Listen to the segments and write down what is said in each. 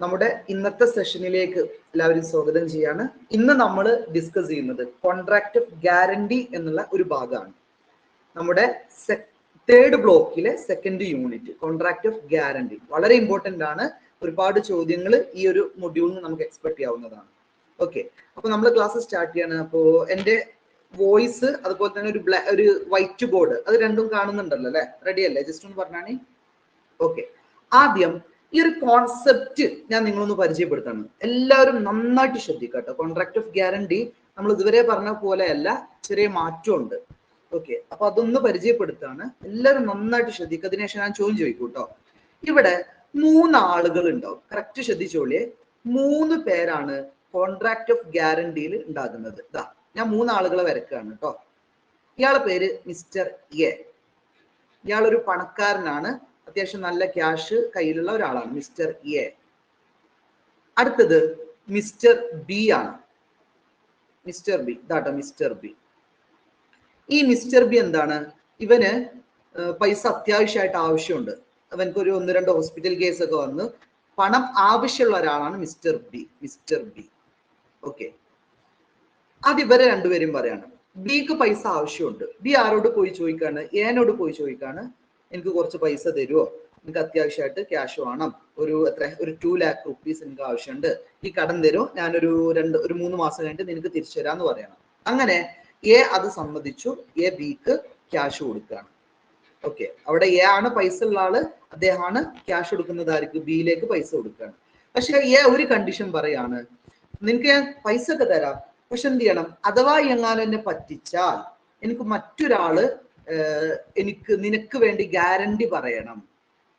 നമ്മുടെ ഇന്നത്തെ സെഷനിലേക്ക് എല്ലാവരും സ്വാഗതം ചെയ്യാണ്. ഇന്ന് നമ്മൾ ഡിസ്കസ് ചെയ്യുന്നത് കോൺട്രാക്ട് ഓഫ് ഗ്യാരണ്ടി എന്നുള്ള ഒരു ഭാഗമാണ്. നമ്മുടെ തേർഡ് ബ്ലോക്കിലെ second unit contract of guarantee വളരെ ഇമ്പോർട്ടന്റ് ആണ്. ഒരുപാട് ചോദ്യങ്ങൾ ഈ ഒരു മൊഡ്യൂളിൽ നമുക്ക് എക്സ്പെക്ട് ചെയ്യാവുന്നതാണ്. ഓക്കെ, അപ്പൊ നമ്മൾ ക്ലാസ് സ്റ്റാർട്ട് ചെയ്യാണ്. അപ്പോൾ എൻ്റെ വോയിസ് അതുപോലെ തന്നെ ഒരു വൈറ്റ് ബോർഡ് അത് രണ്ടും കാണുന്നുണ്ടല്ലോ അല്ലെ? റെഡി അല്ലേ? ജസ്റ്റ് ഒന്ന് പറഞ്ഞാണേ. ഓക്കെ, ആദ്യം ഈ ഒരു കോൺസെപ്റ്റ് ഞാൻ നിങ്ങളൊന്ന് പരിചയപ്പെടുത്താണ്. എല്ലാവരും നന്നായിട്ട് ശ്രദ്ധിക്കുക കേട്ടോ. കോൺട്രാക്ട് ഓഫ് ഗ്യാരണ്ടി നമ്മൾ ഇതുവരെ പറഞ്ഞ പോലെയല്ല, ചെറിയ മാറ്റമുണ്ട്. ഓക്കെ, അപ്പൊ അതൊന്ന് പരിചയപ്പെടുത്താണ്. എല്ലാവരും നന്നായിട്ട് ശ്രദ്ധിക്കുക. അതിനുശേഷം ഞാൻ ചോദ്യം ചോദിക്കും കേട്ടോ. ഇവിടെ 3 ആളുകൾ ഉണ്ടാവും. കറക്റ്റ് ശ്രദ്ധിച്ചോളിയെ. 3 പേരാണ് കോൺട്രാക്ട് ഓഫ് ഗ്യാരണ്ടിയിൽ ഉണ്ടാകുന്നത്. ഇതാ ഞാൻ 3 ആളുകളെ വരക്കുകയാണ് കേട്ടോ. ഇയാളെ പേര് മിസ്റ്റർ എ. ഇയാളൊരു പണക്കാരനാണ്, അത്യാവശ്യം നല്ല ക്യാഷ് കയ്യിലുള്ള ഒരാളാണ്, മിസ്റ്റർ എ. അടുത്തത് മിസ്റ്റർ ബി ആണ്. മിസ്റ്റർ ബി ഇതാട്ടോ മിസ്റ്റർ ബി. ഈ മിസ്റ്റർ ബി എന്താണ്? ഇവന് പൈസ അത്യാവശ്യമായിട്ട് ആവശ്യമുണ്ട്. അവനക്കൊരു 1-2 ഹോസ്പിറ്റൽ കേസ് ഒക്കെ വന്ന് പണം ആവശ്യമുള്ള ഒരാളാണ് mister B. Mister B. Okay, അത് ഇവരെ രണ്ടുപേരും പറയാണ്. ബിക്ക് പൈസ ആവശ്യമുണ്ട്. ബി ആരോട് പോയി ചോദിക്കാണ്? ഏനോട് പോയി ചോദിക്കാണ്. എനിക്ക് കുറച്ച് പൈസ തരുമോ? എനിക്ക് അത്യാവശ്യമായിട്ട് ക്യാഷ് വേണം. ഒരു 2 lakh rupees എനിക്ക് ആവശ്യമുണ്ട്. ഈ കടം തരുമോ? ഞാനൊരു 3 മാസം കഴിഞ്ഞിട്ട് നിനക്ക് തിരിച്ചു തരാന്ന് പറയണം. അങ്ങനെ എ അത് സമ്മതിച്ചു. എ ബിക്ക് ക്യാഷ് കൊടുക്കുകയാണ്. ഓക്കെ, അവിടെ എ ആണ് പൈസ ഉള്ള ആള്, അദ്ദേഹമാണ് ക്യാഷ് കൊടുക്കുന്നത്. ആർക്ക്? ബിയിലേക്ക് പൈസ കൊടുക്കുകയാണ്. പക്ഷെ എ ഒരു കണ്ടീഷൻ പറയാണ്, നിനക്ക് ഞാൻ പൈസ ഒക്കെ തരാം, പക്ഷെ എന്ത് ചെയ്യണം? അഥവാ എങ്ങാനും എന്നെ പറ്റിച്ചാൽ എനിക്ക് മറ്റൊരാള് നിനക്ക് വേണ്ടി ഗ്യാരണ്ടി പറയണം.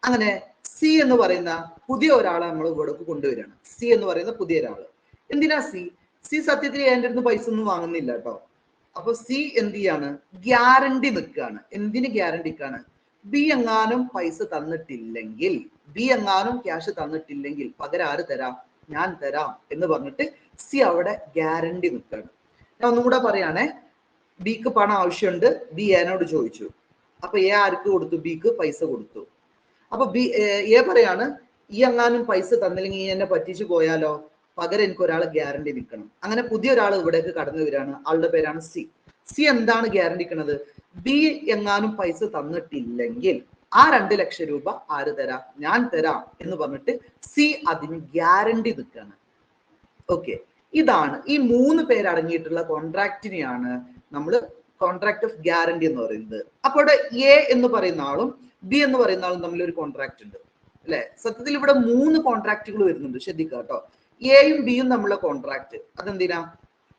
അങ്ങനെ സി എന്ന് പറയുന്ന പുതിയ ഒരാളെ നമ്മൾ ഇവിടേക്ക് കൊണ്ടുവരികയാണ്. സി എന്ന് പറയുന്ന പുതിയ ഒരാള്. എന്തിനാ സി സത്യത്തിൽ എൻ്റെ അടുത്ത് പൈസ ഒന്നും വാങ്ങുന്നില്ല കേട്ടോ. അപ്പൊ സി എന്ത് ചെയ്യാണ്? ഗ്യാരണ്ടി നിൽക്കുകയാണ്. എന്തിന് ഗ്യാരണ്ടിക്കാണ്? ബി എങ്ങാനും പൈസ തന്നിട്ടില്ലെങ്കിൽ, ബി എങ്ങാനും ക്യാഷ് തന്നിട്ടില്ലെങ്കിൽ പകരം ആര് തരാം? ഞാൻ തരാം എന്ന് പറഞ്ഞിട്ട് സി അവിടെ ഗ്യാരണ്ടി നിൽക്കുകയാണ്. ഞാൻ ഒന്നും കൂടെ പറയാണേ. ബിക്ക് പണം ആവശ്യമുണ്ട്. ബി എനോട് ചോദിച്ചു. അപ്പൊ എ ആർക്ക് കൊടുത്തു? ബിക്ക് പൈസ കൊടുത്തു. അപ്പൊ എ പറയാണ്, ഈ എങ്ങാനും പൈസ തന്നില്ലെങ്കിൽ ഈ എന്നെ പറ്റിച്ചു പോയാലോ, പകരം എനിക്ക് ഒരാൾ ഗ്യാരണ്ടി നിൽക്കണം. അങ്ങനെ പുതിയ ഒരാൾ ഇവിടേക്ക് കടന്നു വരികയാണ്. ആളുടെ പേരാണ് സി. സി എന്താണ് ഗ്യാരണ്ടിക്കുന്നത്? ബി എങ്ങാനും പൈസ തന്നിട്ടില്ലെങ്കിൽ ആ 2 ലക്ഷം രൂപ ആര് തരാം? ഞാൻ തരാം എന്ന് പറഞ്ഞിട്ട് സി അതിന് ഗ്യാരണ്ടി നിൽക്കുകയാണ്. ഓക്കെ, ഇതാണ് ഈ 3 പേരടങ്ങിയിട്ടുള്ള കോൺട്രാക്റ്റിനെയാണ് നമ്മൾ കോൺട്രാക്ട് ഓഫ് ഗ്യാരണ്ടി എന്ന് പറയുന്നത്. അപ്പോൾ ഇവിടെ എ എന്ന് പറയുന്ന ആളും ബി എന്ന് പറയുന്ന ആളും തമ്മിൽ ഒരു കോൺട്രാക്ട് ഉണ്ട് അല്ലെ? സത്യത്തിൽ ഇവിടെ 3 കോൺട്രാക്റ്റുകൾ വരുന്നുണ്ട്. ശ്രദ്ധിക്കുക കേട്ടോ. എയും ബിയും തമ്മിലുള്ള കോൺട്രാക്ട് അതെന്തിനാ?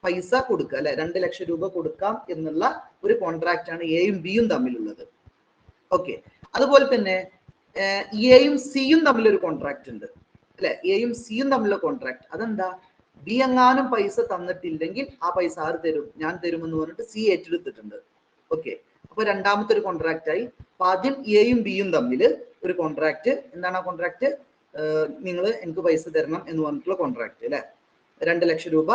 പൈസ കൊടുക്കുക അല്ലെ? 2 ലക്ഷം രൂപ കൊടുക്കാം എന്നുള്ള ഒരു കോൺട്രാക്ട് ആണ് എയും ബിയും തമ്മിലുള്ളത്. ഓക്കെ, അതുപോലെ തന്നെ എയും സിയും തമ്മിലൊരു കോൺട്രാക്ട് ഉണ്ട് അല്ലെ? എയും സിയും തമ്മിലുള്ള കോൺട്രാക്ട് അതെന്താ? ബി എങ്ങാനും പൈസ തന്നിട്ടില്ലെങ്കിൽ ആ പൈസ ആര് തരും? ഞാൻ തരുമെന്ന് പറഞ്ഞിട്ട് സി ഏറ്റെടുത്തിട്ടുണ്ട്. ഓക്കെ, അപ്പൊ രണ്ടാമത്തെ ഒരു കോൺട്രാക്ട് ആയി. അപ്പൊ ആദ്യം എയും ബിയും തമ്മിൽ ഒരു കോൺട്രാക്ട്. എന്താണ് ആ കോൺട്രാക്ട്? നിങ്ങൾ എനിക്ക് പൈസ തരണം എന്ന് പറഞ്ഞിട്ടുള്ള കോൺട്രാക്ട് അല്ലെ? 2 ലക്ഷം രൂപ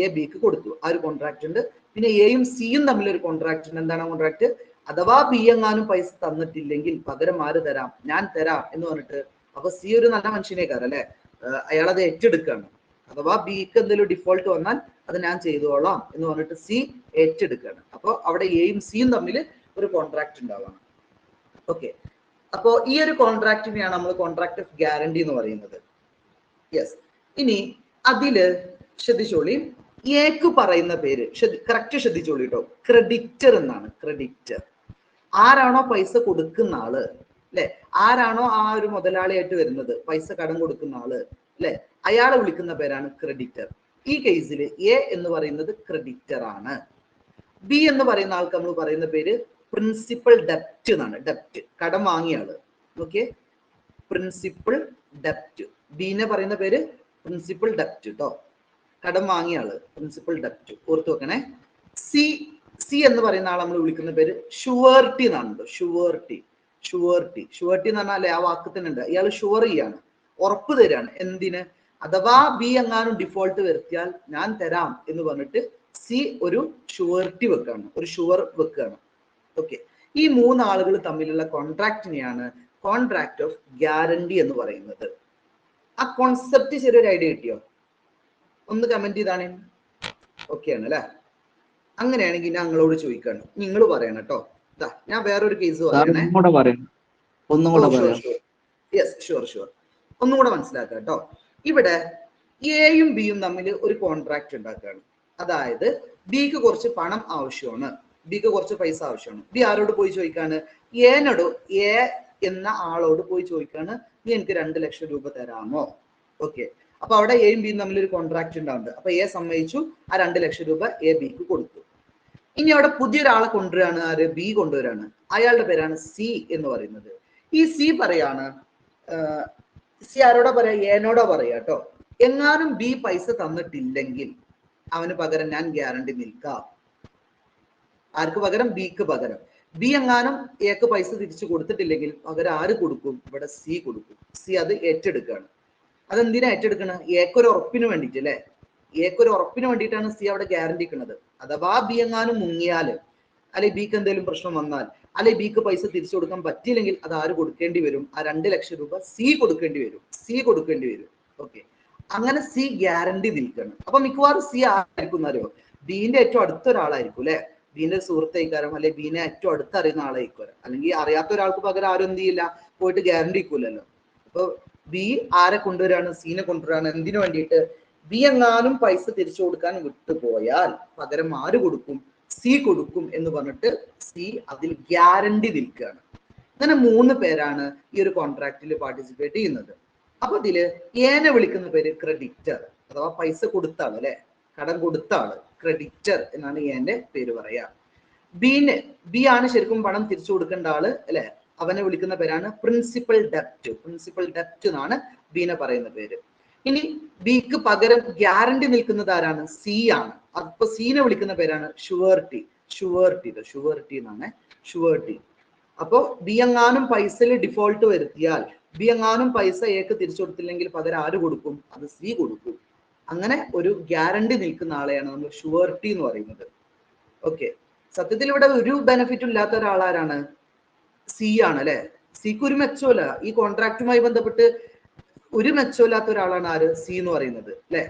എ ബിക്ക് കൊടുത്തു. ആ ഒരു കോൺട്രാക്ട് ഉണ്ട്. പിന്നെ എയും സിയും തമ്മിൽ ഒരു കോൺട്രാക്ട് ഉണ്ട്. എന്താണ് ആ കോൺട്രാക്ട്? അഥവാ ബി എങ്ങാനും പൈസ തന്നിട്ടില്ലെങ്കിൽ പകരം ആര് തരാം? ഞാൻ തരാം എന്ന് പറഞ്ഞിട്ട്. അപ്പൊ സി ഒരു നല്ല മനുഷ്യനേക്കാരം അല്ലെ? അയാളത് ഏറ്റെടുക്കുകയാണ്. അഥവാ ബിക്ക് എന്തെങ്കിലും ഡിഫോൾട്ട് വന്നാൽ അത് ഞാൻ ചെയ്തോളാം എന്ന് പറഞ്ഞിട്ട് സി ഏറ്റെടുക്കുകയാണ്. അപ്പോൾ അവിടെ എയും സിയും തമ്മിൽ ഒരു കോൺട്രാക്ട് ഉണ്ടാവുകയാണ്. ഓക്കെ, അപ്പോ ഈ ഒരു കോൺട്രാക്റ്റിനെയാണ് നമ്മൾ കോൺട്രാക്ട് ഓഫ് ഗ്യാരണ്ടി എന്ന് പറയുന്നത്. യെസ്, ഇനി അതില് ശ്രദ്ധിച്ചോളി. എക്ക് പറയുന്ന പേര് കറക്റ്റ് ശ്രദ്ധിച്ചോളി കേട്ടോ. ക്രെഡിറ്റർ എന്നാണ്. ക്രെഡിറ്റർ ആരാണോ പൈസ കൊടുക്കുന്ന ആള് അല്ലെ? ആരാണോ ആ ഒരു മുതലാളിയായിട്ട് വരുന്നത്, പൈസ കടം കൊടുക്കുന്ന ആള് അല്ലെ? അയാളെ വിളിക്കുന്ന പേരാണ് ക്രെഡിറ്റർ. ഈ കേസിൽ എ എന്ന് പറയുന്നത് ക്രെഡിറ്റർ ആണ്. ബി എന്ന് പറയുന്ന ആൾക്ക് നമ്മൾ പറയുന്ന പേര് പ്രിൻസിപ്പൽ ഡെപ്റ്റ് എന്നാണ്. ഡെപ്റ്റ് കടം വാങ്ങിയ ആള്. Okay, principal ഡെപ്റ്റ്. ബിനെ പറയുന്ന പേര് പ്രിൻസിപ്പൽ ഡെപ്റ്റ് കേട്ടോ. കടം വാങ്ങിയ ആള് പ്രിൻസിപ്പൽ ഡെപ്റ്റ്. ഓർത്ത് വെക്കണേ. സി എന്ന് പറയുന്ന ആൾ നമ്മൾ വിളിക്കുന്ന പേര് ഷുവർട്ടി എന്നാണ്. ഷുവർട്ടി. ഷുവർട്ടി. ഷുവർട്ടി എന്ന് പറഞ്ഞാൽ ആ വാക്ക് തന്നെ ഉണ്ട്. ഇയാൾ ഷുവർ ചെയ്യാണ്, ഉറപ്പ് തരാണ്. എന്തിന്? അഥവാ ബി എങ്ങാനും ഡിഫോൾട്ട് വരുത്തിയാൽ ഞാൻ തരാം എന്ന് പറഞ്ഞിട്ട് സി ഒരു ഷുവർട്ടി വെക്കാണ്, ഒരു ഷുവർ വെക്കുകയാണ്. ഓക്കെ, ഈ 3 ആളുകൾ തമ്മിലുള്ള കോൺട്രാക്റ്റിനെയാണ് കോൺട്രാക്ട് ഓഫ് ഗ്യാരണ്ടി എന്ന് പറയുന്നത്. ആ കോൺസെപ്റ്റ് ചെറിയൊരു ഐഡിയ കിട്ടിയോ? ഒന്ന് കമന്റ് ചെയ്താണ്. ഓക്കെ ആണ് അല്ലെ? അങ്ങനെയാണെങ്കിൽ ഞാൻ നിങ്ങളോട് ചോദിക്കാണ്, നിങ്ങൾ പറയണം കേട്ടോ. ഞാൻ വേറൊരു കേസ് പറയണേ. ഷുവർ ഒന്നും കൂടെ മനസ്സിലാക്കാം കേട്ടോ. ഇവിടെ എയും ബിയും തമ്മിൽ ഒരു കോൺട്രാക്ട് ഉണ്ടാക്കുകയാണ്. അതായത് ബിക്ക് കുറച്ച് പണം ആവശ്യമാണ്, ബിക്ക് കുറച്ച് പൈസ ആവശ്യമാണ്. ബി ആരോട് പോയി ചോദിക്കാണ്? എനോട്, എ എന്ന ആളോട് പോയി ചോദിക്കാണ്, നീ എനിക്ക് 2 ലക്ഷം രൂപ തരാമോ? ഓക്കെ, അപ്പൊ അവിടെ എയും ബിയും തമ്മിൽ ഒരു കോൺട്രാക്ട് ഉണ്ടാവുന്നുണ്ട്. അപ്പൊ എ സമ്മതിച്ചു, ആ 2 ലക്ഷം രൂപ എ ബിക്ക് കൊടുത്തു. ഇനി അവിടെ പുതിയൊരാളെ കൊണ്ടുവരാണ്. ആര്? ബി കൊണ്ടുവരാണ്. അയാളുടെ പേരാണ് സി എന്ന് പറയുന്നത്. ഈ സി പറയാണ്, സി ആരോടാ പറയാ? എന്നോടാ പറയാ കേട്ടോ. എങ്ങാനും ബി പൈസ തന്നിട്ടില്ലെങ്കിൽ അവന് പകരം ഞാൻ ഗ്യാരണ്ടി നിൽക്കാം. ആർക്ക് പകരം? ബിക്ക് പകരം. ബി എങ്ങാനും എക്ക് പൈസ തിരിച്ചു കൊടുത്തിട്ടില്ലെങ്കിൽ പകരം ആര് കൊടുക്കും? ഇവിടെ സി കൊടുക്കും. സി അത് ഏറ്റെടുക്കുകയാണ്. അതെന്തിനാ ഏറ്റെടുക്കണം? എക്കൊരു ഉറപ്പിന് വേണ്ടിയിട്ട് അല്ലെ? എക്കൊരു ഉറപ്പിന് വേണ്ടിയിട്ടാണ് സി അവിടെ ഗ്യാരണ്ടി നിൽക്കുന്നത്. അഥവാ ബി എങ്ങാനും മുങ്ങിയാല്, അല്ലെ ബിക്ക് എന്തെങ്കിലും പ്രശ്നം വന്നാൽ, അല്ലെ ബിക്ക് പൈസ തിരിച്ചു കൊടുക്കാൻ പറ്റിയില്ലെങ്കിൽ അത് ആര് കൊടുക്കേണ്ടി വരും? ആ 2 ലക്ഷം രൂപ സി കൊടുക്കേണ്ടി വരും. ഓക്കെ, അങ്ങനെ സി ഗ്യാരണ്ടി നിൽക്കണം. അപ്പൊ മിക്കവാറും സി ആയിരിക്കും അറിയോ? ബീന്റെ ഏറ്റവും അടുത്ത ഒരാളായിരിക്കും അല്ലെ? ബീന്റെ സുഹൃത്തേക്കാരം, അല്ലെ ബീനെ ഏറ്റവും അടുത്തറിയുന്ന ആളായിരിക്കും. അല്ലെങ്കിൽ അറിയാത്ത ഒരാൾക്ക് പകരം ആരും എന്ത് ചെയ്യില്ല, പോയിട്ട് ഗ്യാരണ്ടി നിൽക്കൂലല്ലോ. അപ്പൊ ബി ആരെ കൊണ്ടുവരാണ്? സീനെ കൊണ്ടുവരാണ്. എന്തിനു വേണ്ടിയിട്ട്? ബി എങ്ങാനും പൈസ തിരിച്ചു കൊടുക്കാൻ വിട്ടുപോയാൽ പകരം ആര് കൊടുക്കും? സി കൊടുക്കും എന്ന് പറഞ്ഞിട്ട് സി അതിൽ ഗ്യാരണ്ടി നിൽക്കുകയാണ്. അങ്ങനെ 3 പേരാണ് ഈ ഒരു കോൺട്രാക്റ്റിൽ പാർട്ടിസിപ്പേറ്റ് ചെയ്യുന്നത്. അപ്പൊ ഇതില് എനെ വിളിക്കുന്ന പേര് ക്രെഡിറ്റർ, അഥവാ പൈസ കൊടുത്ത ആള് അല്ലെ, കടം കൊടുത്ത ആള്, ക്രെഡിറ്റർ എന്നാണ് എന്റെ പേര് പറയാ. ബി ആണ് ശരിക്കും പണം തിരിച്ചു കൊടുക്കേണ്ട ആള് അല്ലെ, അവനെ വിളിക്കുന്ന പേരാണ് പ്രിൻസിപ്പൽ ഡെപ്റ്റ് എന്നാണ് ബീനെ പറയുന്ന പേര്. ഇനി ബിക്ക് പകരം ഗ്യാരണ്ടി നിൽക്കുന്നത് ആരാണ്? സി ആണ്. അപ്പൊ സീനെ വിളിക്കുന്ന പേരാണ് ഷുവർട്ടി എന്നാണ്, ഷുവർട്ടി. അപ്പൊ ബി എങ്ങാനും പൈസയിൽ ഡിഫോൾട്ട് വരുത്തിയാൽ, ബി എങ്ങാനും പൈസ എക്ക് തിരിച്ചു കൊടുത്തില്ലെങ്കിൽ പകരം ആര് കൊടുക്കും? അത് സി കൊടുക്കും. അങ്ങനെ ഒരു ഗ്യാരണ്ടി നിൽക്കുന്ന ആളെയാണ് നമ്മൾ ഷുവർട്ടി എന്ന് പറയുന്നത്. ഓക്കെ, സത്യത്തിൽ ഇവിടെ ഒരു ബെനിഫിറ്റും ഇല്ലാത്ത ഒരാളാരാണ്? സി ആണ് അല്ലെ? സിക്ക് ഒരു മെച്ചമില്ല. ഈ കോൺട്രാക്റ്റുമായി ബന്ധപ്പെട്ട് ഒരു മെച്ചമില്ലാത്ത ഒരാളാണ് ആര്? സി എന്ന് പറയുന്നത് അല്ലെ?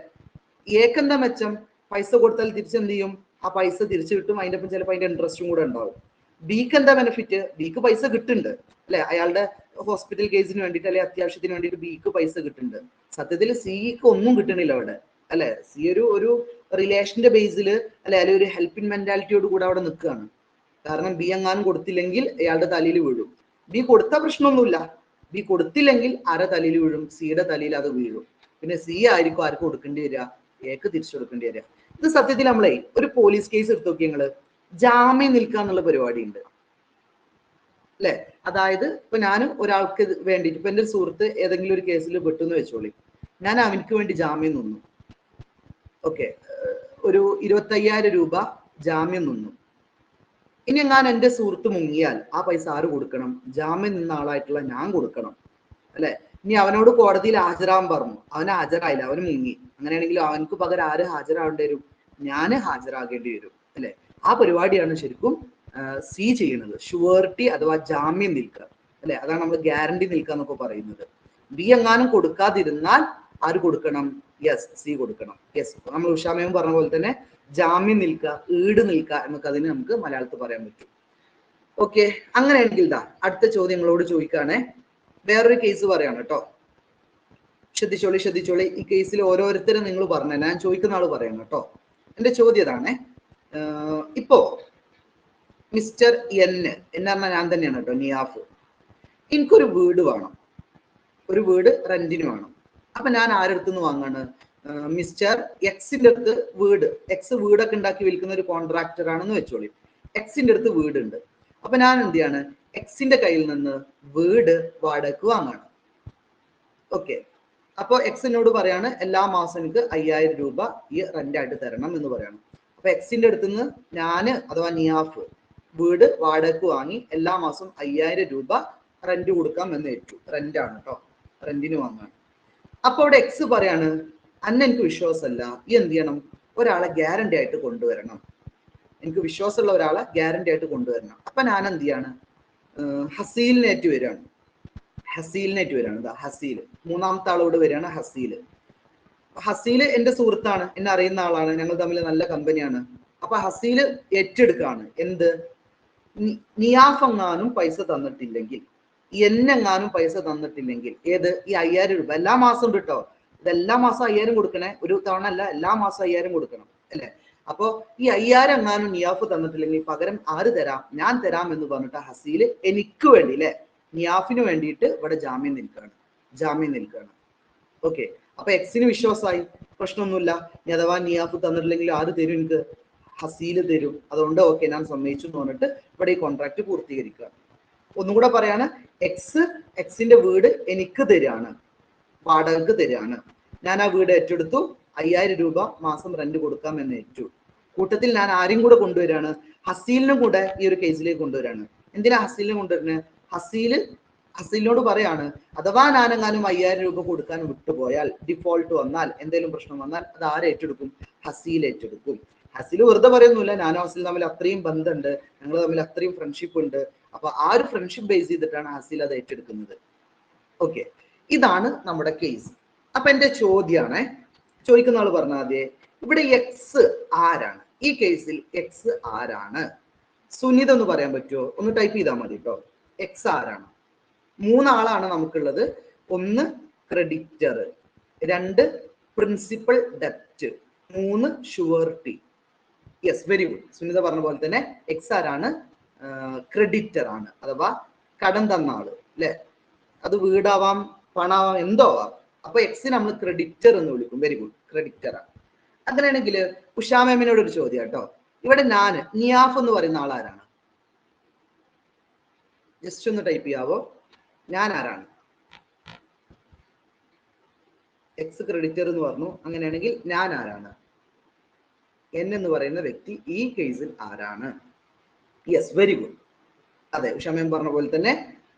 എക്ക് എന്താ മെച്ചം? പൈസ കൊടുത്താൽ തിരിച്ചെന്ത് ചെയ്യും? ആ പൈസ തിരിച്ചു കിട്ടും. അതിന്റെ ഒപ്പം ചിലപ്പോൾ അതിന്റെ ഇൻട്രസ്റ്റും കൂടെ ഉണ്ടാവും. ബിക്ക് എന്താ ബെനിഫിറ്റ്? ബിക്ക് പൈസ കിട്ടുന്നുണ്ട് അല്ലെ? അയാളുടെ ഹോസ്പിറ്റൽ കേസിന് വേണ്ടിയിട്ട്, അല്ലെ അത്യാവശ്യത്തിന് വേണ്ടിയിട്ട് ബിക്ക് പൈസ കിട്ടുന്നുണ്ട്. സത്യത്തിൽ സിക്ക് ഒന്നും കിട്ടണില്ല അവിടെ അല്ലെ? സി ഒരു റിലേഷന്റെ ബേസിൽ അല്ലെ, അല്ലെങ്കിൽ ഒരു ഹെൽപ്പിംഗ് മെന്റാലിറ്റിയോട് കൂടെ അവിടെ നിൽക്കുകയാണ്. കാരണം ബി എങ്ങാനും കൊടുത്തില്ലെങ്കിൽ അയാളുടെ തലയിൽ വീഴും. ബി കൊടുത്ത പ്രശ്നമൊന്നുമില്ല, ബി കൊടുത്തില്ലെങ്കിൽ ആരെ തലയിൽ വീഴും? സിയുടെ തലയിൽ അത് വീഴും. പിന്നെ സി ആയിരിക്കും ആർക്ക് കൊടുക്കേണ്ടി വരിക? എക്ക് തിരിച്ചു കൊടുക്കേണ്ടി വരിക. ഇത് സത്യത്തിൽ നമ്മളെ ഒരു പോലീസ് കേസ് എടുത്ത് നോക്കി നിങ്ങള്, ജാമ്യം നിൽക്കുക എന്നുള്ള പരിപാടി ഉണ്ട് അല്ലെ? അതായത് ഇപ്പൊ ഞാൻ ഒരാൾക്ക് വേണ്ടിയിട്ട്, ഇപ്പൊ എന്റെ ഒരു സുഹൃത്ത് ഏതെങ്കിലും ഒരു കേസിൽ പെട്ടെന്ന് വെച്ചോളി, ഞാൻ അവനക്ക് വേണ്ടി ജാമ്യം നിന്നു. ഓക്കെ, ഒരു 25,000 രൂപ ജാമ്യം നിന്നു. ഇനി ഞാൻ എന്റെ സുഹൃത്ത് മുങ്ങിയാൽ ആ പൈസ ആര് കൊടുക്കണം? ജാമ്യം നിന്ന ആളായിട്ടുള്ള ഞാൻ കൊടുക്കണം അല്ലെ? ഇനി അവനോട് കോടതിയിൽ ഹാജരാകാൻ പറഞ്ഞു, അവന് ഹാജരായില്ല, അവന് മുങ്ങി. അങ്ങനെയാണെങ്കിൽ അവനക്ക് പകരം ആര് ഹാജരാകേണ്ടി വരും? ഞാന് ഹാജരാകേണ്ടി വരും അല്ലെ? ആ പരിപാടിയാണ് ശരിക്കും സി ചെയ്യുന്നത്. ഷുവർട്ടി അഥവാ ജാമ്യം നിൽക്കുക അല്ലെ? അതാണ് നമ്മൾ ഗ്യാരണ്ടി നിൽക്കുക എന്നൊക്കെ പറയുന്നത്. ബി എങ്ങാനും കൊടുക്കാതിരുന്നാൽ ആര് കൊടുക്കണം? യെസ്, സി കൊടുക്കണം. യെസ്, നമ്മൾ ഉഷാമയും പറഞ്ഞ പോലെ തന്നെ ജാമ്യം നിൽക്കുക, ഈട് നിൽക്കുക എന്നൊക്കെ അതിന് നമുക്ക് മലയാളത്തിൽ പറയാൻ പറ്റും. ഓക്കെ, അങ്ങനെയാണെങ്കിൽ അടുത്ത ചോദ്യങ്ങളോട് ചോദിക്കുകയാണെ. വേറൊരു കേസ് പറയാണ് കേട്ടോ. ശ്രദ്ധിച്ചോളി. ഈ കേസിൽ ഓരോരുത്തരും നിങ്ങൾ പറഞ്ഞ, ഞാൻ ചോദിക്കുന്ന ആള് പറയണം കേട്ടോ. എന്റെ ചോദ്യം ഇതാണേ. ഇപ്പോ മിസ്റ്റർ എന്ന് പറഞ്ഞാൽ ഞാൻ തന്നെയാണ് കേട്ടോ, നിയാഫ്. എനിക്കൊരു വീട് വേണം, ഒരു വീട് റെന്റിന് വേണം. അപ്പൊ ഞാൻ ആരടുത്തുനിന്ന് വാങ്ങാണ്? മിസ്റ്റർ എക്സിന്റെ അടുത്ത് വീട്, എക്സ് വീടൊക്കെ ഉണ്ടാക്കി വിൽക്കുന്ന ഒരു കോൺട്രാക്ടർ ആണെന്ന് വെച്ചോളി. എക്സിന്റെ അടുത്ത് വീടുണ്ട്. അപ്പൊ ഞാൻ എന്ത് ചെയ്യാണ്? എക്സിന്റെ കയ്യിൽ നിന്ന് വീട് വാടകയ്ക്ക് വാങ്ങാണ്. ഓക്കെ, അപ്പൊ എക്സിനോട് പറയാണ് എല്ലാ മാസം എനിക്ക് 5,000 രൂപ ഈ റെന്റായിട്ട് തരണം എന്ന് പറയണം. അപ്പൊ എക്സിന്റെ അടുത്ത് നിന്ന് ഞാന് അഥവാ നിയാഫ് വീട് വാടകയ്ക്ക് വാങ്ങി എല്ലാ മാസം 5,000 രൂപ റെന്റ് കൊടുക്കാം എന്ന് ഏറ്റു. റെന്റാണ് കേട്ടോ, റെന്റിന് വാങ്ങാണ്. അപ്പൊ അവിടെ എക്സ് പറയാണ്, അന്നെ എനിക്ക് വിശ്വാസമല്ല, ഈ എന്ത് ചെയ്യണം? ഒരാളെ ഗ്യാരണ്ടി ആയിട്ട് കൊണ്ടുവരണം, എനിക്ക് വിശ്വാസമുള്ള ഒരാളെ ഗ്യാരണ്ടി ആയിട്ട് കൊണ്ടുവരണം. അപ്പൊ ഞാൻ എന്ത് ചെയ്യാണ്? ഹസീലിനേറ്റ് വരികയാണ്. ഹസീലിനായിട്ട് വരികയാണ്. ഇതാ ഹസീൽ, മൂന്നാമത്തെ ആളോട് വരികയാണ് ഹസീൽ. ഹസീൽ എന്റെ സുഹൃത്താണ്, എന്നെ അറിയുന്ന ആളാണ്, ഞങ്ങൾ തമ്മിൽ നല്ല കമ്പനിയാണ്. അപ്പൊ ഹസീൽ ഏറ്റെടുക്കാണ് എന്ത്, നിയാഫ് എങ്ങാനും പൈസ തന്നിട്ടില്ലെങ്കിൽ, എന്നെങ്ങാനും പൈസ തന്നിട്ടില്ലെങ്കിൽ, ഏത് ഈ 5000 രൂപ എല്ലാ മാസം ഉണ്ട് കേട്ടോ, ഇതെല്ലാ മാസം 5000 കൊടുക്കണേ, ഒരു തവണ അല്ല, എല്ലാ മാസം 5000 കൊടുക്കണം അല്ലെ. അപ്പൊ ഈ 5000 എങ്ങാനും നിയാഫ് തന്നിട്ടില്ലെങ്കിൽ പകരം ആര് തരാം, ഞാൻ തരാം എന്ന് പറഞ്ഞിട്ട് ഹസീൽ എനിക്ക് വേണ്ടി അല്ലെ, നിയാഫിന് വേണ്ടിയിട്ട് ഇവിടെ ജാമ്യം നിൽക്കുകയാണ്. ഓക്കെ, അപ്പൊ എക്സിന് വിശ്വാസമായി, പ്രശ്നമൊന്നുമില്ല. ഇനി അഥവാ നിയാഫ് തന്നിട്ടില്ലെങ്കിൽ ആര് തരും, എനിക്ക് ഹസീൽ തരും, അതുകൊണ്ട് ഓക്കെ ഞാൻ സമ്മതിച്ചു എന്ന് പറഞ്ഞിട്ട് ഇവിടെ ഈ കോൺട്രാക്ട് പൂർത്തീകരിക്കുക. ഒന്നും കൂടെ പറയാണ്, എക്സിന്റെ വീട് എനിക്ക് തരികയാണ്, വാടകക്ക് തരികയാണ്. ഞാൻ ആ വീട് ഏറ്റെടുത്തു, 5000 രൂപ മാസം റെന്റ് കൊടുക്കാം എന്ന് ഏറ്റു. കൂട്ടത്തിൽ ഞാൻ ആരെയും കൂടെ കൊണ്ടുവരികയാണ്, ഹസീലിനും കൂടെ ഈ ഒരു കേസിലേക്ക് കൊണ്ടുവരികയാണ്. എന്തിനാ ഹസീലിനെ കൊണ്ടുവരുന്നത്, ഹസീലിനോട് പറയാണ്, അഥവാ ഞാനെങ്ങാനും 5000 രൂപ കൊടുക്കാൻ വിട്ടുപോയാൽ, ഡിഫോൾട്ട് വന്നാൽ, എന്തെങ്കിലും പ്രശ്നം വന്നാൽ അത് ആര് ഏറ്റെടുക്കും, ഹസീൽ ഏറ്റെടുക്കും. ഹസീൽ വെറുതെ പറയുന്നില്ല, ഞാനും ഹസീൽ തമ്മിൽ അത്രയും ബന്ധമുണ്ട്, ഞങ്ങൾ തമ്മിൽ അത്രയും ഫ്രണ്ട്ഷിപ്പ് ഉണ്ട്. അപ്പൊ ആ ഒരു ഫ്രണ്ട്ഷിപ്പ് ബേസ് ചെയ്തിട്ടാണ് ഹസീൽ അത് ഏറ്റെടുക്കുന്നത്. ഓക്കെ, ഇതാണ് നമ്മുടെ കേസ്. അപ്പൊ എന്റെ ചോദ്യമാണ്, ചോദിക്കുന്ന ആള് പറഞ്ഞാൽ മതിയെ, ഇവിടെ എക്സ് ആരാണ്, ഈ കേസിൽ എക്സ് ആരാണ്? സുനിത ഒന്ന് പറയാൻ പറ്റുമോ? ഒന്ന് ടൈപ്പ് ചെയ്താൽ മതി കേട്ടോ. എക്സ് ആരാണ്? 3 ആളാണ് നമുക്കുള്ളത്. 1 ക്രെഡിറ്റർ, 2 പ്രിൻസിപ്പൽ ഡെപ്റ്റ്, 3 surety. Yes, very good. Sunitha പറഞ്ഞ പോലെ തന്നെ എക്സ് ആരാണ്, ക്രെഡിറ്റർ ആണ്, അഥവാ കടം തന്ന ആള് അല്ലെ. അത് വീടാവാം, പണാവാം, എന്തോ ആവാം. അപ്പൊ എക്സിന് നമ്മൾ ക്രെഡിറ്റർ എന്ന് വിളിക്കും. വെരി ഗുഡ്, ക്രെഡിറ്റർ ആണ്. അങ്ങനെയാണെങ്കിൽ ഉഷാമേമിനോട് ഒരു ചോദ്യം കേട്ടോ, ഇവിടെ നിയാഫ് എന്ന് പറയുന്ന ആളാരാണ്? ജസ്റ്റ് ഒന്ന് ടൈപ്പ് ചെയ്യാവോ, ഞാൻ ആരാണ്? എക്സ് ക്രെഡിറ്റർ എന്ന് പറഞ്ഞു, അങ്ങനെയാണെങ്കിൽ ഞാൻ ആരാണ്? എൻ എന്ന് പറയുന്ന വ്യക്തി ഈ കേസിൽ ആരാണ്? Yes, very good. അതെ, ഉഷാമേം പറഞ്ഞ പോലെ തന്നെ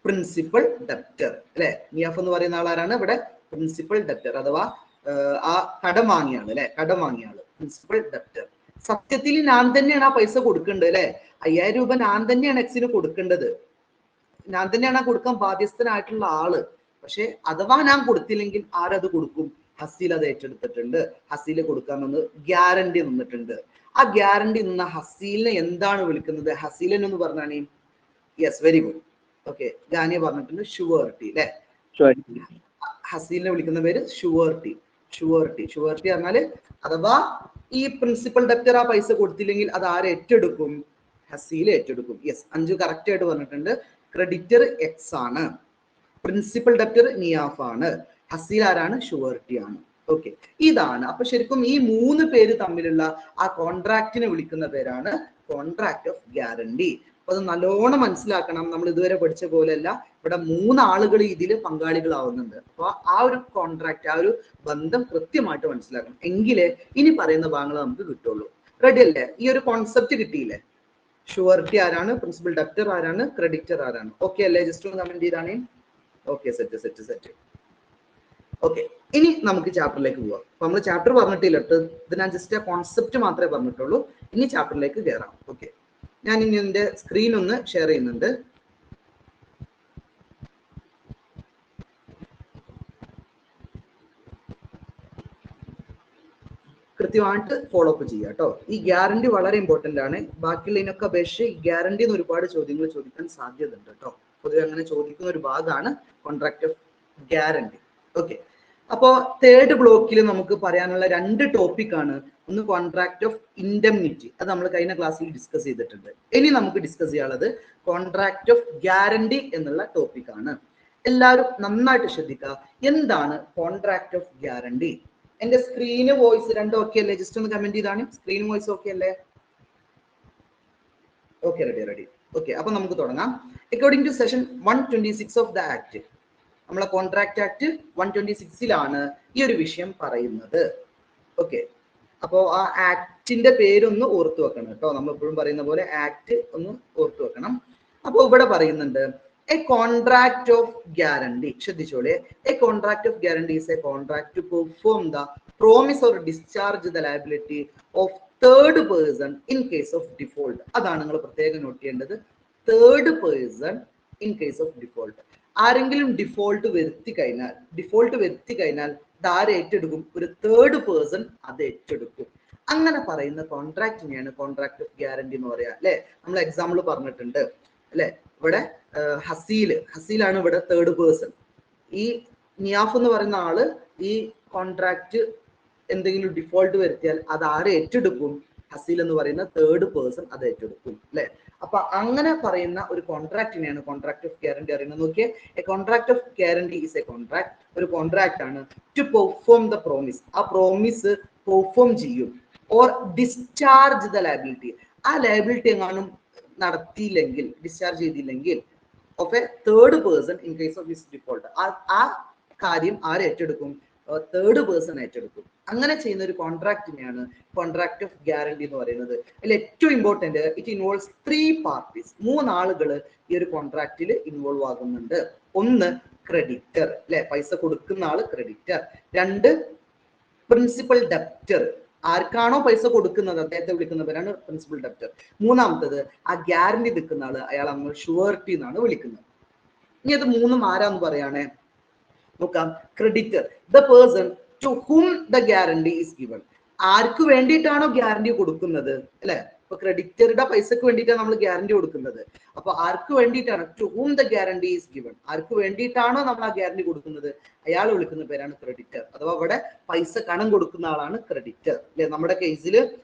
പ്രിൻസിപ്പൽ ഡെപ്റ്റർ അല്ലെ. നിയാഫ് എന്ന് പറയുന്ന ആളാരാണ്? ഇവിടെ പ്രിൻസിപ്പൽ ഡെപ്റ്റർ, അഥവാ ആ കടം വാങ്ങിയ ആള് അല്ലെ, കടം വാങ്ങിയ ആള് പ്രിൻസിപ്പൽ ഡെപ്റ്റർ. സത്യത്തിൽ ഞാൻ തന്നെയാണ് ആ പൈസ കൊടുക്കേണ്ടത് അല്ലെ. 5000 രൂപ ഞാൻ തന്നെയാണ് എക്സിന് കൊടുക്കേണ്ടത്, ഞാൻ തന്നെയാണ് ആ കൊടുക്കാൻ ബാധ്യസ്ഥനായിട്ടുള്ള ആള്. പക്ഷെ അഥവാ ഞാൻ കൊടുത്തില്ലെങ്കിൽ ആരത് കൊടുക്കും? ഹസീൽ അത് ഏറ്റെടുത്തിട്ടുണ്ട്. ഹസീൽ കൊടുക്കാമെന്ന് ഗ്യാരണ്ടി നിന്നിട്ടുണ്ട്. ആ ഗ്യാരണ്ടി നിന്ന ഹസീലിനെ എന്താണ് വിളിക്കുന്നത്? ഹസീലൻ എന്ന് പറഞ്ഞാണ്. Yes, very good. ഓക്കെ, ഗാനിയ പറഞ്ഞിട്ടുണ്ട് ഷുവർട്ടി അല്ലെ. ഹസീലിനെ വിളിക്കുന്ന പേര് ഷുവർട്ടി. ഷുവർട്ടി പറഞ്ഞാല് അഥവാ ഈ പ്രിൻസിപ്പൽ ഡെപ്റ്റർ ആ പൈസ കൊടുത്തില്ലെങ്കിൽ അത് ആര് ഏറ്റെടുക്കും? ഹസീൽ ഏറ്റെടുക്കും. യെസ്, 5 കറക്റ്റ് ആയിട്ട് പറഞ്ഞിട്ടുണ്ട്. ക്രെഡിറ്റർ എക്സ് ആണ്, പ്രിൻസിപ്പൽ ഡെപ്റ്റർ നിയാഫ് ആണ്, ഹസീൽ ആരാണ്? ഷുവർട്ടി ആണ്. ഓക്കെ, ഇതാണ്. അപ്പൊ ശരിക്കും ഈ 3 പേര് തമ്മിലുള്ള ആ കോൺട്രാക്റ്റിനെ വിളിക്കുന്ന പേരാണ് കോൺട്രാക്ട് ഓഫ് ഗ്യാരണ്ടി. അപ്പൊ അത് നല്ലോണം മനസ്സിലാക്കണം. നമ്മൾ ഇതുവരെ പഠിച്ച പോലെയല്ല, ഇവിടെ 3 ആളുകൾ ഇതിൽ പങ്കാളികളാവുന്നുണ്ട്. അപ്പൊ ആ ഒരു കോൺട്രാക്ട്, ആ ഒരു ബന്ധം കൃത്യമായിട്ട് മനസ്സിലാക്കണം, എങ്കിലേ ഇനി പറയുന്ന ഭാഗങ്ങൾ നമുക്ക് കിട്ടുള്ളൂ. റെഡി അല്ലേ? ഈ ഒരു കോൺസെപ്റ്റ് കിട്ടിയില്ലേ? ഷുവർട്ടി ആരാണ്, പ്രിൻസിപ്പൽ ഡെപ്റ്റർ ആരാണ്, ക്രെഡിറ്റർ ആരാണ്? ഓക്കെ അല്ലേ? ജസ്റ്റ് ഒന്ന് കമന്റ് ചെയ്താണ്. Okay, set. ഓക്കെ, ഇനി നമുക്ക് ചാപ്റ്ററിലേക്ക് പോവാം. അപ്പൊ നമ്മൾ ചാപ്റ്റർ പറഞ്ഞിട്ടില്ല, ഇത് ഞാൻ ജസ്റ്റ് ആ കോൺസെപ്റ്റ് മാത്രമേ പറഞ്ഞിട്ടുള്ളൂ. ഇനി ചാപ്റ്ററിലേക്ക് കയറാം. ഓക്കെ, ഞാൻ ഇനി എന്റെ സ്ക്രീൻ ഒന്ന് ഷെയർ ചെയ്യുന്നുണ്ട്. കൃത്യമായിട്ട് ഫോളോ അപ്പ് ചെയ്യുക കേട്ടോ. ഈ ഗ്യാരണ്ടി വളരെ ഇമ്പോർട്ടന്റ് ആണ്. ബാക്കിയുള്ളതിനൊക്കെ അപേക്ഷിച്ച് ഈ ഗ്യാരണ്ടി എന്ന് ഒരുപാട് ചോദ്യങ്ങൾ ചോദിക്കാൻ സാധ്യത ഉണ്ട് കേട്ടോ. പൊതുവെ അങ്ങനെ ചോദിക്കുന്ന ഒരു ഭാഗമാണ് കോൺട്രാക്ട് ഓഫ് ഗ്യാരണ്ടി. ഓക്കെ, അപ്പോ 3rd ബ്ലോക്കിൽ നമുക്ക് പറയാനുള്ള 2 ടോപ്പിക്കാണ്. ഒന്ന് കോൺട്രാക്ട് ഓഫ് ഇൻഡെംനിറ്റി, അത് നമ്മൾ കഴിഞ്ഞ ക്ലാസ്സിൽ ഡിസ്കസ് ചെയ്തിട്ടുണ്ട്. ഇനി നമുക്ക് ഡിസ്കസ് ചെയ്യാനുള്ളത് കോൺട്രാക്ട് ഓഫ് ഗ്യാരണ്ടി എന്നുള്ള ടോപ്പിക്കാണ്. എല്ലാവരും നന്നായിട്ട് ശ്രദ്ധിക്കുക, എന്താണ് കോൺട്രാക്ട് ഓഫ് ഗ്യാരണ്ടി? എന്റെ സ്ക്രീന് വോയിസ് രണ്ടും ഓക്കെ അല്ലേ? ജസ്റ്റ് ഒന്ന് കമന്റ് ചെയ്താണ്. സ്ക്രീൻ വോയിസ് ഓക്കെ അല്ലേ? Okay, ready. ഓക്കെ, അപ്പൊ നമുക്ക് തുടങ്ങാം. According to section 126 of the act, നമ്മളെ കോൺട്രാക്ട് ആക്ട് 126ലാണ് ഈ ഒരു വിഷയം പറയുന്നത്. ഓക്കെ, അപ്പോ ആ ആക്ടിന്റെ പേരൊന്ന് ഓർത്തു വെക്കണം കേട്ടോ. നമ്മൾ എപ്പോഴും പറയുന്ന പോലെ ആക്ട് ഒന്ന് ഓർത്തു വെക്കണം. അപ്പൊ ഇവിടെ പറയുന്നുണ്ട് എ കോൺട്രാക്ട് ഓഫ് ഗ്യാരണ്ടി. ശ്രദ്ധിച്ചോളെ, a contract of guarantee is a contract to perform the promise or discharge the liability of third person in case of default. അതാണ് നിങ്ങൾ പ്രത്യേകം നോട്ട് ചെയ്യേണ്ടത്. Third person in case of default. ആരെങ്കിലും default വരുത്തി കഴിഞ്ഞാൽ ഇത് ആര് ഏറ്റെടുക്കും? ഒരു തേർഡ് പേഴ്സൺ അത് ഏറ്റെടുക്കും. അങ്ങനെ പറയുന്ന കോൺട്രാക്റ്റിനെയാണ് കോൺട്രാക്ട് ഓഫ് ഗ്യാരണ്ടി എന്ന് പറയാ. അല്ലെ, നമ്മൾ എക്സാമ്പിൾ പറഞ്ഞിട്ടുണ്ട് അല്ലെ. ഇവിടെ ഹസീലാണ് ഇവിടെ തേർഡ് പേഴ്സൺ. ഈ നിയാഫ് എന്ന് പറയുന്ന ആള് ഈ കോൺട്രാക്ട് എന്തെങ്കിലും ഡിഫോൾട്ട് വരുത്തിയാൽ അത് ആര് ഏറ്റെടുക്കും? ഹസീൽ എന്ന് പറയുന്ന തേർഡ് പേഴ്സൺ അത് ഏറ്റെടുക്കും അല്ലെ. അപ്പൊ അങ്ങനെ പറയുന്ന ഒരു കോൺട്രാക്റ്റിനെയാണ് കോൺട്രാക്ട് ഓഫ് ഗ്യാരണ്ടി അറിയുന്നത്. നോക്കിയേ, A contract of guarantee is a contract, ഒരു കോൺട്രാക്ട് ആണ് ടു പെർഫോം ദ പ്രോമിസ്, ആ പ്രോമിസ് പെർഫോം ചെയ്യും, ഓർ ഡിസ്ചാർജ് ദ ലയബിലിറ്റി, ആ ലയബിലിറ്റി എങ്ങാനും നടത്തിയില്ലെങ്കിൽ, ഡിസ്ചാർജ് ചെയ്തില്ലെങ്കിൽ of A third person in case of his default, ആ കാര്യം ആര് ഏറ്റെടുക്കും? തേർഡ് പേഴ്സൺ ഏറ്റെടുക്കും. അങ്ങനെ ചെയ്യുന്ന ഒരു കോൺട്രാക്റ്റിനെയാണ് കോൺട്രാക്ട് ഓഫ് ഗ്യാരണ്ടി എന്ന് പറയുന്നത്. അതിൽ ഏറ്റവും ഇമ്പോർട്ടന്റ്, ഇറ്റ് ഇൻവോൾവ്സ് 3 പാർട്ടീസ്, 3 ആളുകൾ ഈ ഒരു കോൺട്രാക്റ്റിൽ ഇൻവോൾവ് ആകുന്നുണ്ട്. ഒന്ന് ക്രെഡിറ്റർ അല്ലെ, പൈസ കൊടുക്കുന്ന ആള് ക്രെഡിറ്റർ. 2 പ്രിൻസിപ്പൽ ഡെപ്റ്റർ, ആർക്കാണോ പൈസ കൊടുക്കുന്നത് അദ്ദേഹത്തെ വിളിക്കുന്ന പേരാണ് പ്രിൻസിപ്പൽ ഡെപ്റ്റർ. 3ാമത്തത് ആ ഗ്യാരണ്ടി നിൽക്കുന്ന ആള്, അയാൾ നമ്മൾ ഷുവർട്ടി എന്നാണ് വിളിക്കുന്നത്. ഇനി അത് 3ഉം ആരാന്ന് പറയാണേ നോക്കാം. Creditor, the person to whom the guarantee is given, ആർക്ക് വേണ്ടിയിട്ടാണോ ഗ്യാരണ്ടി കൊടുക്കുന്നത് അല്ലെ. ഇപ്പൊ ക്രെഡിറ്ററുടെ പൈസക്ക് വേണ്ടിയിട്ടാണ് നമ്മൾ ഗ്യാരണ്ടി കൊടുക്കുന്നത്. അപ്പൊ ആർക്ക് വേണ്ടിയിട്ടാണ്? To whom the guarantee is given, ആർക്ക് വേണ്ടിയിട്ടാണോ നമ്മൾ ആ ഗ്യാരണ്ടി കൊടുക്കുന്നത് അയാൾ വിളിക്കുന്ന പേരാണ് ക്രെഡിറ്റർ. അഥവാ അവിടെ പൈസ കടം കൊടുക്കുന്ന ആളാണ് ക്രെഡിറ്റർ അല്ലെ. നമ്മുടെ കേസിൽ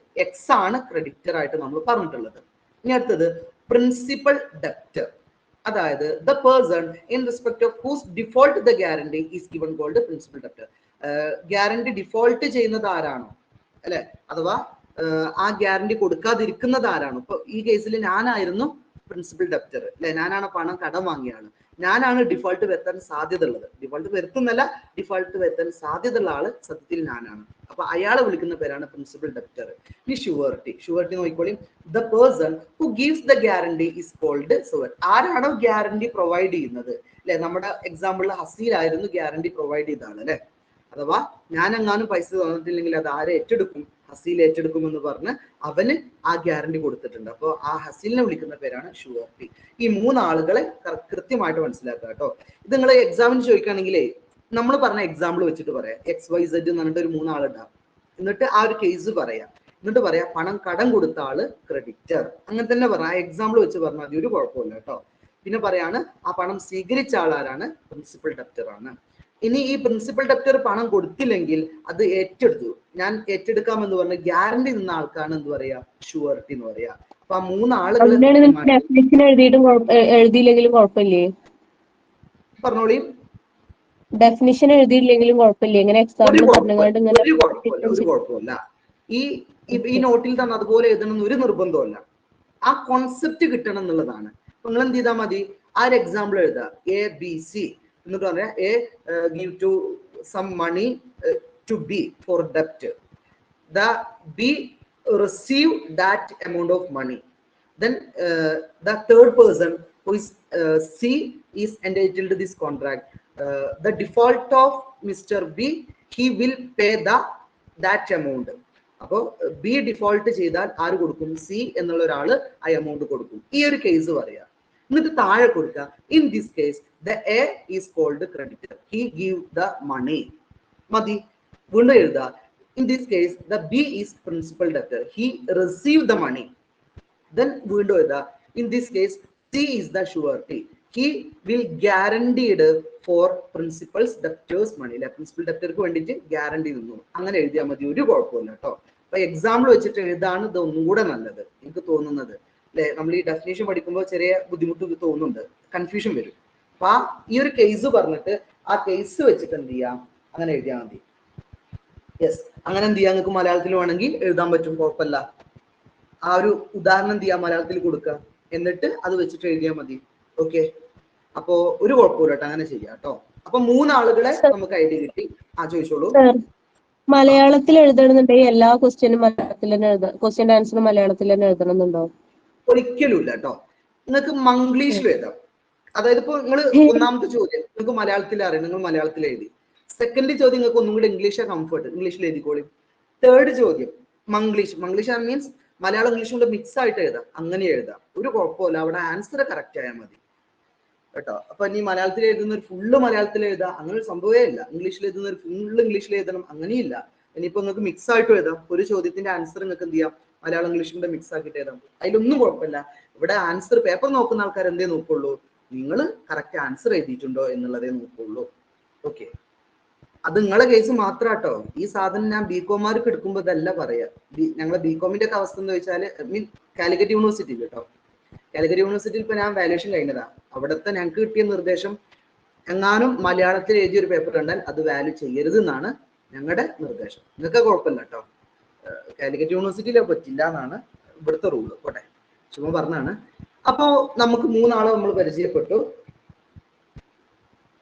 എക്സ് ആണ് ക്രെഡിറ്റർ ആയിട്ട് നമ്മൾ പറഞ്ഞിട്ടുള്ളത്. ഇനി അടുത്തത് പ്രിൻസിപ്പൽ ഡെപ്റ്റർ, അതായത് the person in respect of whose default the guarantee is given called principal debtor. Guarantee default ചെയ്യുന്നത് ആരാണോ അല്ലെ, അഥവാ ആ ഗ്യാരണ്ടി കൊടുക്കാതിരിക്കുന്നത് ആരാണോ. ഇപ്പൊ ഈ കേസിൽ ഞാനായിരുന്നു പ്രിൻസിപ്പൽ ഡെപ്റ്റർ അല്ലെ, ഞാനാണ് പണം കടം വാങ്ങിയാണ്, ഞാനാണ് ഡിഫോൾട്ട് വരുത്താൻ സാധ്യത ഉള്ളത്. ഡിഫോൾട്ട് വരുത്തുന്നല്ല, ഡിഫോൾട്ട് വരുത്താൻ സാധ്യതയുള്ള ആള് സത്യത്തിൽ ഞാനാണ്. അപ്പൊ അയാളെ വിളിക്കുന്ന പേരാണ് പ്രിൻസിപ്പൽ ഡെപ്റ്റർ. ഇനി ഷുവർട്ടി നോക്കിക്കോളി. The person who gives the guarantee is called surety, ആരാണോ ഗ്യാരണ്ടി പ്രൊവൈഡ് ചെയ്യുന്നത് അല്ലെ. നമ്മുടെ എക്സാമ്പിളിൽ ഹസീലായിരുന്നു ഗ്യാരണ്ടി പ്രൊവൈഡ് ചെയ്ത ആള് അല്ലെ. അഥവാ ഞാൻ എങ്ങാനും പൈസ തന്നിട്ടില്ലെങ്കിൽ അത് ആരെ ഏറ്റെടുക്കും? ഹസീൽ ഏറ്റെടുക്കും എന്ന് പറഞ്ഞ് അവന് ആ ഗ്യാരണ്ടി കൊടുത്തിട്ടുണ്ട്. അപ്പോൾ ആ ഹസീലിനെ വിളിക്കുന്ന പേരാണ് ഷുവർട്ടി. ഈ 3 ആളുകളെ കൃത്യമായിട്ട് മനസ്സിലാക്കുക കേട്ടോ. ഇത് നിങ്ങൾ എക്സാമിന് ചോദിക്കുകയാണെങ്കിലേ നമ്മൾ പറഞ്ഞ എക്സാമ്പിൾ വെച്ചിട്ട് പറയാം. XYZ എന്ന് പറഞ്ഞിട്ട് ഒരു 3 ആളുണ്ടാവും. എന്നിട്ട് ആ ഒരു കേസ് പറയാം. എന്നിട്ട് പറയാം പണം കടം കൊടുത്ത ആള് ക്രെഡിറ്റർ, അങ്ങനെ തന്നെ പറയാം. ആ എക്സാമ്പിൾ വെച്ച് പറഞ്ഞാൽ മതി, ഒരു കുഴപ്പമില്ല കേട്ടോ. പിന്നെ പറയാണ് ആ പണം സ്വീകരിച്ച ആളാരാണ്? പ്രിൻസിപ്പൽ ഡെപ്റ്റർ ആണ്. ഇനി ഈ പ്രിൻസിപ്പൽ ഡെപ്റ്റർ പണം കൊടുത്തില്ലെങ്കിൽ അത് ഏറ്റെടുത്തു, ഞാൻ ഏറ്റെടുക്കാമെന്ന് പറഞ്ഞ ഗ്യാരണ്ടി നിന്ന ആൾക്കാണ് എന്ത് പറയാ? ഷുവർട്ടി എന്ന് പറയാ. അപ്പൊ ആ 3 ആളുകൾ എഴുതിയില്ലെങ്കിലും കുഴപ്പമില്ലേ? പറഞ്ഞോളി. ഡെഫിനിഷൻ എഴുതിയില്ലെങ്കിലും കുഴപ്പമില്ലേ? ഇങ്ങനെ എക്സാമ്പിൾ പറഞ്ഞുകൊണ്ട് ഒരു കുഴപ്പമില്ല. ഈ നോട്ടിൽ തന്നെ അതുപോലെ എഴുതണമെന്ന് ഒരു നിർബന്ധമല്ല. ആ കോൺസെപ്റ്റ് കിട്ടണം എന്നുള്ളതാണ്. അപ്പൊ നിങ്ങൾ എന്ത് ചെയ്താൽ മതി, ആ ഒരു എക്സാമ്പിൾ എഴുതുക. ABC എന്നിട്ട് പറയാം A give to some money to B for debt. The B receive that amount of money. Then the third person who is C is entitled to this contract. The default of Mr. B, he will pay that amount. അപ്പോൾ B default ചെയ്താൽ ആര് കൊടുക്കും? C എന്നുള്ള ഒരാള് ആ amount കൊടുക്കും. ഈ ഒരു കേസ് പറയാം. എന്നിട്ട് താഴെ കൊടുക്കുക. In this case the a is called creditor, he give the money. മതി. വീണ്ടും എഴുതുക. In this case the b is principal debtor, he receive the money. Then വീണ്ടും എഴുതുക. In this case c is the surety, he will guaranteed for principal's debtor's money. അല്ലെ, principal ഡെപ്റ്റർക്ക് വേണ്ടിയിട്ട് guarantee നിന്നു. അങ്ങനെ എഴുതിയാൽ മതി, ഒരു കുഴപ്പമില്ല കേട്ടോ. അപ്പൊ എക്സാമ്പിൾ വെച്ചിട്ട് എഴുതാണ് ഇത് ഒന്നും കൂടെ നല്ലത് എനിക്ക് തോന്നുന്നത് അല്ലെ. നമ്മൾ ഈ ഡെഫിനേഷൻ പഠിക്കുമ്പോൾ ചെറിയ ബുദ്ധിമുട്ട് തോന്നുന്നുണ്ട്, കൺഫ്യൂഷൻ വരും. അപ്പൊ ഈ ഒരു കേസ് പറഞ്ഞിട്ട് ആ കേസ് വെച്ചിട്ട് എന്ത് ചെയ്യാം, അങ്ങനെ എഴുതിയാൽ മതി. യെസ്, അങ്ങനെ എന്ത് ചെയ്യാം, നിങ്ങൾക്ക് മലയാളത്തിൽ വേണമെങ്കിൽ എഴുതാൻ പറ്റും, കുഴപ്പമില്ല. ആ ഒരു ഉദാഹരണം എന്ത് ചെയ്യാം, മലയാളത്തിൽ കൊടുക്കുക, എന്നിട്ട് അത് വെച്ചിട്ട് എഴുതിയാൽ മതി. ഓക്കെ, അപ്പോ ഒരു കുഴപ്പമില്ല കേട്ടോ, അങ്ങനെ ചെയ്യാം കേട്ടോ. അപ്പൊ 3 ആളുകളെ നമുക്ക് ഐഡിയ കിട്ടി. ആ ചോദിച്ചോളൂ. മലയാളത്തിൽ എഴുതണമെന്നുണ്ടെങ്കിൽ എല്ലാ ക്വസ്റ്റ്യനും മലയാളത്തിൽ തന്നെ എഴുതാം, ക്വസ്റ്റ്യൻ ആൻസർ മലയാളത്തിൽ തന്നെ എഴുതണമെന്നുണ്ടോ? ഒരിക്കലും ഇല്ല കേട്ടോ. നിങ്ങൾക്ക് മംഗ്ലീഷിൽ എഴുതാം. അതായത് ഇപ്പൊ നിങ്ങൾ ഒന്നാമത്തെ ചോദ്യം നിങ്ങൾക്ക് മലയാളത്തിൽ അറിയാം, നിങ്ങൾ മലയാളത്തിൽ എഴുതി. സെക്കൻഡ് ചോദ്യം നിങ്ങൾക്ക് ഒന്നും കൂടി ഇംഗ്ലീഷ് കംഫർട്ട്, ഇംഗ്ലീഷിൽ എഴുതിക്കോളി. തേർഡ് ചോദ്യം മംഗ്ലീഷ് മീൻസ് മലയാളം ഇംഗ്ലീഷും കൂടെ മിക്സ് ആയിട്ട് എഴുതാം, അങ്ങനെ എഴുതാം, ഒരു കുഴപ്പമില്ല. അവിടെ ആൻസർ കറക്റ്റ് ആയാൽ മതി. കേട്ടോ. അപ്പൊ ഇനി മലയാളത്തിൽ എഴുതുന്ന ഒരു ഫുള്ള് മലയാളത്തിൽ എഴുതാം, അങ്ങനെ ഒരു സംഭവമേ ഇല്ല. ഇംഗ്ലീഷിൽ എഴുതുന്ന ഒരു ഫുള്ള് ഇംഗ്ലീഷിൽ എഴുതണം, അങ്ങനെയില്ല. ഇനിയിപ്പോ നിങ്ങൾക്ക് മിക്സ് ആയിട്ട് എഴുതാം, ഒരു ചോദ്യത്തിന്റെ ആൻസർ നിങ്ങൾക്ക് എന്ത് ചെയ്യാം, മലയാളം ഇംഗ്ലീഷിന്റെ മിക്സ് ആക്കിയിട്ട് എഴുതാം, അതിലൊന്നും കുഴപ്പമില്ല. ഇവിടെ ആൻസർ പേപ്പർ നോക്കുന്ന ആൾക്കാർ എന്തേ നോക്കുള്ളൂ, നിങ്ങൾ കറക്റ്റ് ആൻസർ എഴുതിയിട്ടുണ്ടോ എന്നുള്ളതേ നോക്കുള്ളൂ. ഓക്കെ, അത് നിങ്ങളെ കേസ് മാത്രാട്ടോ. ഈ സാധനം ഞാൻ ബികോമാർക്ക് എടുക്കുമ്പോൾ ഇതല്ല പറയാ. ഞങ്ങളെ ബികോമിന്റെ ഒക്കെ അവസ്ഥ എന്ന് വെച്ചാൽ മീൻ കാലിക്കറ്റ് യൂണിവേഴ്സിറ്റി കേട്ടോ, കാലിക്കറ്റ് യൂണിവേഴ്സിറ്റിയിൽ ഇപ്പൊ ഞാൻ വാല്യൂഷൻ കഴിഞ്ഞതാ. അവിടുത്തെ ഞങ്ങൾക്ക് കിട്ടിയ നിർദ്ദേശം, എങ്ങാനും മലയാളത്തിൽ എഴുതിയ ഒരു പേപ്പർ കണ്ടാൽ അത് വാല്യൂ ചെയ്യരുത് എന്നാണ് ഞങ്ങളുടെ നിർദ്ദേശം. നിങ്ങൾക്ക് കുഴപ്പമില്ല കേട്ടോ, കാലിക്കറ്റ് യൂണിവേഴ്സിറ്റിയിലെ പറ്റില്ല എന്നാണ് ഇവിടുത്തെ റൂള്. പോട്ടെ, ചുമ്മാ പറഞ്ഞാണ്. അപ്പോ നമുക്ക് മൂന്നാളെ നമ്മൾ പരിചയപ്പെട്ടു.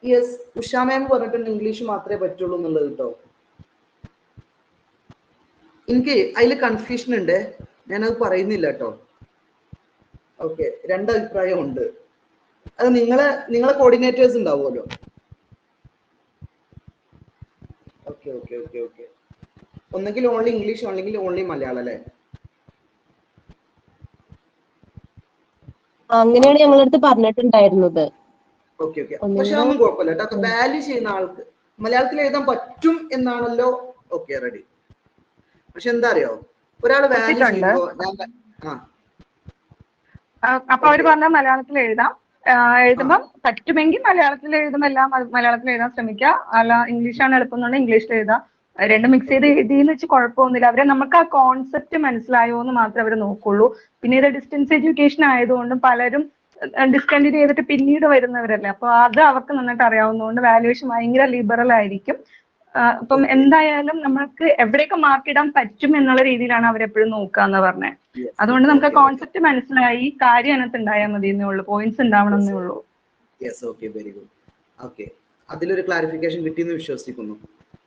യെസ്, ഉഷാ മാം പറഞ്ഞിട്ടുണ്ട് ഇംഗ്ലീഷ് മാത്രമേ പറ്റുള്ളൂ എന്നുള്ളത് കേട്ടോ. എനിക്ക് അതിൽ കൺഫ്യൂഷൻ ഉണ്ട്, ഞാനത് പറയുന്നില്ല കേട്ടോ. ഓക്കെ, രണ്ട് അഭിപ്രായം ഉണ്ട്. അത് നിങ്ങളെ കോർഡിനേറ്റേഴ്സ് ഉണ്ടാവുമല്ലോ. ഓക്കെ ഓക്കെ ഓക്കെ ഓക്കെ, ഒന്നെങ്കിൽ ഓൺലി ഇംഗ്ലീഷ് അല്ലെങ്കിൽ ഓൺലി മലയാളം അല്ലേ? അങ്ങനെയാണ് ഞങ്ങളുടെ അടുത്ത് പറഞ്ഞിട്ടുണ്ടായിരുന്നത്. ഓക്കെ ഓക്കെ, പക്ഷെ അതൊന്നും കുഴപ്പമില്ല കേട്ടോ. വാല്യൂ ചെയ്യുന്ന ആൾക്ക് മലയാളത്തിൽ എഴുതാൻ പറ്റും എന്നാണല്ലോ. Okay, ready. പക്ഷെ എന്താ അറിയോ, ഒരാൾ വാല്യൂ ചെയ്യുമ്പോ അപ്പൊ അവര് പറഞ്ഞ മലയാളത്തിൽ എഴുതുമ്പോ പറ്റുമെങ്കിൽ മലയാളത്തിൽ എഴുതുമ്പോ എല്ലാം മലയാളത്തിൽ എഴുതാൻ ശ്രമിക്കുക. അല്ല ഇംഗ്ലീഷാണ് എളുപ്പമെന്നുണ്ടെങ്കിൽ ഇംഗ്ലീഷിൽ എഴുതാം. രണ്ടും മിക്സ് ചെയ്ത് എഴുതിയെന്ന് വെച്ച് കുഴപ്പമൊന്നുമില്ല. അവരെ നമുക്ക് ആ കോൺസെപ്റ്റ് മനസ്സിലായോ എന്ന് മാത്രമേ അവർ നോക്കുള്ളൂ. പിന്നെ ഇത് ഡിസ്റ്റൻസ് എഡ്യൂക്കേഷൻ ആയതുകൊണ്ടും പലരും ഡിസ്കണ്ടിന്യൂ ചെയ്തിട്ട് പിന്നീട് വരുന്നവരല്ലേ, അപ്പൊ അത് അവർക്ക് നന്നായിട്ട് അറിയാവുന്നതുകൊണ്ട് വാല്യുവേഷൻ ഭയങ്കര ലിബറൽ ആയിരിക്കും. അപ്പം എന്തായാലും നമ്മൾക്ക് എവിടെയൊക്കെ മാർക്ക് ഇടാൻ പറ്റും എന്നുള്ള രീതിയിലാണ് അവരെപ്പോഴും നോക്കുക എന്ന് പറഞ്ഞത്. അതുകൊണ്ട് നമുക്ക് കോൺസെപ്റ്റ് മനസ്സിലായി, കാര്യം അതിനകത്ത് ഉണ്ടായാൽ മതി എന്നേ ഉള്ളൂ, പോയിന്റ്സ് ഉണ്ടാവണം എന്നേ ഉള്ളൂ. Yes, okay, very good. Okay, അതിലൊരു ക്ലാരിഫിക്കേഷൻ കിട്ടിയെന്ന് വിശ്വസിക്കുന്നു.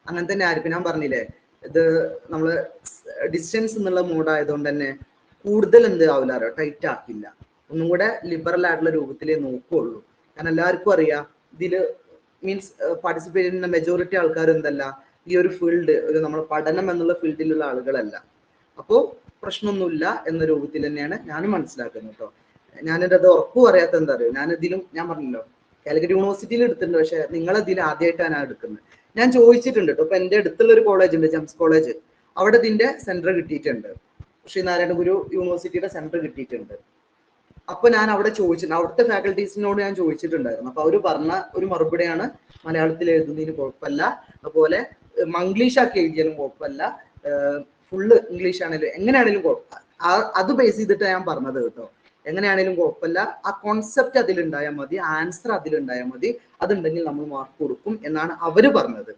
അങ്ങനെ തന്നെ ആയിരിക്കും. ഞാൻ പറഞ്ഞില്ലേ, ഇത് നമ്മള് ഡിസ്റ്റൻസ് എന്നുള്ള മോഡായതുകൊണ്ട് തന്നെ കൂടുതൽ എന്ത് ആവില്ല, ടൈറ്റ് ആക്കില്ല, ഒന്നും കൂടെ ലിബറൽ ആയിട്ടുള്ള രൂപത്തിലേ നോക്കുള്ളൂ. കാരണം എല്ലാവർക്കും അറിയാം ഇതില് മീൻസ് പാർട്ടിസിപ്പേറ്റ് ചെയ്യുന്ന മെജോറിറ്റി ആൾക്കാർ എന്തല്ല, ഈ ഒരു ഫീൽഡ്, ഒരു നമ്മുടെ പഠനം എന്നുള്ള ഫീൽഡിലുള്ള ആളുകളല്ല. അപ്പോൾ പ്രശ്നമൊന്നുമില്ല എന്ന രൂപത്തിൽ തന്നെയാണ് ഞാനും മനസ്സിലാക്കുന്നത് കേട്ടോ. ഞാനെൻ്റെ അത് ഉറപ്പ് പറയാത്ത എന്താ അറിയോ, ഞാൻ പറഞ്ഞല്ലോ കാലിക്കറ്റ് യൂണിവേഴ്സിറ്റിയിൽ എടുത്തിട്ടുണ്ട്, പക്ഷെ നിങ്ങളതിൽ ആദ്യമായിട്ടാണ് ഞാൻ എടുക്കുന്നത്. ഞാൻ ചോദിച്ചിട്ടുണ്ട് കേട്ടോ. ഇപ്പൊ എൻ്റെ അടുത്തുള്ള ഒരു കോളേജ് ഉണ്ട്, ജെംസ് കോളേജ്, അവിടെ ഇതിന്റെ സെന്റർ കിട്ടിയിട്ടുണ്ട്. ശ്രീനാരായണ ഗുരു യൂണിവേഴ്സിറ്റിയുടെ സെന്റർ കിട്ടിയിട്ടുണ്ട്. അപ്പൊ ഞാൻ അവിടെ ചോദിച്ചിട്ടുണ്ട്, അവിടുത്തെ ഫാക്കൽറ്റീസിനോട് ഞാൻ ചോദിച്ചിട്ടുണ്ടായിരുന്നു. അപ്പൊ അവര് പറഞ്ഞ ഒരു മറുപടിയാണ്, മലയാളത്തിൽ എഴുതുന്നതിന് കുഴപ്പമില്ല, അതുപോലെ മംഗ്ലീഷ് ആക്കി എഴുതിയാലും കുഴപ്പമില്ല, ഫുള്ള് ഇംഗ്ലീഷ് ആണെങ്കിലും എങ്ങനെയാണെങ്കിലും കുഴപ്പമില്ല. അത് ബേസ് ചെയ്തിട്ട് ഞാൻ പറഞ്ഞത് കേട്ടോ. എങ്ങനെയാണെങ്കിലും കുഴപ്പമില്ല, ആ കോൺസെപ്റ്റ് അതിലുണ്ടായാൽ മതി, ആൻസർ അതിലുണ്ടായാൽ മതി, അതുണ്ടെങ്കിൽ നമ്മൾ മാർക്ക് കൊടുക്കും എന്നാണ് അവര് പറഞ്ഞത്.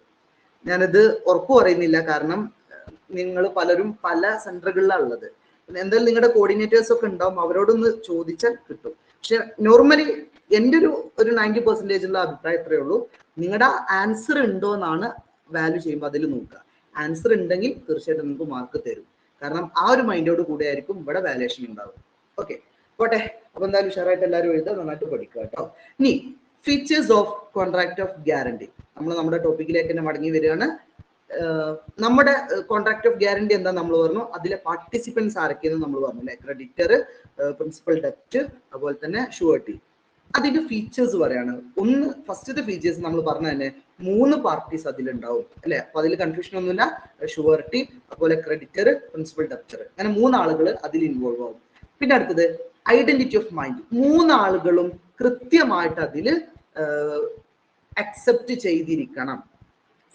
ഞാനിത് ഉറപ്പ് പറയുന്നില്ല, കാരണം നിങ്ങൾ പലരും പല സെന്ററുകളിലാണ് ഉള്ളത്. എന്തായാലും നിങ്ങളുടെ കോർഡിനേറ്റേഴ്സ് ഒക്കെ ഉണ്ടാവും, അവരോടൊന്ന് ചോദിച്ചാൽ കിട്ടും. പക്ഷെ നോർമലി എൻ്റെ ഒരു 90% ഉള്ള അഭിപ്രായം എത്രയേ ഉള്ളൂ, നിങ്ങളുടെ ആൻസർ ഉണ്ടോ എന്നാണ് വാല്യൂ ചെയ്യുമ്പോൾ അതിൽ നോക്കുക. ആൻസർ ഉണ്ടെങ്കിൽ തീർച്ചയായിട്ടും നിങ്ങൾക്ക് മാർക്ക് തരും. കാരണം ആ ഒരു മൈൻഡോട് കൂടെ ആയിരിക്കും ഇവിടെ വാല്യുവേഷൻ ഉണ്ടാവും. ഓക്കെ, പോട്ടെ. അപ്പൊ എന്തായാലും ഉഷാറായിട്ട് എല്ലാവരും എഴുതാൻ നന്നായിട്ട് പഠിക്കുക കേട്ടോ. ഇനി features of contract of guarantee, നമ്മൾ നമ്മുടെ ടോപ്പിക്കിലേക്ക് തന്നെ മടങ്ങി വരികയാണ്. നമ്മുടെ കോൺട്രാക്ട് ഓഫ് ഗ്യാരണ്ടി എന്താ നമ്മൾ പറഞ്ഞു, അതിലെ പാർട്ടിസിപ്പൻസ് ആരൊക്കെയെന്ന് നമ്മൾ പറഞ്ഞു അല്ലെ, ക്രെഡിറ്റർ, പ്രിൻസിപ്പൽ ഡെപ്റ്റ്, അതുപോലെ തന്നെ ഷുവർട്ടി. അതിന്റെ ഫീച്ചേഴ്സ് പറയാണ്. ഒന്ന്, ഫസ്റ്റത്തെ ഫീച്ചേഴ്സ് നമ്മൾ പറഞ്ഞ തന്നെ 3 പാർട്ടീസ് അതിലുണ്ടാവും അല്ലെ. അപ്പൊ അതിൽ കൺഫ്യൂഷൻ ഒന്നുമില്ല, ഷുവർട്ടി, അതുപോലെ ക്രെഡിറ്റർ, പ്രിൻസിപ്പൽ ഡെപ്റ്റർ, അങ്ങനെ 3 ആളുകൾ അതിൽ ഇൻവോൾവ് ആവും. പിന്നെ അടുത്തത് ഐഡന്റിറ്റി ഓഫ് മൈൻഡ്, 3 ആളുകളും കൃത്യമായിട്ട് അതിൽ അക്സെപ്റ്റ് ചെയ്തിരിക്കണം.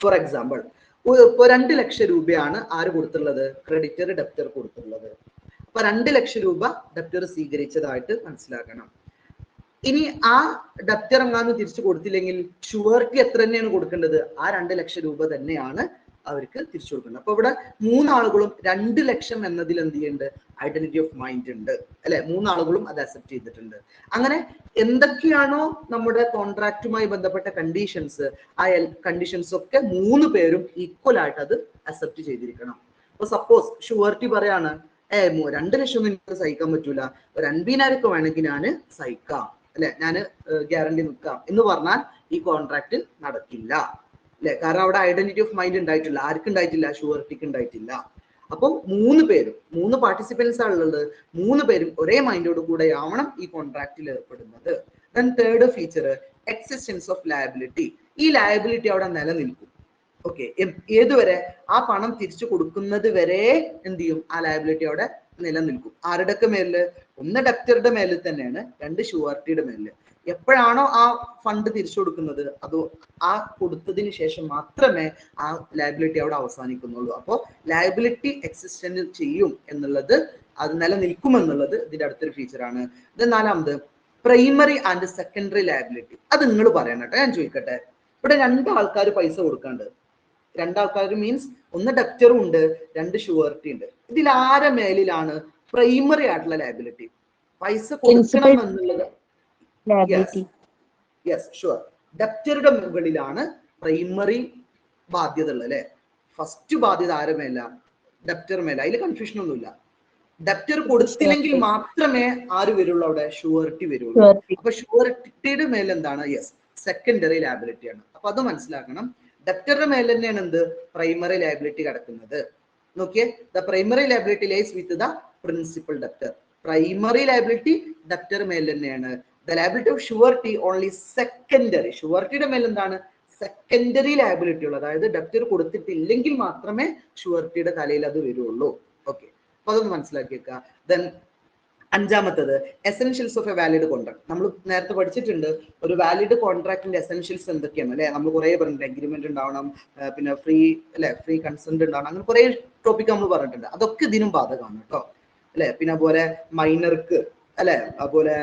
ഫോർ എക്സാമ്പിൾ, ഇപ്പൊ 2 ലക്ഷം രൂപയാണ് ആര് കൊടുത്തുള്ളത്, ക്രെഡിറ്റർ ഡെപ്റ്റർ കൊടുത്തുള്ളത്. അപ്പൊ 2 ലക്ഷം രൂപ ഡെപ്റ്റർ സ്വീകരിച്ചതായിട്ട് മനസ്സിലാക്കണം. ഇനി ആ ഡെപ്റ്റർ എങ്ങാനും തിരിച്ചു കൊടുത്തില്ലെങ്കിൽ ഷുവർട്ടി എത്ര തന്നെയാണ് കൊടുക്കേണ്ടത്, ആ 2 ലക്ഷം രൂപ തന്നെയാണ് അവർക്ക് തിരിച്ചു കൊടുക്കുന്നത്. അപ്പൊ ഇവിടെ 3 ആളുകളും 2 ലക്ഷം എന്നതിൽ എന്ത് ചെയ്യുന്നുണ്ട്, ഐഡന്റിറ്റി ഓഫ് മൈൻഡ് ഉണ്ട് അല്ലെ. 3 ആളുകളും അത് അക്സെപ്റ്റ് ചെയ്തിട്ടുണ്ട്. അങ്ങനെ എന്തൊക്കെയാണോ നമ്മുടെ കോൺട്രാക്റ്റുമായി ബന്ധപ്പെട്ട കണ്ടീഷൻസ്, ആ കണ്ടീഷൻസ് ഒക്കെ 3 പേരും ഈക്വൽ ആയിട്ട് അത് അക്സെപ്റ്റ് ചെയ്തിരിക്കണം. അപ്പൊ സപ്പോസ് ഷുവർട്ടി പറയാണ്, 2 ലക്ഷം ഒന്നും എനിക്ക് സഹിക്കാൻ പറ്റൂല, ഒരു 50,000 വേണമെങ്കിൽ ഞാൻ സഹിക്കാം അല്ലെ, ഞാൻ ഗ്യാരണ്ടി നിൽക്കാം എന്ന് പറഞ്ഞാൽ ഈ കോൺട്രാക്ട് നടക്കില്ല അല്ലെ. കാരണം അവിടെ ഐഡന്റിറ്റി ഓഫ് മൈൻഡ് ഉണ്ടായിട്ടില്ല. ആർക്കും ഉണ്ടായിട്ടില്ല, ഷുവർട്ടിക്ക് ഉണ്ടായിട്ടില്ല. അപ്പം 3 പേരും, 3 പാർട്ടിസിപ്പൻസ് ആണുള്ളത്, 3 പേരും ഒരേ മൈൻഡോട് കൂടെ ആവണം ഈ കോൺട്രാക്റ്റിൽ ഏർപ്പെടുന്നത്. Third feature existence of liability. ഈ ലയബിലിറ്റി അവിടെ നിലനിൽക്കും. ഓക്കെ, ഏതുവരെ? ആ പണം തിരിച്ചു കൊടുക്കുന്നത് വരെ എന്ത് ചെയ്യും? ആ ലയബിലിറ്റി അവിടെ നിലനിൽക്കും. ആരുടെയൊക്കെ മേലില്? ഒന്ന് ഡെപ്റ്ററുടെ മേലിൽ തന്നെയാണ്, രണ്ട് ഷുവർട്ടിയുടെ മേലില്. എപ്പോഴാണോ ആ ഫണ്ട് തിരിച്ചു കൊടുക്കുന്നത്, അതോ ആ കൊടുത്തതിന് ശേഷം മാത്രമേ ആ ലയബിലിറ്റി അവിടെ അവസാനിക്കുന്നുള്ളൂ. അപ്പോൾ ലയബിലിറ്റി എക്സിസ്റ്റന്റ് ചെയ്യും എന്നുള്ളത്, അത് നിലനിൽക്കുമെന്നുള്ളത് ഇതിന്റെ അടുത്തൊരു ഫീച്ചറാണ്. ഇത് നാലാമത് പ്രൈമറി ആൻഡ് സെക്കൻഡറി ലയബിലിറ്റി. അത് നിങ്ങൾ പറയണം കേട്ടോ. ഞാൻ ചോദിക്കട്ടെ, ഇവിടെ രണ്ടാൾക്കാർ പൈസ കൊടുക്കാണ്ട്, രണ്ടാൾക്കാർ മീൻസ് ഒന്ന് ഡെപ്റ്ററും ഉണ്ട്, രണ്ട് ഷുവർട്ടി ഉണ്ട്. ഇതിൽ ആരെ മേലിലാണ് പ്രൈമറി ആയിട്ടുള്ള ലയബിലിറ്റി? പൈസ കൊടുക്കണം എന്നുള്ളത് യെസ് ഷുവർ, ഡെപ്റ്ററുടെ മുകളിലാണ് പ്രൈമറി ബാധ്യത ഉള്ളത് അല്ലെ. ഫസ്റ്റ് ബാധ്യത ആരുടെ മേല? ഡെപ്റ്റർ മേല. അതിൽ കൺഫ്യൂഷൻ ഒന്നുമില്ല. ഡെപ്റ്റർ കൊടുത്തില്ലെങ്കിൽ മാത്രമേ ആര് വരുള്ളൂ അവിടെ? ഷുവർട്ടി വരുള്ളൂ. അപ്പൊ ഷുവർട്ടിയുടെ മേൽ എന്താണ്? യെസ്, സെക്കൻഡറി ലയബിലിറ്റി ആണ്. അപ്പൊ അത് മനസ്സിലാക്കണം. ഡെപ്റ്ററുടെ മേൽ തന്നെയാണ് എന്ത്? പ്രൈമറി ലയബിലിറ്റി കിടക്കുന്നത്. നോക്കിയേ, the primary liability lies with the principal debtor. Primary liability debtor മേൽ തന്നെയാണ്. The liability of surety only secondary. ഷുവർട്ടിയുടെ മേൽ എന്താണ്? സെക്കൻഡറി ലയബിലിറ്റി ഉള്ളത്. അതായത് ഡെപ്റ്റർ കൊടുത്തിട്ടില്ലെങ്കിൽ മാത്രമേ ഷുവർട്ടിയുടെ തലയിൽ അത് വരുള്ളൂ. ഓക്കെ, അപ്പൊ അതൊന്ന് മനസ്സിലാക്കി വെക്കുക. ദെൻ അഞ്ചാമത്തത് essentials of a valid contract. നമ്മൾ നേരത്തെ പഠിച്ചിട്ടുണ്ട് ഒരു വാലിഡ് കോൺട്രാക്ടിന്റെ എസെൻഷ്യൽസ് എന്തൊക്കെയാണ് അല്ലെ. നമ്മൾ കുറെ പറഞ്ഞിട്ടുണ്ട്. അഗ്രിമെന്റ് ഉണ്ടാവണം, പിന്നെ ഫ്രീ കൺസെന്റ് ഉണ്ടാവണം, അങ്ങനെ കുറെ ടോപ്പിക് നമ്മൾ പറഞ്ഞിട്ടുണ്ട്. അതൊക്കെ ഇതിനും ബാധകമാണ് കേട്ടോ അല്ലെ. പിന്നെ അതുപോലെ മൈനർക്ക് അല്ലെ, അതുപോലെ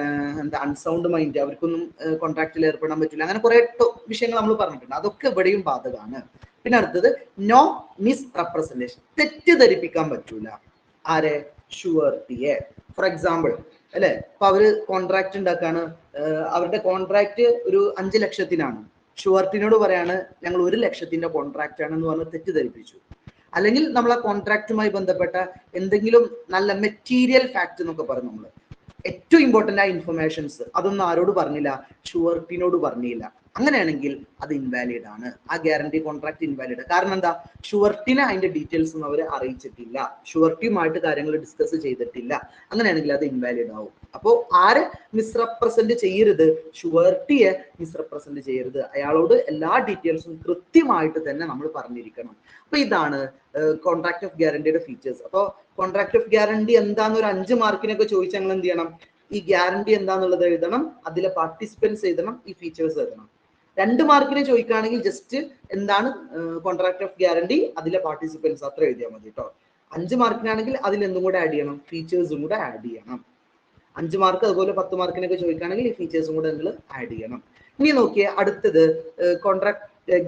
എന്താ അൺസൗണ്ട് മൈൻഡ്, അവർക്കൊന്നും കോൺട്രാക്റ്റിൽ ഏർപ്പെടാൻ പറ്റില്ല, അങ്ങനെ കുറെ വിഷയങ്ങൾ നമ്മൾ പറഞ്ഞിട്ടുണ്ട്. അതൊക്കെ ഇവിടെയും ബാധകമാണ്. പിന്നെ അടുത്തത് നോ മിസ് റെപ്രസെന്റേഷൻ. തെറ്റിദ്ധരിപ്പിക്കാൻ പറ്റൂല ആരെ? ഷുവർട്ടിയെ. ഫോർ എക്സാമ്പിൾ അല്ലെ, ഇപ്പൊ അവര് കോൺട്രാക്ട് ഉണ്ടാക്കാണ്, അവരുടെ കോൺട്രാക്ട് ഒരു 5 ലക്ഷത്തിനാണ്. ഷുവർട്ടിനോട് പറയാണ് ഞങ്ങൾ 1 ലക്ഷത്തിന്റെ കോൺട്രാക്ട് ആണെന്ന് പറഞ്ഞ് തെറ്റിദ്ധരിപ്പിച്ചു. അല്ലെങ്കിൽ നമ്മൾ ആ കോൺട്രാക്റ്റുമായി ബന്ധപ്പെട്ട എന്തെങ്കിലും നല്ല മെറ്റീരിയൽ ഫാക്ട് എന്നൊക്കെ പറഞ്ഞു, നമ്മൾ ഏറ്റവും ഇമ്പോർട്ടന്റ് ആയ ഇൻഫർമേഷൻസ് അതൊന്നും ആരോട് പറഞ്ഞില്ല? ഷുവർട്ടിനോട് പറഞ്ഞില്ല. അങ്ങനെയാണെങ്കിൽ അത് ഇൻവാലിഡ് ആണ്. ആ ഗ്യാരണ്ടി കോൺട്രാക്ട് ഇൻവാലിഡ്. കാരണം എന്താ? ഷുവർട്ടിനെ അതിന്റെ ഡീറ്റെയിൽസ് ഒന്നും അവർ അറിയിച്ചിട്ടില്ല, ഷുവർട്ടിയുമായിട്ട് കാര്യങ്ങൾ ഡിസ്കസ് ചെയ്തിട്ടില്ല. അങ്ങനെയാണെങ്കിൽ അത് ഇൻവാലിഡ് ആവും. അപ്പോൾ ആരെ മിസ്റെപ്രസെന്റ് ചെയ്യരുത്? ഷുവർട്ടിയെ മിസ്റെപ്രസെന്റ് ചെയ്യരുത്. അയാളോട് എല്ലാ ഡീറ്റെയിൽസും കൃത്യമായിട്ട് തന്നെ നമ്മൾ പറഞ്ഞിരിക്കണം. അപ്പൊ ഇതാണ് കോൺട്രാക്ട് ഓഫ് ഗ്യാരണ്ടിയുടെ ഫീച്ചേഴ്സ്. അപ്പോൾ കോൺട്രാക്ട് ഓഫ് ഗ്യാരണ്ടി എന്താന്ന് ഒരു 5 മാർക്കിനൊക്കെ ചോദിച്ചാൽ ഞങ്ങൾ എന്ത് ചെയ്യണം? ഈ ഗ്യാരണ്ടി എന്താന്നുള്ളത് എഴുതണം, അതിലെ പാർട്ടിസിപ്പൻസ് എഴുതണം, ഈ ഫീച്ചേഴ്സ് എഴുതണം. 2 മാർക്കിന് ചോദിക്കുകയാണെങ്കിൽ ജസ്റ്റ് എന്താണ് കോൺട്രാക്ട് ഓഫ് ഗ്യാരണ്ടി, അതിലെ പാർട്ടിസിപ്പൻസ് അത്ര എഴുതിയാൽ മതി കേട്ടോ. 5 മാർക്കിനാണെങ്കിൽ അതിൽ എന്തും കൂടെ ആഡ് ചെയ്യണം? ഫീച്ചേഴ്സും കൂടെ ആഡ് ചെയ്യണം. 5 മാർക്ക് അതുപോലെ 10 മാർക്കിനൊക്കെ ചോദിക്കുകയാണെങ്കിൽ ഈ ഫീച്ചേഴ്സും കൂടെ നിങ്ങൾ ആഡ് ചെയ്യണം. ഇനി നോക്കിയേ, അടുത്തത് കോൺട്രാക്ട്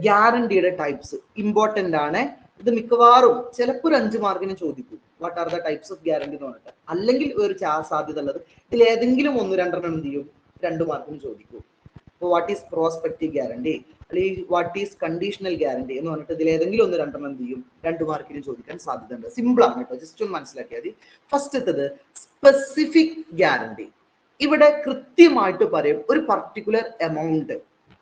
ഗ്യാരണ്ടിയുടെ ടൈപ്സ് ഇമ്പോർട്ടന്റ് ആണ്. ഇത് മിക്കവാറും ചിലപ്പോൾ 5 മാർക്കിന് ചോദിക്കും. What are the types of guarantee എന്ന് പറഞ്ഞിട്ട്. അല്ലെങ്കിൽ ഒരു സാധ്യത ഉള്ളത് ഇതിൽ ഏതെങ്കിലും 1-2 എന്ത് ചെയ്യും? 2 മാർക്കിന് ചോദിക്കും. അപ്പോൾ വാട്ട് ഈസ് പ്രോസ്പെക്റ്റീവ് ഗ്യാരണ്ടി അല്ലെങ്കിൽ വാട്ട് ഈസ് കണ്ടീഷണൽ ഗ്യാരണ്ടി എന്ന് പറഞ്ഞിട്ട് ഇതിൽ ഏതെങ്കിലും 1-2 എന്ത് ചെയ്യും? 2 മാർക്കിന് ചോദിക്കാൻ സാധ്യതയുണ്ട്. സിമ്പിൾ ആണ് കേട്ടോ, ജസ്റ്റ് ഒന്ന് മനസ്സിലാക്കിയാൽ മതി. ഫസ്റ്റത്തത് സ്പെസിഫിക് ഗ്യാരണ്ടി. ഇവിടെ കൃത്യമായിട്ട് പറയും ഒരു പർട്ടിക്കുലർ എമൗണ്ട്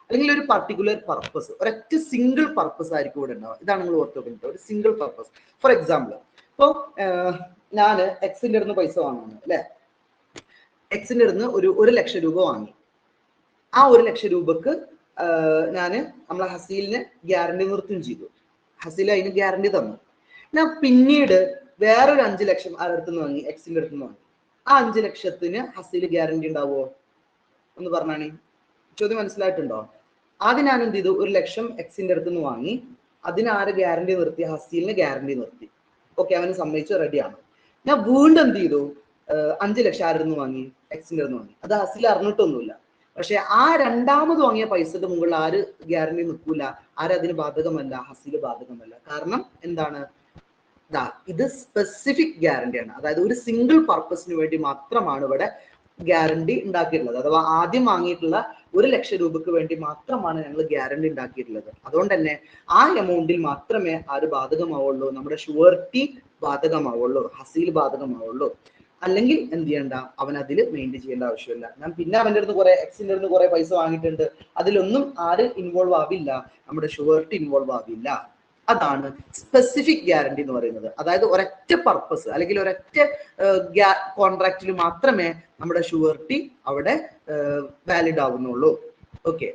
അല്ലെങ്കിൽ ഒരു പർട്ടിക്കുലർ പർപ്പസ്, ഒരൊറ്റ സിംഗിൾ പർപ്പസ് ആയിരിക്കും ഇവിടെ ഉണ്ടാവുക. ഇതാണ് നിങ്ങൾ ഓർത്ത് വെക്കുന്നത്, ഒരു സിംഗിൾ പർപ്പസ്. ഫോർ എക്സാമ്പിൾ, ഇപ്പോൾ ഞാൻ എക്സിന്റെ അടുത്ത് പൈസ വാങ്ങുന്നു അല്ലെ, എക്സിന്റെ അടുത്ത് ഒരു 1 ലക്ഷം രൂപ വാങ്ങി. ആ 1 ലക്ഷം രൂപക്ക് നമ്മളെ ഹസീലിന് ഗ്യാരണ്ടി നിർത്തുകയും ചെയ്തു. ഹസീൽ അതിന് ഗ്യാരണ്ടി തന്നു. ഞാൻ പിന്നീട് വേറൊരു 5 ലക്ഷം ആരുടെ അടുത്ത് വാങ്ങി? എക്സിന്റെ അടുത്ത് വാങ്ങി. ആ 5 ലക്ഷത്തിന് ഹസീൽ ഗ്യാരണ്ടി ഉണ്ടാവുമോ? ഒന്ന് പറഞ്ഞാണേ. ചോദ്യം മനസ്സിലായിട്ടുണ്ടോ? ആദ്യം ഞാൻ എന്ത് ചെയ്തു? 1 ലക്ഷം എക്സിന്റെ അടുത്ത് നിന്ന് വാങ്ങി. അതിന് ആര് ഗ്യാരണ്ടി നിർത്തി? ഹസീലിന് ഗ്യാരണ്ടി നിർത്തി. ഓക്കെ, അവന് സമ്മതിച്ചു, റെഡിയാണ്. ഞാൻ വീണ്ടും എന്ത് ചെയ്തു? 5 ലക്ഷം ആരുടെ നിന്ന് വാങ്ങി? എക്സിന്റെ അടുത്ത് വാങ്ങി. അത് ഹസീൽ അറിഞ്ഞിട്ടൊന്നുമില്ല. പക്ഷെ ആ രണ്ടാമത് വാങ്ങിയ പൈസയുടെ മുകളിൽ ആര് ഗ്യാരണ്ടി നിൽക്കൂല? ആരതിന് ബാധകമല്ല? ഹസീൽ ബാധകമല്ല. കാരണം എന്താണ്? ഇത് സ്പെസിഫിക് ഗ്യാരണ്ടിയാണ്. അതായത് ഒരു സിംഗിൾ പർപ്പസിന് വേണ്ടി മാത്രമാണ് ഇവിടെ ഗ്യാരണ്ടി ഉണ്ടാക്കിയിട്ടുള്ളത്. അഥവാ ആദ്യം വാങ്ങിയിട്ടുള്ള 1 ലക്ഷം രൂപക്ക് വേണ്ടി മാത്രമാണ് ഞങ്ങൾ ഗ്യാരണ്ടി ഉണ്ടാക്കിയിട്ടുള്ളത്. അതുകൊണ്ട് തന്നെ ആ എമൗണ്ടിൽ മാത്രമേ ആര് ബാധകമാവുള്ളൂ? നമ്മുടെ ഷുവർട്ടി ബാധകമാവുള്ളൂ, ഹസീൽ ബാധകമാവുള്ളൂ. അല്ലെങ്കിൽ എന്ത് ചെയ്യണ്ട? അവൻ അതിൽ മെയിൻറ്റെയിൻ ചെയ്യേണ്ട ആവശ്യമില്ല. ഞാൻ പിന്നെ അവൻ്റെ അടുത്ത് കുറെ എക്സിന്റെ അടുത്ത് കുറെ പൈസ വാങ്ങിയിട്ടുണ്ട്, അതിലൊന്നും ആര് ഇൻവോൾവ് ആവില്ല? നമ്മുടെ ഷുവർട്ടി ഇൻവോൾവ് ആവില്ല. അതാണ് സ്പെസിഫിക് ഗ്യാരണ്ടി എന്ന് പറയുന്നത്. അതായത് ഒരൊറ്റ പർപ്പസ് അല്ലെങ്കിൽ ഒരൊറ്റ കോൺട്രാക്റ്റിൽ മാത്രമേ നമ്മുടെ ഷുവർട്ടി അവിടെ വാലിഡ് ആകുന്നുള്ളൂ. ഓക്കെ,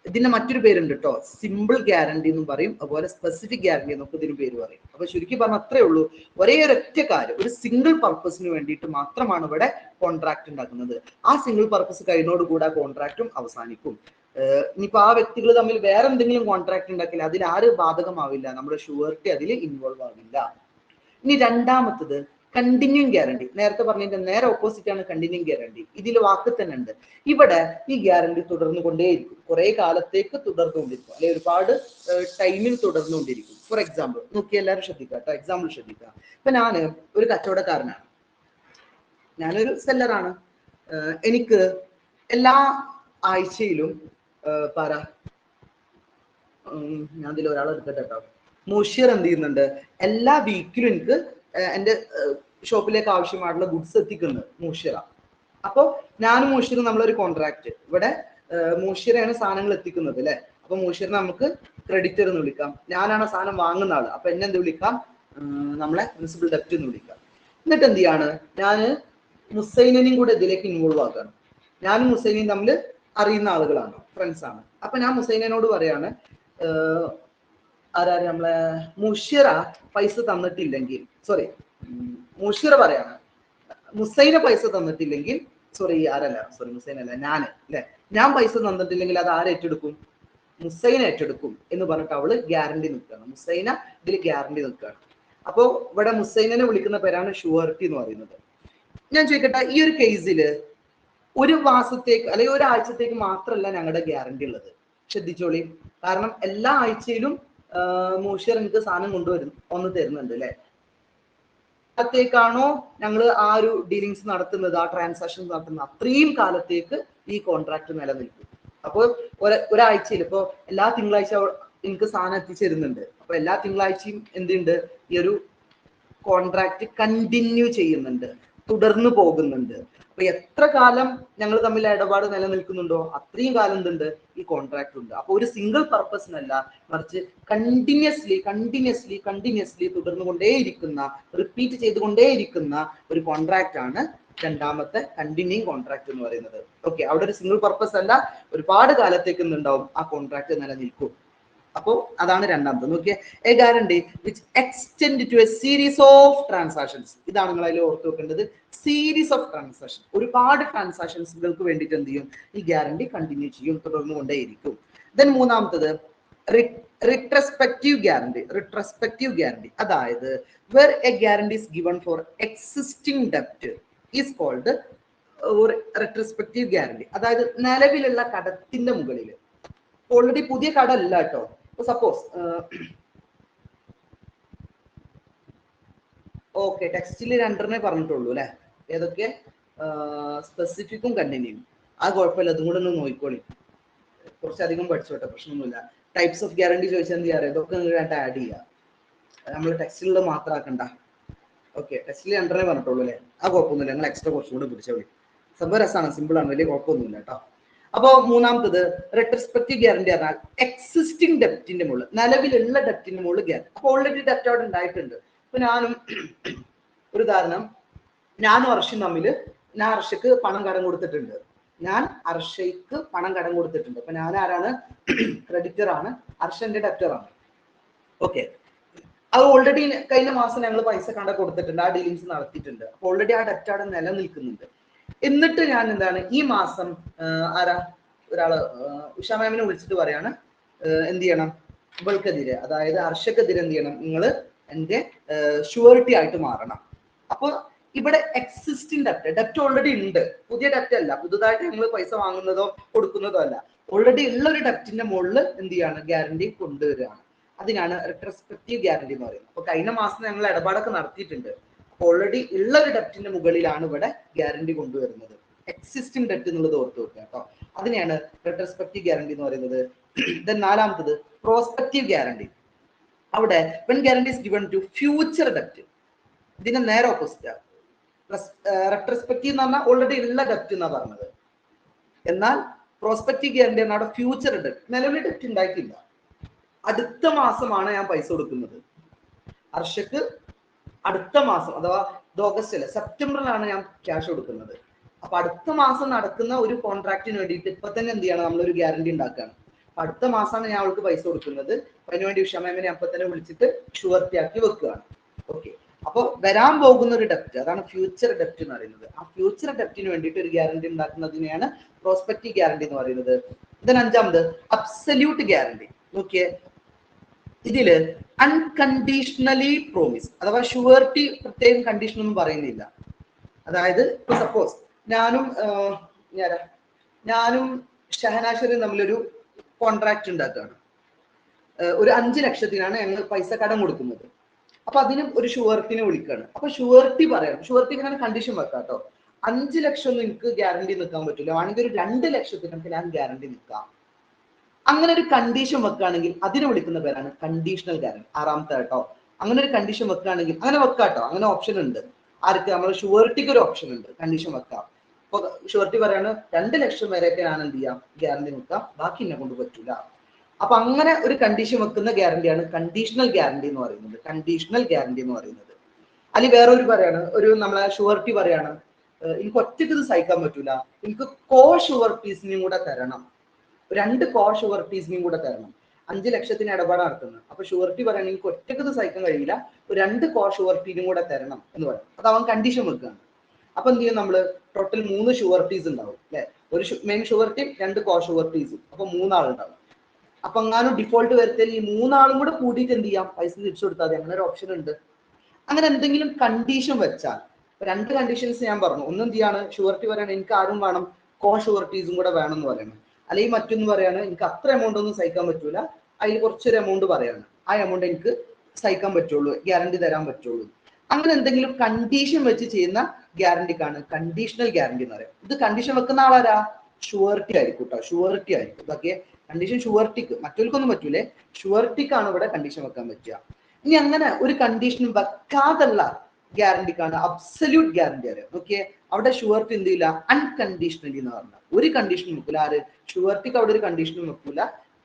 ഇതിന്റെ മറ്റൊരു പേരുണ്ട് കേട്ടോ, സിമ്പിൾ ഗ്യാരണ്ടി എന്നും പറയും, അതുപോലെ സ്പെസിഫിക് ഗ്യാരണ്ടി എന്നൊക്കെ ഇതിന് പേര് പറയും. അപ്പൊ ചുരുക്കി പറഞ്ഞ അത്രേ ഉള്ളൂ, ഒരേ ഒരൊറ്റ കാര്യം, ഒരു സിംഗിൾ പർപ്പസിന് വേണ്ടിയിട്ട് മാത്രമാണ് ഇവിടെ കോൺട്രാക്ട് ഉണ്ടാക്കുന്നത്. ആ സിംഗിൾ പർപ്പസ് കഴിയുന്നതോടുകൂടി ആ കോൺട്രാക്റ്റും അവസാനിക്കും. ഇനിയിപ്പോ ആ വ്യക്തികൾ തമ്മിൽ വേറെ എന്തെങ്കിലും കോൺട്രാക്ട് ഉണ്ടാക്കില്ല, അതിൽ ആര് ബാധകമാവില്ല, നമ്മുടെ ഷുവർട്ടി അതിൽ ഇൻവോൾവ് ആവില്ല. ഇനി രണ്ടാമത്തത് കണ്ടിന്യൂയിങ് ഗ്യാരണ്ടി. നേരത്തെ പറഞ്ഞതിന്റെ നേരെ ഓപ്പോസിറ്റ് ആണ് കണ്ടിന്യൂയിങ് ഗ്യാരണ്ടി. ഇതിൽ വാക്ക് തന്നെ ഉണ്ട്. ഇവിടെ ഈ ഗ്യാരണ്ടി തുടർന്നു കൊണ്ടേയിരിക്കും, കുറെ കാലത്തേക്ക് തുടർന്നുകൊണ്ടിരിക്കും, അല്ലെങ്കിൽ ഒരുപാട് ടൈമിൽ തുടർന്നുകൊണ്ടിരിക്കും. ഫോർ എക്സാമ്പിൾ നോക്കി എല്ലാവരും ശ്രദ്ധിക്കുക കേട്ടോ, എക്സാമ്പിൾ ശ്രദ്ധിക്കുക. ഇപ്പൊ ഞാൻ ഒരു കച്ചവടക്കാരനാണ്, ഞാനൊരു സെല്ലറാണ്. എനിക്ക് എല്ലാ ആഴ്ചയിലും ഞാൻ ഇതിൽ ഒരാളെ എടുക്കട്ടെ കേട്ടോ, മുഷീർ എന്ത് ചെയ്യുന്നുണ്ട്, എല്ലാ വീക്കിലും എനിക്ക് എൻ്റെ ഷോപ്പിലേക്ക് ആവശ്യമായിട്ടുള്ള ഗുഡ്സ് എത്തിക്കുന്നത് മുഷീറ. അപ്പോൾ ഞാനും മുഷീറും നമ്മളൊരു കോൺട്രാക്ട്, ഇവിടെ മുഷീറയാണ് സാധനങ്ങൾ എത്തിക്കുന്നത് അല്ലെ. അപ്പൊ മുഷീറിനെ നമുക്ക് ക്രെഡിറ്റർ എന്ന് വിളിക്കാം, ഞാനാണ് സാധനം വാങ്ങുന്ന ആള്, അപ്പൊ എന്നെ എന്ത് വിളിക്കാം, നമ്മളെ പ്രിൻസിപ്പൽ ഡെപ്റ്റ് എന്ന് വിളിക്കാം. എന്നിട്ട് എന്ത് ചെയ്യാണ്, ഞാൻ മുസൈനനെയും കൂടെ ഇതിലേക്ക് ഇൻവോൾവ് ആക്കുകയാണ്. ഞാനും മുസൈനയും തമ്മിൽ അറിയുന്ന ആളുകളാണ്, ഫ്രണ്ട്സ് ആണ്. അപ്പൊ ഞാൻ മുസൈനോട് പറയാണ്, ആരാ നമ്മളെ മുഷീറ പൈസ തന്നിട്ടില്ലെങ്കിൽ, സോറി മുഷീറ പറയാണ്, മുസൈന പൈസ തന്നിട്ടില്ലെങ്കിൽ, സോറി ആരല്ല, സോറി മുസൈൻ അല്ല, ഞാൻ പൈസ തന്നിട്ടില്ലെങ്കിൽ അത് ആരേറ്റെടുക്കും, മുസൈന ഏറ്റെടുക്കും എന്ന് പറഞ്ഞിട്ട് അവള് ഗ്യാരണ്ടി നിൽക്കുകയാണ്. മുസൈന ഇതിൽ ഗ്യാരണ്ടി നിൽക്കുകയാണ്. അപ്പോ ഇവിടെ മുസൈനെ വിളിക്കുന്ന പേരാണ് ഷുവർട്ടി എന്ന് പറയുന്നത്. ഞാൻ ചോദിക്കട്ടെ, ഈ ഒരു കേസില് ഒരു മാസത്തേക്ക് അല്ലെങ്കിൽ ഒരാഴ്ചത്തേക്ക് മാത്രമല്ല ഞങ്ങളുടെ ഗ്യാരണ്ടി ഉള്ളത്, ശ്രദ്ധിച്ചോളി. കാരണം എല്ലാ ആഴ്ചയിലും മുഷീർ എനിക്ക് സാധനം ഒന്ന് തരുന്നുണ്ട് അല്ലെ. കാലത്തേക്കാണോ ഞങ്ങൾ ആ ഒരു ഡീലിങ്സ് നടത്തുന്നത്, ആ ട്രാൻസാക്ഷൻ നടത്തുന്നത്, അത്രയും കാലത്തേക്ക് ഈ കോൺട്രാക്ട് നിലനിൽക്കും. അപ്പോൾ ഒരാഴ്ചയിൽ ഇപ്പോ എല്ലാ തിങ്കളാഴ്ച എനിക്ക് സാധനം എത്തിച്ചേരുന്നുണ്ട്. അപ്പൊ എല്ലാ തിങ്കളാഴ്ചയും എന്തുണ്ട്, ഈ ഒരു കോൺട്രാക്ട് കണ്ടിന്യൂ ചെയ്യുന്നുണ്ട്, തുടർന്നു പോകുന്നുണ്ട്. അപ്പൊ എത്ര കാലം ഞങ്ങൾ തമ്മിൽ ഇടപാട് നിലനിൽക്കുന്നുണ്ടോ അത്രയും കാലം എന്തുണ്ട്, ഈ കോൺട്രാക്ട് ഉണ്ട്. അപ്പൊ ഒരു സിംഗിൾ പർപ്പസിനല്ല, മറിച്ച് കണ്ടിന്യൂസ്ലി തുടർന്നുകൊണ്ടേയിരിക്കുന്ന, റിപ്പീറ്റ് ചെയ്തുകൊണ്ടേയിരിക്കുന്ന ഒരു കോൺട്രാക്ട് ആണ് രണ്ടാമത്തെ കണ്ടിന്യൂയിങ് കോൺട്രാക്ട് എന്ന് പറയുന്നത്. ഓക്കെ, അവിടെ ഒരു സിംഗിൾ പർപ്പസ് അല്ല, ഒരുപാട് കാലത്തേക്ക് എന്തുണ്ടാവും, ആ കോൺട്രാക്ട് നിലനിൽക്കും. അപ്പോ അതാണ് രണ്ടാമത്തെ. നോക്കിയേ, a guarantee which extend to a series of transactions. ഇതാണ് നിങ്ങൾ അതിൽ ഓർത്ത് വെക്കേണ്ടത്, സീരീസ് ഓഫ് ട്രാൻസാക്ഷൻ. ഒരുപാട് ട്രാൻസാക്ഷൻസുകൾക്ക് വേണ്ടിയിട്ട് എന്ത് ചെയ്യും, ഈ ഗ്യാരണ്ടി കണ്ടിന്യൂ ചെയ്യും, തുടർന്നുകൊണ്ടേയിരിക്കും. ദെൻ മൂന്നാമത്തത് റിട്രസ്പെക്റ്റീവ് ഗ്യാരണ്ടി. അതായത് where a guarantee is given for existing ഡെപ്റ്റ് ഈസ് കോൾഡ് റിട്രസ്പെക്റ്റീവ് ഗ്യാരണ്ടി. അതായത് നിലവിലുള്ള കടത്തിന്റെ മുകളിൽ, ഓൾറെഡി പുതിയ കട അല്ല കേട്ടോ. സപ്പോസ് ഓക്കെ, ടെക്സ്റ്റിൽ രണ്ടെണ്ണേ പറഞ്ഞിട്ടുള്ളൂ അല്ലെ, ഏതൊക്കെ, സ്പെസിഫിക്കും കണ്ടിന്യൂയും. ആ കുഴപ്പമില്ല, അതും കൂടെ ഒന്ന് നോക്കിക്കോളി, കുറച്ചധികം പഠിച്ചോട്ടെ, പ്രശ്നമൊന്നുമില്ല. ടൈപ്സ് ഓഫ് ഗ്യാരണ്ടി ചോദിച്ചാൽ എന്ത് ചെയ്യാറ്, ഇതൊക്കെ നിങ്ങളായിട്ട് ആഡ് ചെയ്യുക, നമ്മൾ ടെക്സ്റ്റിലുള്ള മാത്രം ആക്കണ്ട. ഓക്കെ, ടെക്സ്റ്റിൽ രണ്ടെണ്ണേ പറഞ്ഞിട്ടുള്ളൂ അല്ലെ, ആ കുഴപ്പമൊന്നുമില്ല, നിങ്ങൾ എക്സ്ട്രാ കുറച്ചും കൂടെ പിടിച്ചോളി. സംഭവം രസമാണ്, സിമ്പിൾ ആണ്, വലിയ കുഴപ്പമൊന്നുമില്ല കേട്ടോ. അപ്പോ മൂന്നാമത്തത് റെട്രോസ്പെക്റ്റീവ് ഗ്യാരണ്ടി പറഞ്ഞാൽ എക്സിസ്റ്റിംഗ് ഡെപ്റ്റിന്റെ മുകളിൽ, നിലവിലുള്ള ഡെപ്റ്റിന്റെ മുകളിൽ ഗ്യാരണ്ടി. അപ്പൊ ഓൾറെഡി ഡെപ്റ്റ് അവിടെ ഉണ്ടായിട്ടുണ്ട്. ഇപ്പൊ ഞാനും ഒരു ഉദാഹരണം, ഞാനും അർഷയും തമ്മിൽ, ഞാൻ അർഷയ്ക്ക് പണം കടം കൊടുത്തിട്ടുണ്ട്, അപ്പൊ ഞാൻ ആരാണ്, ക്രെഡിറ്റർ ആണ്, അർഷ എന്റെ ഡെപ്റ്റർ ആണ്. ഓക്കെ, അത് ഓൾറെഡി കഴിഞ്ഞ മാസം ഞങ്ങൾ പൈസ കട കൊടുത്തിട്ടുണ്ട്, ആ ഡീലിങ്സ് നടത്തിയിട്ടുണ്ട്. അപ്പൊ ഓൾറെഡി ആ ഡെപ്റ്റ് അവിടെ നിലനിൽക്കുന്നുണ്ട്. എന്നിട്ട് ഞാൻ എന്താണ്, ഈ മാസം ഒരാള് ഉഷാ മാമിനെ വിളിച്ചിട്ട് പറയാണ്, എന്ത് ചെയ്യണം, ഇവൾക്കെതിരെ, അതായത് ഹർഷക്കെതിരെ എന്ത് ചെയ്യണം, നിങ്ങൾ എന്റെ ഷുവർട്ടി ആയിട്ട് മാറണം. അപ്പൊ ഇവിടെ എക്സിസ്റ്റിംഗ് ഡെപ്റ്റ് ഓൾറെഡി ഉണ്ട്, പുതിയ ഡെപ്റ്റ് അല്ല, പുതുതായിട്ട് നിങ്ങൾ പൈസ വാങ്ങുന്നതോ കൊടുക്കുന്നതോ അല്ല, ഓൾറെഡി ഉള്ള ഒരു ഡെപ്റ്റിന്റെ മുകളിൽ എന്ത് ചെയ്യാണ്, ഗ്യാരണ്ടി കൊണ്ടുവരികയാണ്. അതിനാണ് റിട്രോസ്പെക്റ്റീവ് ഗ്യാരണ്ടി എന്ന് പറയുന്നത്. അപ്പൊ കഴിഞ്ഞ മാസം ഞങ്ങൾ ഇടപാടൊക്കെ നടത്തിയിട്ടുണ്ട്, ഓൾറെഡി ഉള്ള ഒരു ഡെപ്റ്റിന്റെ മുകളിലാണ് ഇവിടെ ഗ്യാരണ്ടി കൊണ്ടുവരുന്നത്. എക്സിസ്റ്റിംഗ് ഡെപ്റ്റ് എന്നുള്ളത് ഓർത്ത് വെക്കുക കേട്ടോ, അതിനെയാണ് റിട്രോസ്പെക്റ്റീവ് ഗ്യാരണ്ടി എന്ന് പറയുന്നത്. ദെൻ നാലാമത്തത് പ്രോസ്പെക്റ്റീവ് ഗ്യാരണ്ടി. അവിടെ when guarantee is given to future ഡെപ്റ്റ്, ഇതിന്റെ നേരെ ഓപ്പോസിറ്റ്. റെട്രോസ്പെക്റ്റീവ് എന്ന് പറഞ്ഞാൽ ഓൾറെഡി ഉള്ള ഡെപ്റ്റ് എന്നാ പറഞ്ഞത്. എന്നാൽ പ്രോസ്പെക്റ്റീവ് ഗ്യാരണ്ടി ആണ് അവിടെ ഫ്യൂച്ചർ ഡെപ്റ്റ്, നിലവിൽ ഡെപ്റ്റ് ഉണ്ടായിട്ടില്ല, അടുത്ത മാസമാണ് ഞാൻ പൈസ കൊടുക്കുന്നത്. ഹർഷക്ക് അടുത്ത മാസം അഥവാ ഇത് ഓഗസ്റ്റ് അല്ല, സെപ്റ്റംബറിലാണ് ഞാൻ ക്യാഷ് കൊടുക്കുന്നത്. അപ്പൊ അടുത്ത മാസം നടക്കുന്ന ഒരു കോൺട്രാക്റ്റിന് വേണ്ടിയിട്ട് ഇപ്പൊ തന്നെ എന്ത് ചെയ്യണം, നമ്മളൊരു ഗ്യാരണ്ടി ഉണ്ടാക്കുകയാണ്. അടുത്ത മാസമാണ് ഞാൻ അവൾക്ക് പൈസ കൊടുക്കുന്നത്. അതിനുവേണ്ടി ഉഷാമേമിനെ അപ്പൊ തന്നെ വിളിച്ചിട്ട് ഷുവർട്ടി ആക്കി വെക്കുകയാണ്. ഓക്കെ, അപ്പൊ വരാൻ പോകുന്ന ഒരു ഡെപ്റ്റ്, അതാണ് ഫ്യൂച്ചർ ഡെപ്റ്റ് എന്ന് പറയുന്നത്. ആ ഫ്യൂച്ചർ ഡെപ്റ്റിന് വേണ്ടിയിട്ട് ഒരു ഗ്യാരണ്ടി ഉണ്ടാക്കുന്നതിനെയാണ് പ്രോസ്പെക്റ്റീവ് ഗ്യാരണ്ടി എന്ന് പറയുന്നത്. then അഞ്ചാമത് അബ്സല്യൂട്ട് ഗ്യാരണ്ടി. നോക്കിയേ, ഇതില് അൺകണ്ടീഷണലി പ്രോമിസ് അഥവാ ഷുവർട്ടി പ്രത്യേകം കണ്ടീഷൻ ഒന്നും പറയുന്നില്ല. അതായത് ഇപ്പൊ സപ്പോസ് ഞാനും ഷഹനാഷറും തമ്മിലൊരു കോൺട്രാക്ട് ഉണ്ടാക്കുകയാണ്. ഒരു 5 ലക്ഷത്തിനാണ് ഞങ്ങൾ പൈസ കടം കൊടുക്കുന്നത്. അപ്പൊ അതിന് ഒരു ഷുവർട്ടിനെ വിളിക്കുകയാണ്. അപ്പൊ ഷുവർട്ടി പറയണം, ഷുവർട്ടി ഇങ്ങനെ കണ്ടീഷൻ വെക്കാം കേട്ടോ, 5 ലക്ഷം ഒന്നും എനിക്ക് ഗ്യാരണ്ടി നിൽക്കാൻ പറ്റില്ല, ആണെങ്കിൽ ഒരു 2 ലക്ഷത്തിനൊക്കെ ഞാൻ ഗ്യാരണ്ടി നിൽക്കാം. അങ്ങനെ ഒരു കണ്ടീഷൻ വെക്കുകയാണെങ്കിൽ അതിനെ വിളിക്കുന്ന പേരാണ് കണ്ടീഷണൽ ഗ്യാരണ്ടി. ആറാമത്തെ കേട്ടോ, അങ്ങനെ ഒരു കണ്ടീഷൻ വെക്കുകയാണെങ്കിൽ അങ്ങനെ വെക്കാട്ടോ, അങ്ങനെ ഓപ്ഷൻ ഉണ്ട്. ആർക്ക്? നമ്മൾ ഷുവർട്ടിക്ക് ഒരു ഓപ്ഷൻ ഉണ്ട്, കണ്ടീഷൻ വെക്കാം. ഇപ്പൊ ഷുവർട്ടി പറയാണ് 2 ലക്ഷം വരെയൊക്കെ ഞാൻ എന്ത് ചെയ്യാം, ഗ്യാരണ്ടി നിൽക്കാം, ബാക്കി എന്നെ കൊണ്ട് പറ്റൂല. അപ്പൊ അങ്ങനെ ഒരു കണ്ടീഷൻ വെക്കുന്ന ഗ്യാരണ്ടിയാണ് കണ്ടീഷണൽ ഗ്യാരണ്ടി എന്ന് പറയുന്നത്. കണ്ടീഷണൽ ഗ്യാരണ്ടി എന്ന് പറയുന്നത്. അല്ലെങ്കിൽ വേറൊരു പറയാണ്, ഒരു നമ്മളെ ഷുവർട്ടി പറയാണ്, എനിക്ക് ഒറ്റയ്ക്ക് ഇത് സഹിക്കാൻ പറ്റൂല, എനിക്ക് കോ ഷുവർട്ടീസിനെയും കൂടെ തരണം, 2 കോ ഷുവർട്ടീസിനെയും കൂടെ തരണം. 5 ലക്ഷത്തിന് ഇടപാട് നടത്തുന്നത്. അപ്പൊ ഷുവർട്ടി പറയണം എനിക്ക് ഒറ്റയ്ക്ക് ഇത് സഹിക്കാൻ കഴിയില്ല, 2 കോ ഷുവർട്ടീനും കൂടെ തരണം എന്ന് പറയും. അത് അവൻ കണ്ടീഷൻ വെക്കുകയാണ്. അപ്പൊ എന്ത് ചെയ്യും, നമ്മള് ടോട്ടൽ 3 ഷുവർട്ടീസ് ഉണ്ടാവും അല്ലെ, ഒരു മെയിൻ ഷുവർട്ടി 2 കോ ഷുവർട്ടീസും, അപ്പൊ 3 ആളുണ്ടാവും. അപ്പൊ എങ്ങാനും ഡിഫോൾട്ട് വരുത്തിയാൽ ഈ 3 ആളും കൂടെ കൂടിയിട്ട് എന്ത് ചെയ്യാം, പൈസ തിരിച്ചു കൊടുത്താൽ മതി. അങ്ങനെ ഒരു ഓപ്ഷൻ ഉണ്ട്. അങ്ങനെ എന്തെങ്കിലും കണ്ടീഷൻ വെച്ചാൽ, 2 കണ്ടീഷൻസ് ഞാൻ പറഞ്ഞു. ഒന്ന് എന്ത് ചെയ്യാണ്, ഷുവർട്ടി പറയണം എനിക്ക് ആരും വേണം, കോ ഷുവർട്ടീസും കൂടെ വേണം എന്ന് പറയണം. അല്ലെങ്കിൽ മറ്റൊന്ന് പറയാണ്, എനിക്ക് അത്ര എമൗണ്ട് ഒന്നും സഹിക്കാൻ പറ്റൂല, അതിൽ കുറച്ചൊരു എമൗണ്ട് പറയാണ്, ആ എമൗണ്ട് എനിക്ക് സഹിക്കാൻ പറ്റുള്ളൂ, ഗ്യാരണ്ടി തരാൻ പറ്റുള്ളൂ. അങ്ങനെ എന്തെങ്കിലും കണ്ടീഷൻ വെച്ച് ചെയ്യുന്ന ഗ്യാരണ്ടിക്കാണ് കണ്ടീഷണൽ ഗ്യാരണ്ടി എന്ന് പറയുന്നത്. ഇത് കണ്ടീഷൻ വെക്കുന്ന ആളാരാ, ഷുവർട്ടി ആയിരിക്കും കേട്ടോ, ഷുവർട്ടി ആയിരിക്കും. ഇതൊക്കെ കണ്ടീഷൻ ഷുവർട്ടിക്ക്, മറ്റൊരുക്കൊന്നും പറ്റൂലേ, ഷുവർട്ടിക്കാണ് ഇവിടെ കണ്ടീഷൻ വെക്കാൻ പറ്റുക. ഇനി അങ്ങനെ ഒരു കണ്ടീഷൻ വെക്കാതുള്ള ഗ്യാരണ്ടിക്കാണ് അബ്സല്യൂട്ട് ഗ്യാരണ്ടി അറിയാം. ഓക്കെ, അവിടെ ഷുവർട്ടി എന്ത് ചെയ്യില്ല, അൺകണ്ടീഷണലി എന്ന് പറഞ്ഞാൽ ഒരു കണ്ടീഷനും വെക്കൂല. ആര്? ഷുവർട്ടിക്ക് അവിടെ ഒരു കണ്ടീഷനും വെക്കൂല.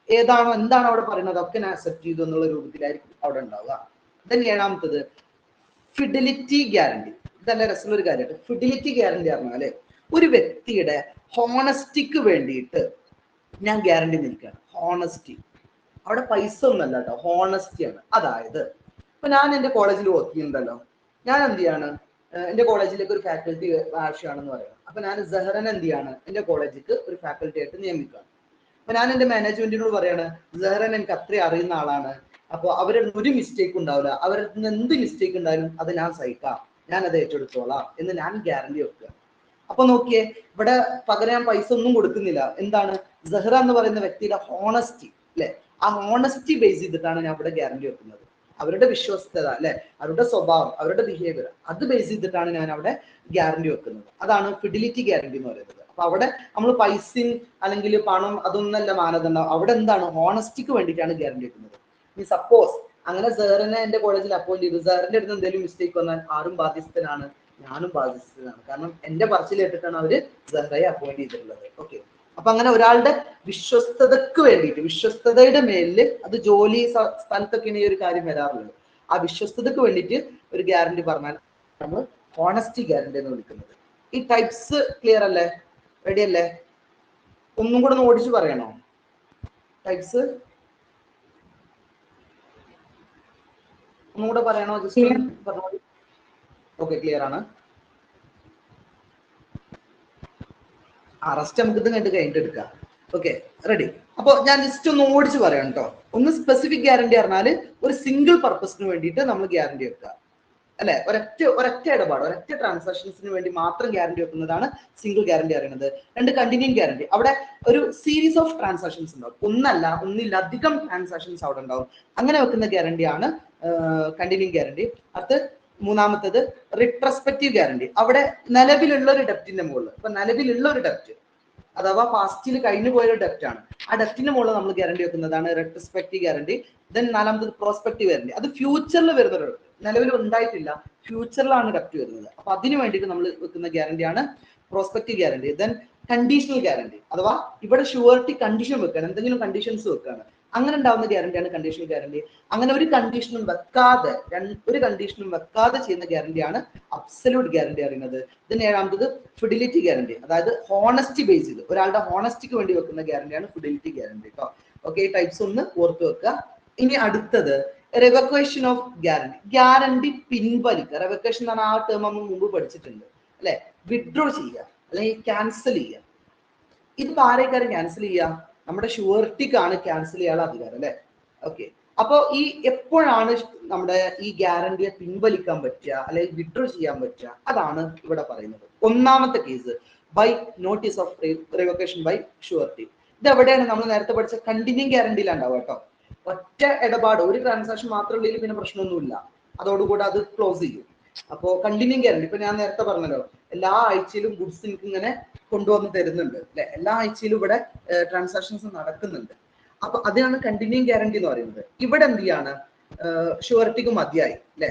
ഏതാണോ എന്താണോ അവിടെ പറയുന്നത് അതൊക്കെ ഞാൻ അക്സെപ്റ്റ് ചെയ്തു എന്നുള്ള രൂപത്തിലായിരിക്കും അവിടെ ഉണ്ടാവുക. then ഏഴാമത്തത് ഫിഡലിറ്റി ഗ്യാരണ്ടി. ഇതല്ല രസമുള്ള ഒരു കാര്യമായിട്ട്. ഫിഡലിറ്റി ഗ്യാരണ്ടി പറഞ്ഞാല് ഒരു വ്യക്തിയുടെ ഹോണസ്റ്റിക്ക് വേണ്ടിയിട്ട് ഞാൻ ഗ്യാരണ്ടി നിൽക്കുകയാണ്. ഹോണസ്റ്റി, അവിടെ പൈസ ഒന്നല്ല കേട്ടോ, ഹോണസ്റ്റിയാണ്. അതായത് ഇപ്പൊ ഞാൻ എന്റെ കോളേജിൽ വർക്ക് ചെയ്യുന്നുണ്ടല്ലോ, ഞാൻ എന്ത് ചെയ്യാണ്, എന്റെ കോളേജിലേക്ക് ഒരു ഫാക്കൽറ്റി ആവശ്യമാണെന്ന് പറയുന്നത്. അപ്പൊ ഞാൻ സെഹ്റനെ എന്ത് ചെയ്യാണ്, എന്റെ കോളേജിലേക്ക് ഒരു ഫാക്കൽറ്റി ആയിട്ട് നിയമിക്കുകയാണ്. അപ്പൊ ഞാൻ എന്റെ മാനേജ്മെന്റിനോട് പറയാണ്, സെഹ്റൻ എനിക്ക് അത്രയും അറിയുന്ന ആളാണ്, അപ്പൊ അവരുടെ ഒരു മിസ്റ്റേക്ക് ഉണ്ടാവില്ല, അവരുടെ നിന്ന് എന്ത് മിസ്റ്റേക്ക് ഉണ്ടായാലും അത് ഞാൻ സഹിക്കാം, ഞാൻ അത് ഏറ്റെടുത്തോളാം എന്ന് ഞാൻ ഗ്യാരണ്ടി വെക്കുക. അപ്പൊ നോക്കിയേ, ഇവിടെ പകരം ഞാൻ പൈസ ഒന്നും കൊടുക്കുന്നില്ല. എന്താണ്, സെഹ്റ എന്ന് പറയുന്ന വ്യക്തിയുടെ ഹോണസ്റ്റി അല്ലെ, ആ ഹോണസ്റ്റി ബേസ് ചെയ്തിട്ടാണ് ഞാൻ ഇവിടെ ഗ്യാരണ്ടി വെക്കുന്നത്. അവരുടെ വിശ്വസ്തത അല്ലെ, അവരുടെ സ്വഭാവം, അവരുടെ ബിഹേവിയർ, അത് ബേസ് ചെയ്തിട്ടാണ് ഞാൻ അവിടെ ഗ്യാരണ്ടി വെക്കുന്നത്. അതാണ് ഫിഡിലിറ്റി ഗ്യാരണ്ടി എന്ന് പറയുന്നത്. അപ്പൊ അവിടെ നമ്മൾ പൈസയും അല്ലെങ്കിൽ പണം അതൊന്നല്ല മാനദണ്ഡം. അവിടെ എന്താണ്, ഹോണസ്റ്റിക്ക് വേണ്ടിയിട്ടാണ് ഗ്യാരണ്ടി വെക്കുന്നത്. ഇനി സപ്പോസ് അങ്ങനെ സെഹ്റിനെ എന്റെ കോളേജിൽ അപ്പോയിന്റ് ചെയ്തു, സെഹ്റിന്റെ അടുത്ത് എന്തെങ്കിലും മിസ്റ്റേക്ക് വന്നാൽ ആരും ബാധ്യസ്ഥനാണ്, ഞാനും ബാധ്യസ്ഥനാണ്. കാരണം എന്റെ പറച്ചിൽ കേട്ടിട്ടാണ് അവര് സെഹ്റയെ അപ്പോയിന്റ് ചെയ്തിട്ടുള്ളത്. ഓക്കെ, അപ്പൊ അങ്ങനെ ഒരാളുടെ വിശ്വസ്തതക്ക് വേണ്ടിയിട്ട്, വിശ്വസ്തതയുടെ മേലില്, അത് ജോലി സ്ഥലത്തൊക്കെയാണ് ഈ ഒരു കാര്യം വരാറുള്ളത്. ആ വിശ്വസ്തതക്ക് വേണ്ടിയിട്ട് ഒരു ഗ്യാരണ്ടി പറഞ്ഞാൽ നമ്മൾ ഹോണസ്റ്റി ഗ്യാരണ്ടി എന്ന് വിളിക്കുന്നത്. ഈ ടൈപ്സ് ക്ലിയർ അല്ലേ, റെഡി അല്ലേ? ഒന്നും കൂടെ ഒന്ന് ഓടിച്ചു പറയണോ ടൈപ്സ്? ഒന്നും കൂടെ പറയണോ? ജസ്റ്റ് പറഞ്ഞോളൂ. ഓക്കെ, ക്ലിയർ ആണ്. റെസ്റ്റ് നമുക്ക് ഇത് കഴിഞ്ഞിട്ട് എടുക്കാം. Okay, ready. അപ്പൊ ഞാൻ ജസ്റ്റ് ഒന്ന് ഓടിച്ച് പറയാം കേട്ടോ. ഒന്ന് സ്പെസിഫിക് ഗ്യാരണ്ടി പറഞ്ഞാല് ഒരു സിംഗിൾ പർപ്പസിന് വേണ്ടിയിട്ട് നമ്മൾ ഗ്യാരണ്ടി വെക്കുക അല്ലെ, ഒരൊറ്റ ഇടപാട്, ഒരൊറ്റ ട്രാൻസാക്ഷൻസിന് വേണ്ടി മാത്രം ഗ്യാരണ്ടി വെക്കുന്നതാണ് സിംഗിൾ ഗ്യാരണ്ടി അറിയുന്നത്. 2 കണ്ടിന്യൂയിങ് ഗ്യാരണ്ടി, അവിടെ ഒരു സീരീസ് ഓഫ് ട്രാൻസാക്ഷൻസ് ഉണ്ടാവും, ഒന്നിലധികം ട്രാൻസാക്ഷൻസ് അവിടെ ഉണ്ടാവും. അങ്ങനെ വെക്കുന്ന ഗ്യാരണ്ടിയാണ് കണ്ടിന്യൂയിങ് ഗ്യാരണ്ടി. അത് മൂന്നാമത്തത് റിട്രസ്പെക്റ്റീവ് ഗ്യാരണ്ടി. അവിടെ നിലവിലുള്ള ഒരു ഡെപ്റ്റിന്റെ മുകളിൽ, ഇപ്പൊ നിലവിലുള്ള ഒരു ഡെപ്റ്റ് അഥവാ പാസ്റ്റിൽ കഴിഞ്ഞു പോയ ഒരു ഡെപ്റ്റ് ആണ്, ആ ഡെപ്റ്റിന്റെ മുകളിൽ നമ്മൾ ഗ്യാരണ്ടി വെക്കുന്നതാണ് റിട്രസ്പെക്റ്റീവ് ഗ്യാരണ്ടി. ദെൻ നാലാമത്തത് പ്രോസ്പെക്റ്റീവ് ഗ്യാരണ്ടി. അത് ഫ്യൂച്ചറിൽ വരുന്ന ഒരു ഡെപ്റ്റ്, നിലവിൽ ഉണ്ടായിട്ടില്ല, ഫ്യൂച്ചറിലാണ് ഡെപ്റ്റ് വരുന്നത്. അപ്പൊ അതിന് വേണ്ടിയിട്ട് നമ്മൾ വെക്കുന്ന ഗ്യാരണ്ടിയാണ് prospective guarantee. Then conditional guarantee, അഥവാ ഇവിടെ ഷുവർട്ടി കണ്ടീഷൻ വെക്കുകയാണ്, എന്തെങ്കിലും കണ്ടീഷൻസ് വെക്കുകയാണ്. അങ്ങനെ ഉണ്ടാവുന്ന ഗ്യാരണ്ടിയാണ് കണ്ടീഷണൽ ഗ്യാരണ്ടി. അങ്ങനെ ഒരു കണ്ടീഷനും വെക്കാതെ ചെയ്യുന്ന ഗ്യാരണ്ടിയാണ് അബ്സല്യൂട്ട് ഗ്യാരണ്ടി അറിയുന്നത്. ഇതിന് ഏഴാമത്തത് ഫിഡിലിറ്റി ഗ്യാരണ്ടി, അതായത് ഹോണസ്റ്റി ബേസ്ഡ് ഒരാളുടെ ഹോണസ്റ്റിക്ക് വേണ്ടി വെക്കുന്ന ഗ്യാരണ്ടിയാണ് ഫിഡിലിറ്റി ഗ്യാരണ്ടി കേട്ടോ. ഓക്കെ, ഈ ടൈപ്സ് ഒന്ന് ഓർത്ത് വെക്കുക. ഇനി അടുത്തത് റിവക്കേഷൻ ഓഫ് ഗ്യാരണ്ടി പിൻവലിക്കുക. റിവക്കേഷൻ എന്ന് പറഞ്ഞാൽ ആ ടേം നമ്മൾ മുമ്പ് പഠിച്ചിട്ടുണ്ട് അല്ലെ, വിഡ്രോ ചെയ്യുക അല്ലെങ്കിൽ ക്യാൻസൽ ചെയ്യുക. ഇതിപ്പോ ആരേക്കാരും ക്യാൻസൽ ചെയ്യുക? നമ്മുടെ ഷുവർട്ടിക്കാണ് ക്യാൻസൽ ചെയ്യാനുള്ള അധികാരം അല്ലെ. ഓക്കെ, അപ്പോ ഈ എപ്പോഴാണ് നമ്മുടെ ഈ ഗ്യാരണ്ടിയെ പിൻവലിക്കാൻ പറ്റുക അല്ലെങ്കിൽ വിഡ്രോ ചെയ്യാൻ പറ്റുക, അതാണ് ഇവിടെ പറയുന്നത്. ഒന്നാമത്തെ case by notice of revocation by surety. ഇത് എവിടെയാണ്? നമ്മൾ നേരത്തെ പഠിച്ച കണ്ടിന്യൂയിങ് ഗ്യാരണ്ടിയിലുണ്ടാവുക കേട്ടോ. ഒറ്റ ഇടപാട്, ഒരു ട്രാൻസാക്ഷൻ മാത്രമുള്ളതിൽ പിന്നെ പ്രശ്നമൊന്നുമില്ല, അതോടുകൂടി അത് ക്ലോസ് ചെയ്യും. അപ്പോ കണ്ടിന്യൂയിങ് ഗ്യാരണ്ടി ഇപ്പൊ ഞാൻ നേരത്തെ പറഞ്ഞല്ലോ, എല്ലാ ആഴ്ചയിലും ഗുഡ്സ് എനിക്ക് ഇങ്ങനെ കൊണ്ടുവന്ന് തരുന്നുണ്ട് അല്ലെ, എല്ലാ ആഴ്ചയിലും ഇവിടെ ട്രാൻസാക്ഷൻസ് നടക്കുന്നുണ്ട്. അപ്പൊ അതിനാണ് കണ്ടിന്യൂയിങ് ഗ്യാരണ്ടി എന്ന് പറയുന്നത്. ഇവിടെ എന്ത് ചെയ്യാണ്? ഷുവർട്ടിക്ക് മതിയായി അല്ലെ,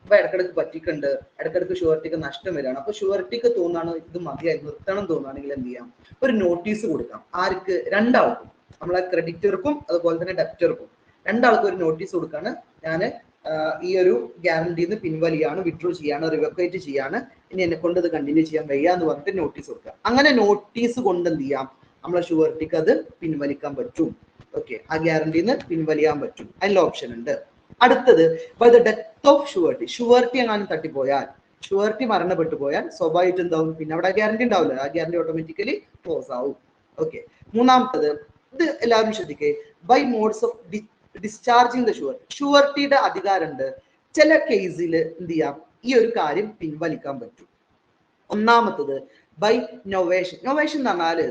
ഇപ്പൊ ഇടക്കിടക്ക് പറ്റിക്കുണ്ട്, ഇടക്കിടക്ക് ഷുവർട്ടിക്ക് നഷ്ടം വരികയാണ്. അപ്പൊ ഷുവർട്ടിക്ക് തോന്നാണ് ഇത് മതിയായി, നിർത്തണം തോന്നുകയാണെങ്കിൽ എന്ത് ചെയ്യാം? ഒരു നോട്ടീസ് കൊടുക്കാം. ആർക്ക്? രണ്ടാൾക്കും, നമ്മളെ ക്രെഡിറ്റർക്കും അതുപോലെ തന്നെ ഡെപ്റ്റർക്കും, രണ്ടാൾക്കും ഒരു നോട്ടീസ് കൊടുക്കാണ്. ഞാൻ ഈ ഒരു ഗ്യാരണ്ടിന്ന് പിൻവലിയാണ്, വിഡ്രോ ചെയ്യാണ്, റിവക്കേറ്റ് ചെയ്യാണ്, ഇനി എന്നെ കൊണ്ട് ഇത് കണ്ടിന്യൂ ചെയ്യാൻ വയ്യ എന്ന് പറഞ്ഞിട്ട് നോട്ടീസ് കൊടുക്കുക. അങ്ങനെ നോട്ടീസ് കൊണ്ട് എന്ത് ചെയ്യാം? നമ്മളെ ഷുവർട്ടിക്ക് അത് പിൻവലിക്കാൻ പറ്റും. ഓക്കെ, ആ ഗ്യാരണ്ടിന്ന് പിൻവലിയാൻ പറ്റും, അതിനുള്ള ഓപ്ഷൻ ഉണ്ട്. അടുത്തത് by the death of surety എങ്ങാനും തട്ടിപ്പോയാൽ, ഷുവർട്ടി മരണപ്പെട്ടു പോയാൽ സ്വാഭാവികമായിട്ട് എന്താവും? പിന്നെ അവിടെ ഗ്യാരണ്ടി ഉണ്ടാവില്ല, ആ ഗ്യാരണ്ടി ഓട്ടോമാറ്റിക്കലി ക്ലോസ് ആവും. ഓക്കെ, മൂന്നാമത്തത് ഇത് എല്ലാവരും ശ്രദ്ധിക്കേ, by modes of discharging the ഷുവർട്ടിയുടെ അധികാരമുണ്ട്. ചില കേസിൽ എന്ത് ചെയ്യാം? ഈ ഒരു കാര്യം പിൻവലിക്കാൻ പറ്റും. ഒന്നാമത്തത് ബൈ നൊവേഷൻ. നൊവേഷൻ എന്ന് പറഞ്ഞാല്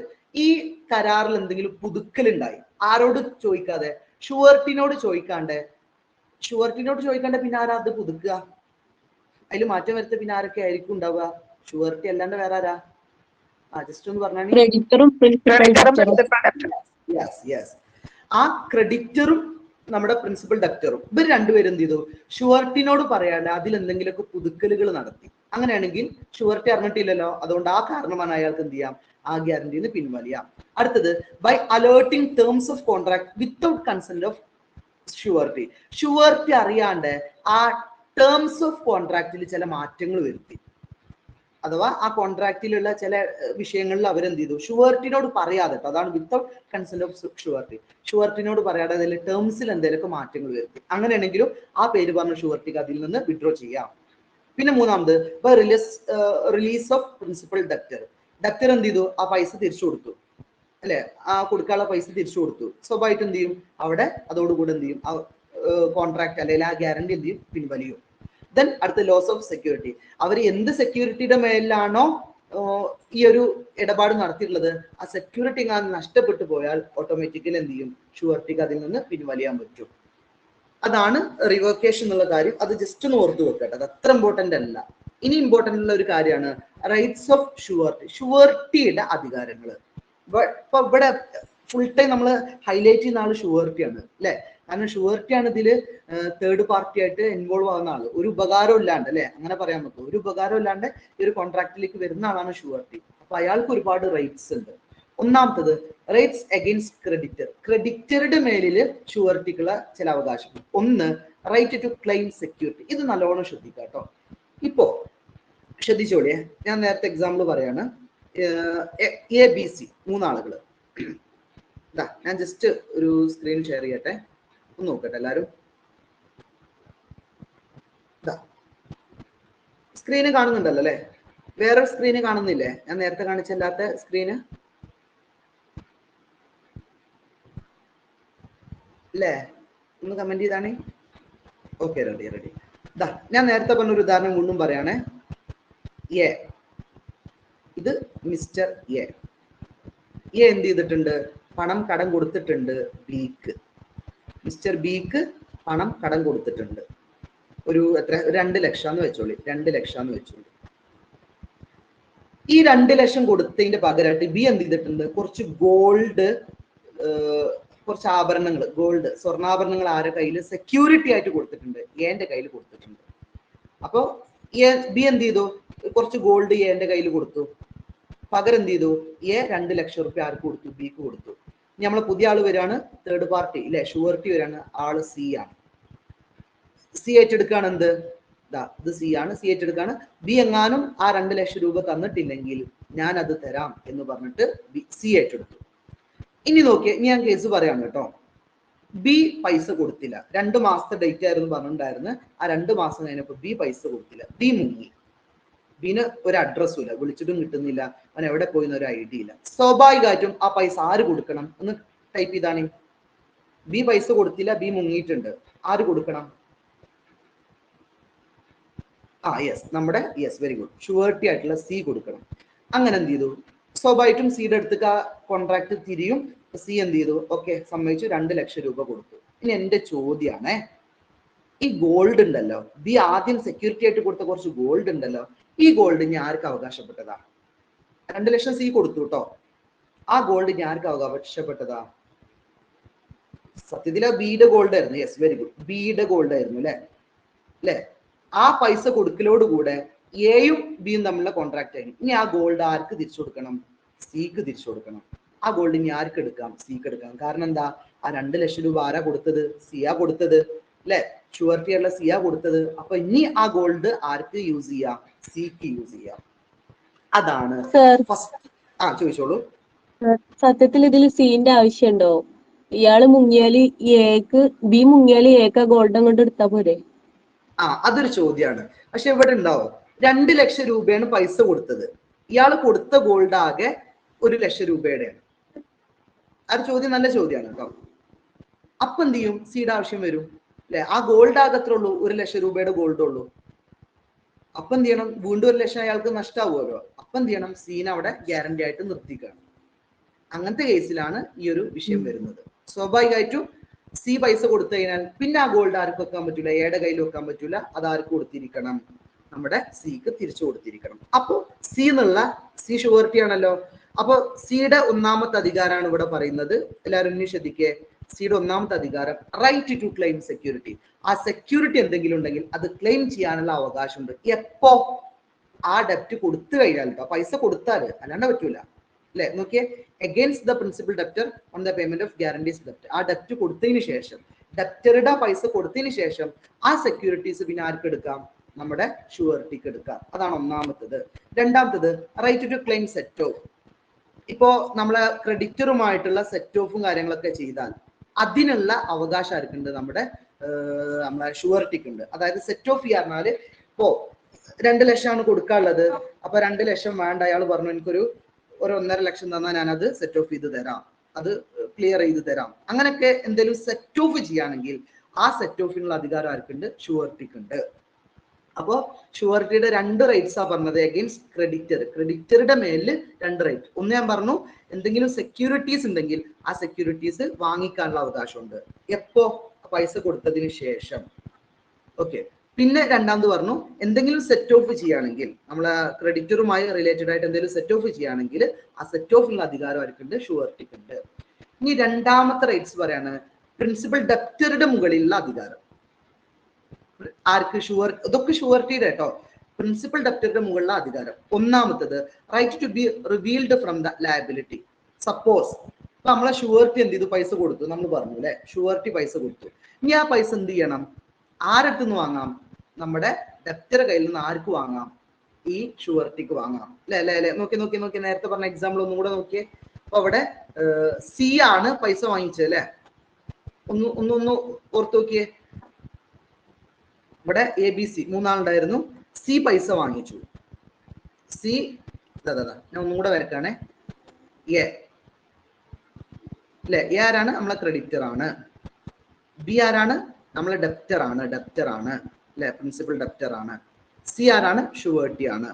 ഈ കരാറിൽ എന്തെങ്കിലും പുതുക്കലുണ്ടായി, ആരോട് ചോദിക്കാതെ, ഷുവർട്ടിനോട് ചോദിക്കാണ്ട് പിന്നെ ആരാ അത് പുതുക്കുക? അതിൽ മാറ്റം വരുത്ത പിന്നെ ആരൊക്കെ ആയിരിക്കും ഉണ്ടാവുക? ഷുവർട്ടി അല്ലാണ്ട് വേറെ ആരാ? ജസ്റ്റ് ഒന്ന് പറഞ്ഞാൽ. ക്രെഡിറ്ററും ആ ക്രെഡിറ്ററും നമ്മുടെ പ്രിൻസിപ്പൽ ഡെപ്റ്ററും ഇവർ രണ്ടുപേരും എന്ത് ചെയ്തു? ഷുവർട്ടിനോട് പറയാണ്ട് അതിൽ എന്തെങ്കിലുമൊക്കെ പുതുക്കലുകൾ നടത്തി. അങ്ങനെയാണെങ്കിൽ ഷുവർട്ടി അറിഞ്ഞിട്ടില്ലല്ലോ, അതുകൊണ്ട് ആ കാരണമാണ് അയാൾക്ക് എന്ത് ചെയ്യാം? ആ ഗ്യാരണ്ടിന്ന് പിൻവലിയാം. അടുത്തത് by altering terms of contract without consent of surety അറിയാണ്ട് ആ ടേംസ് ഓഫ് കോൺട്രാക്റ്റിൽ ചില മാറ്റങ്ങൾ വരുത്തി. അഥവാ ആ കോൺട്രാക്റ്റിലുള്ള ചില വിഷയങ്ങളിൽ അവരെന്ത് ചെയ്തു? ഷുവർട്ടിനോട് പറയാതെ, അതാണ് വിത്തൗട്ട് കൺസെന്റ് ഓഫ് ഷുവർട്ടിനോട് പറയാതെ അതിൽ ടേംസിൽ എന്തെങ്കിലുമൊക്കെ മാറ്റങ്ങൾ വരുത്തി. അങ്ങനെയാണെങ്കിലും ആ പേര് പറഞ്ഞ ഷുവർട്ടിക്ക് അതിൽ നിന്ന് വിഡ്രോ ചെയ്യാം. പിന്നെ മൂന്നാമത് by release of principal debtor എന്ത് ചെയ്തു? ആ പൈസ തിരിച്ചു കൊടുത്തു അല്ലെ, ആ കൊടുക്കാനുള്ള പൈസ തിരിച്ചു കൊടുത്തു. സ്വാഭാവികമായിട്ട് എന്ത് ചെയ്യും? അവിടെ അതോടുകൂടി എന്ത് ചെയ്യും? ആ കോൺട്രാക്ട് അല്ലെങ്കിൽ ആ ഗ്യാരണ്ടി എന്ത് ചെയ്യും? പിൻവലിയും. ദെൻ അടുത്ത ലോസ് ഓഫ് സെക്യൂരിറ്റി. അവർ എന്ത് സെക്യൂരിറ്റിയുടെ മേലിലാണോ ഈ ഒരു ഇടപാട് നടത്തിയിട്ടുള്ളത്, ആ സെക്യൂരിറ്റി നഷ്ടപ്പെട്ടു പോയാൽ ഓട്ടോമാറ്റിക്കലി എന്ത് ചെയ്യും? ഷുവർട്ടിക്ക് അതിൽ നിന്ന് പിൻവലിയാൻ പറ്റും. അതാണ് റിവോക്കേഷൻ എന്നുള്ള കാര്യം. അത് ജസ്റ്റ് ഒന്ന് ഓർത്ത് വെക്കട്ടെ, അത് അത്ര ഇമ്പോർട്ടന്റ് അല്ല. ഇനി ഇമ്പോർട്ടന്റ് ഉള്ള ഒരു കാര്യമാണ് റൈറ്റ്സ് ഓഫ് ഷുവർട്ടിയുടെ അധികാരങ്ങൾ. ഇപ്പൊ ഇവിടെ ഫുൾ ടൈം നമ്മൾ ഹൈലൈറ്റ് ചെയ്യുന്ന ആള് ഷുവർട്ടിയാണ് അല്ലെ, കാരണം ഷുവർട്ടിയാണ് ഇതിൽ തേർഡ് പാർട്ടി ആയിട്ട് ഇൻവോൾവ് ആവുന്ന ആള്. ഒരു ഉപകാരം ഇല്ലാണ്ട് അല്ലെ, അങ്ങനെ പറയാൻ പറ്റും, ഒരു ഉപകാരം ഇല്ലാണ്ട് ഈ ഒരു കോൺട്രാക്റ്റിലേക്ക് വരുന്ന ആളാണ് ഷുവർട്ടി. അപ്പൊ അയാൾക്ക് ഒരുപാട് റൈറ്റ്സ് ഉണ്ട്. ഒന്നാമത്തത് റൈറ്റ്സ് അഗെയിൻസ്റ്റ് ക്രെഡിറ്ററുടെ മേലിൽ ഷുവർട്ടിക്കുള്ള ചില അവകാശങ്ങൾ. ഒന്ന്, റൈറ്റ് ടു ക്ലെയിം സെക്യൂരിറ്റി. ഇത് നല്ലോണം ശ്രദ്ധിക്കുക കേട്ടോ. ഇപ്പോ ശ്രദ്ധിച്ചോളിയെ, ഞാൻ നേരത്തെ എക്സാമ്പിൾ പറയാണ്. ABC മൂന്നാളുകൾ. ഞാൻ ജസ്റ്റ് ഒരു സ്ക്രീൻ ഷെയർ ചെയ്യട്ടെ, ഒന്ന് നോക്കട്ടെ എല്ലാരും. സ്ക്രീന് കാണുന്നുണ്ടല്ലോ അല്ലെ? വേറെ സ്ക്രീന് കാണുന്നില്ലേ? ഞാൻ നേരത്തെ കാണിച്ചല്ലാത്ത സ്ക്രീന് അല്ലേ? ഒന്ന് കമന്റ് ചെയ്താണ്. Okay, ready. ഞാൻ നേരത്തെ പറഞ്ഞൊരു ഉദാഹരണം വീണ്ടും പറയാണേ. എ, ഇത് മിസ്റ്റർ എ എന്ത് ചെയ്തിട്ടുണ്ട്? പണം കടം കൊടുത്തിട്ടുണ്ട് ബിക്ക്. മിസ്റ്റർ ബിക്ക് പണം കടം കൊടുത്തിട്ടുണ്ട്. ഒരു എത്ര? 2 ലക്ഷം എന്ന് വെച്ചോളി. 2 ലക്ഷം എന്ന് വെച്ചോളി. ഈ 2 ലക്ഷം കൊടുത്തതിന്റെ പകരമായിട്ട് ബി എന്ത് ചെയ്തിട്ടുണ്ട്? കുറച്ച് ഗോൾഡ്, കുറച്ച് ആഭരണങ്ങൾ, ഗോൾഡ് സ്വർണ്ണാഭരണങ്ങൾ ആരുടെ കയ്യിൽ സെക്യൂരിറ്റി ആയിട്ട് കൊടുത്തിട്ടുണ്ട്? എന്റെ കയ്യിൽ കൊടുത്തിട്ടുണ്ട്. അപ്പോ ബി എന്ത് ചെയ്തു? കുറച്ച് ഗോൾഡ് എന്റെ കയ്യിൽ കൊടുത്തു. പകരം എന്ത് ചെയ്തു? 2 ലക്ഷം റുപ്യ ആർക്ക് കൊടുത്തു? ബിക്ക് കൊടുത്തു. നമ്മളെ പുതിയ ആള് വരികയാണ്, തേർഡ് പാർട്ടി ഇല്ലെ, ഷുവർട്ടി വരികയാണ്, ആള് സി ആണ്. സി ഏറ്റെടുക്കുകയാണ് എന്ത്, ഇത് സി ആണ്, സി ഏറ്റെടുക്കുകയാണ്. ബി എങ്ങാനും ആ 2 ലക്ഷം രൂപ തന്നിട്ടില്ലെങ്കിൽ ഞാൻ അത് തരാം എന്ന് പറഞ്ഞിട്ട് സി ഏറ്റെടുത്തു. ഇനി നോക്കിയേ, ഞാൻ കേസ് പറയാണ് കേട്ടോ. ബി പൈസ കൊടുത്തില്ല, 2 മാസത്തെ ഡേറ്റ് ആയിരുന്നു പറഞ്ഞിട്ടുണ്ടായിരുന്നു. ആ 2 മാസം കഴിഞ്ഞപ്പോ ബി പൈസ കൊടുത്തില്ല, ബി മുങ്ങി. ബിന് ഒരു അഡ്രസ്സും ഇല്ല, വിളിച്ചിട്ടും കിട്ടുന്നില്ല, അവൻ എവിടെ പോയി ഒരു ഐഡിയ ഇല്ല. സ്വാഭാവികമായിട്ടും ആ പൈസ ആര് കൊടുക്കണം എന്ന് ടൈപ്പ് ചെയ്താണ്. ബി പൈസ കൊടുത്തില്ല, ബി മുങ്ങിയിട്ടുണ്ട്, ആര് കൊടുക്കണം? നമ്മുടെ വെരി ഗുഡ്, ഷുവർട്ടി ആയിട്ടുള്ള സി കൊടുക്കണം. അങ്ങനെ എന്ത് ചെയ്തു, സ്വാഭാവികമായിട്ടും സിയുടെ അടുത്തേക്ക് ആ കോൺട്രാക്ട് തിരിയും. സി എന്ത് ചെയ്തു, ഓക്കെ സമ്മതിച്ചു, 2 ലക്ഷം രൂപ കൊടുത്തു. ഇനി എന്റെ ചോദ്യമാണ്, ഈ ഗോൾഡ് ഉണ്ടല്ലോ, ബി ആദ്യം സെക്യൂരിറ്റി ആയിട്ട് കൊടുത്ത കുറച്ച് ഗോൾഡ് ഉണ്ടല്ലോ, ഈ ഗോൾഡ് ഞാൻ ആർക്ക് അവകാശപ്പെട്ടതാ? 2 ലക്ഷം സി കൊടുത്തു കേട്ടോ, ആ ഗോൾഡ് ഞാൻ ആർക്ക് അവകാശപ്പെട്ടതാ? സത്യത്തില് ബിയുടെ ഗോൾഡ് ആയിരുന്നു. യെസ് വെരി ഗുഡ്, ബിയുടെ ഗോൾഡ് ആയിരുന്നു അല്ലെ. ആ പൈസ കൊടുക്കലോടുകൂടെ എയും ബിയും തമ്മിലുള്ള കോൺട്രാക്ട് ആയിരുന്നു. ഇനി ആ ഗോൾഡ് ആർക്ക് തിരിച്ചു കൊടുക്കണം? സിക്ക് തിരിച്ചു കൊടുക്കണം. ആ ഗോൾഡ് ഇനി ആർക്ക് എടുക്കാം? സിക്ക് എടുക്കാം. കാരണം എന്താ, ആ 2 ലക്ഷം രൂപ ആരാ കൊടുത്തത്? സിയാ കൊടുത്തത് അല്ലെ, ഷുവർട്ടി ആയിട്ടുള്ള സിയാ കൊടുത്തത്. അപ്പൊ ഇനി ആ ഗോൾഡ് ആർക്ക് യൂസ് ചെയ്യാം? സിക്ക് യൂസ് ചെയ്യാം. അതാണ് ഫസ്റ്റ്. ചോദിച്ചോളൂ. സത്യത്തിൽ ഇതിൽ സീന്റെ ആവശ്യമുണ്ടോ? ഇയാള് മുങ്ങിയാല് എക്ക്, ബി മുങ്ങിയാല് എക്ക് ഗോൾഡ് അങ്ങോട്ട് എടുത്താ പോരെ? അതൊരു ചോദ്യമാണ്. പക്ഷെ ഇവിടെ ഉണ്ടാവും, 2 ലക്ഷം രൂപയാണ് പൈസ കൊടുത്തത്, ഇയാൾ കൊടുത്ത ഗോൾഡ് ആകെ 1 ലക്ഷം രൂപയുടെയാണ്. ആ ചോദ്യം നല്ല ചോദ്യമാണ് കേട്ടോ. അപ്പൊ എന്ത് ചെയ്യും? സിയുടെ ആവശ്യം വരും അല്ലെ. ആ ഗോൾഡ് ആകത്ര ഉള്ളൂ, 1 ലക്ഷം രൂപയുടെ ഗോൾഡ് ഉള്ളൂ. അപ്പൊ എന്ത് ചെയ്യണം? വീണ്ടും 1 ലക്ഷം അയാൾക്ക് നഷ്ടമാവുമല്ലോ. അപ്പൊ എന്ത് ചെയ്യണം? സീനെ അവിടെ ഗ്യാരണ്ടി ആയിട്ട് നിർത്തിക്കണം. അങ്ങനത്തെ കേസിലാണ് ഈ ഒരു വിഷയം വരുന്നത്. സ്വാഭാവികമായിട്ടും സി പൈസ കൊടുത്തു കഴിഞ്ഞാൽ പിന്നെ ആ ഗോൾഡ് ആർക്ക് വെക്കാൻ പറ്റൂല, എയുടെ കയ്യിൽ വെക്കാൻ പറ്റൂല. അത് ആർക്ക് കൊടുത്തിരിക്കണം? നമ്മുടെ സിക്ക് തിരിച്ചു കൊടുത്തിരിക്കണം. അപ്പൊ സി എന്നുള്ള സി ഷുവർട്ടി ആണല്ലോ. അപ്പൊ സിയുടെ ഒന്നാമത്തെ അധികാരമാണ് ഇവിടെ പറയുന്നത്. എല്ലാവരും ഇനി ശ്രദ്ധിക്കേ, സിയുടെ ഒന്നാമത്തെ അധികാരം റൈറ്റ് ടു ക്ലെയിം സെക്യൂരിറ്റി. ആ സെക്യൂരിറ്റി എന്തെങ്കിലും ഉണ്ടെങ്കിൽ അത് ക്ലെയിം ചെയ്യാനുള്ള അവകാശമുണ്ട്. എപ്പോ? ആ ഡെപ്റ്റ് കൊടുത്തു കഴിഞ്ഞാൽ, പൈസ കൊടുത്താല്, അല്ലാണ്ട് പറ്റൂല അല്ലെ. നോക്കിയേ, against the principal debtor on the payment of guarantee's ഡെപ്റ്റ്. ആ ഡെപ്റ്റ് കൊടുത്തതിന് ശേഷം, ഡെപ്റ്ററുടെ പൈസ കൊടുത്തതിന് ശേഷം ആ സെക്യൂരിറ്റീസ് പിന്നെ ആർക്ക് എടുക്കാം? നമ്മുടെ ഷുവർട്ടിക്ക് എടുക്കാം. അതാണ് ഒന്നാമത്തത്. രണ്ടാമത്തത് right to claim set off. ഇപ്പോ നമ്മളെ ക്രെഡിറ്ററുമായിട്ടുള്ള സെറ്റ് ഓഫും കാര്യങ്ങളൊക്കെ ചെയ്താൽ അതിനുള്ള അവകാശം ആർക്കുണ്ട്? നമ്മളെ ഷുവർട്ടിക്ക് ഉണ്ട്. അതായത് സെറ്റ് ഓഫ് ചെയ്യാറിനാല് ഇപ്പോ 2 ലക്ഷമാണ് കൊടുക്കാനുള്ളത്. അപ്പൊ 2 ലക്ഷം വേണ്ട, അയാൾ പറഞ്ഞു എനിക്കൊരു 1.5 ലക്ഷം തന്നാൽ ഞാനത് സെറ്റ് ഓഫ് ചെയ്ത് തരാം, അത് ക്ലിയർ ചെയ്ത് തരാം. അങ്ങനെയൊക്കെ എന്തെങ്കിലും സെറ്റ് ഓഫ് ചെയ്യുകയാണെങ്കിൽ ആ സെറ്റ് ഓഫിനുള്ള അധികാരം ആർക്കുണ്ട്? ഷുവർട്ടിക്ക് ഉണ്ട്. അപ്പോ ഷുവർട്ടിയുടെ 2 റൈറ്റ്സ് ആ പറഞ്ഞത് അഗെയിൻസ്റ്റ് ക്രെഡിറ്റർ. ക്രെഡിറ്ററുടെ മേലിൽ 2 റൈറ്റ്. ഒന്ന് ഞാൻ പറഞ്ഞു, എന്തെങ്കിലും സെക്യൂരിറ്റീസ് ഉണ്ടെങ്കിൽ ആ സെക്യൂരിറ്റീസ് വാങ്ങിക്കാനുള്ള അവകാശമുണ്ട്. എപ്പോ? പൈസ കൊടുത്തതിന് ശേഷം. ഓക്കെ. പിന്നെ രണ്ടാമത് പറഞ്ഞു, എന്തെങ്കിലും സെറ്റ് ഓഫ് ചെയ്യുകയാണെങ്കിൽ, നമ്മളെ ക്രെഡിറ്ററുമായി റിലേറ്റഡ് ആയിട്ട് എന്തെങ്കിലും സെറ്റ് ഓഫ് ചെയ്യുകയാണെങ്കിൽ ആ സെറ്റ് ഓഫിനുള്ള അധികാരം ആർക്കുണ്ട്? ഷുവർട്ടിക്ക് ഉണ്ട്. ഇനി രണ്ടാമത്തെ റൈറ്റ്സ് പറയാണ് പ്രിൻസിപ്പൽ ഡെപ്റ്ററുടെ മുകളിലുള്ള അധികാരം. ആർക്ക്? ഇതൊക്കെ ഷുവർട്ടിയുടെ കേട്ടോ. പ്രിൻസിപ്പൽ ഡെപ്റ്ററുടെ മുകളിലുള്ള അധികാരം. ഒന്നാമത്തത് right to be revealed from the liability. Suppose നമ്മളെ ഷുവർട്ടി എന്ത് ചെയ്തു? പൈസ കൊടുത്തു, നമ്മൾ പറഞ്ഞു അല്ലെ, ഷുവർട്ടി പൈസ കൊടുത്തു. ഇനി ആ പൈസ എന്ത് ചെയ്യണം? ആരടുത്തുനിന്ന് വാങ്ങാം? നമ്മുടെ ഡെപ്റ്ററുടെ കയ്യിൽ നിന്ന് ആർക്ക് വാങ്ങാം? ഈ ഷുവർട്ടിക്ക് വാങ്ങാം അല്ലെ. നോക്കി നേരത്തെ പറഞ്ഞ എക്സാമ്പിൾ ഒന്നും കൂടെ നോക്കിയേ. അപ്പൊ അവിടെ സി ആണ് പൈസ വാങ്ങിച്ചത് അല്ലെ. ഒന്ന് ഓർത്ത് നോക്കിയേ. ഇവിടെ എ ബി സി 3 ആളുണ്ടായിരുന്നു. സി പൈസ വാങ്ങിച്ചു. സി ഞാൻ ഒന്നും കൂടെ വരക്കാണേ. എ അല്ലെ, എ ആരാണ്? നമ്മളെ ക്രെഡിറ്റർ ആണ്. ബി ആരാണ്? നമ്മളെ ഡെപ്റ്റർ ആണ് അല്ലെ, പ്രിൻസിപ്പൽ ഡെപ്റ്റർ ആണ്. സി ആരാണ്? ഷുവർട്ടി ആണ്.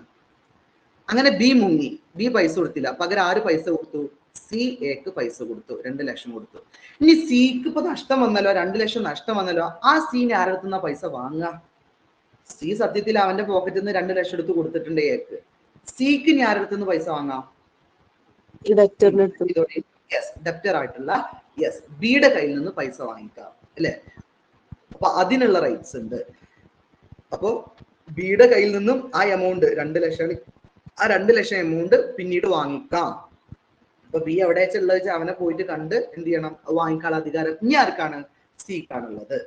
അങ്ങനെ ബി മുങ്ങി, ബി പൈസ കൊടുത്തില്ല. പകരം ആര് പൈസ കൊടുത്തു? സി എക്ക് പൈസ കൊടുത്തു, 2 ലക്ഷം കൊടുത്തു. ഇനി സിക്ക് ഇപ്പൊ നഷ്ടം വന്നല്ലോ, 2 ലക്ഷം നഷ്ടം വന്നല്ലോ. ആ സീന് ആരടുത്തുന്ന പൈസ വാങ്ങുക? സി സത്യത്തിൽ അവന്റെ പോക്കറ്റിൽ നിന്ന് 2 ലക്ഷം എടുത്ത് കൊടുത്തിട്ടുണ്ട് എക്ക്. സിക്ക് ഇനി ആരടുത്തുനിന്ന് പൈസ വാങ്ങാം? ഡെപ്റ്റർ ആയിട്ടുള്ള ബിയുടെ കയ്യിൽ നിന്ന് പൈസ വാങ്ങിക്കാം അല്ലെ. അപ്പൊ അതിനുള്ള റൈറ്റ്സ് ഉണ്ട്. അപ്പോ ബിയുടെ കയ്യിൽ നിന്നും ആ എമൗണ്ട് 2 ലക്ഷം, ആ 2 ലക്ഷം എമൗണ്ട് പിന്നീട് വാങ്ങിക്കാം. അപ്പൊ ബി എവിടെ വെച്ചുള്ളത് വെച്ചാൽ അവനെ പോയിട്ട് കണ്ട് എന്ത് ചെയ്യണം, വാങ്ങിക്കാനുള്ള അധികാരം ഇനി ആർക്കാണ്, സിക്കാണുള്ളത്.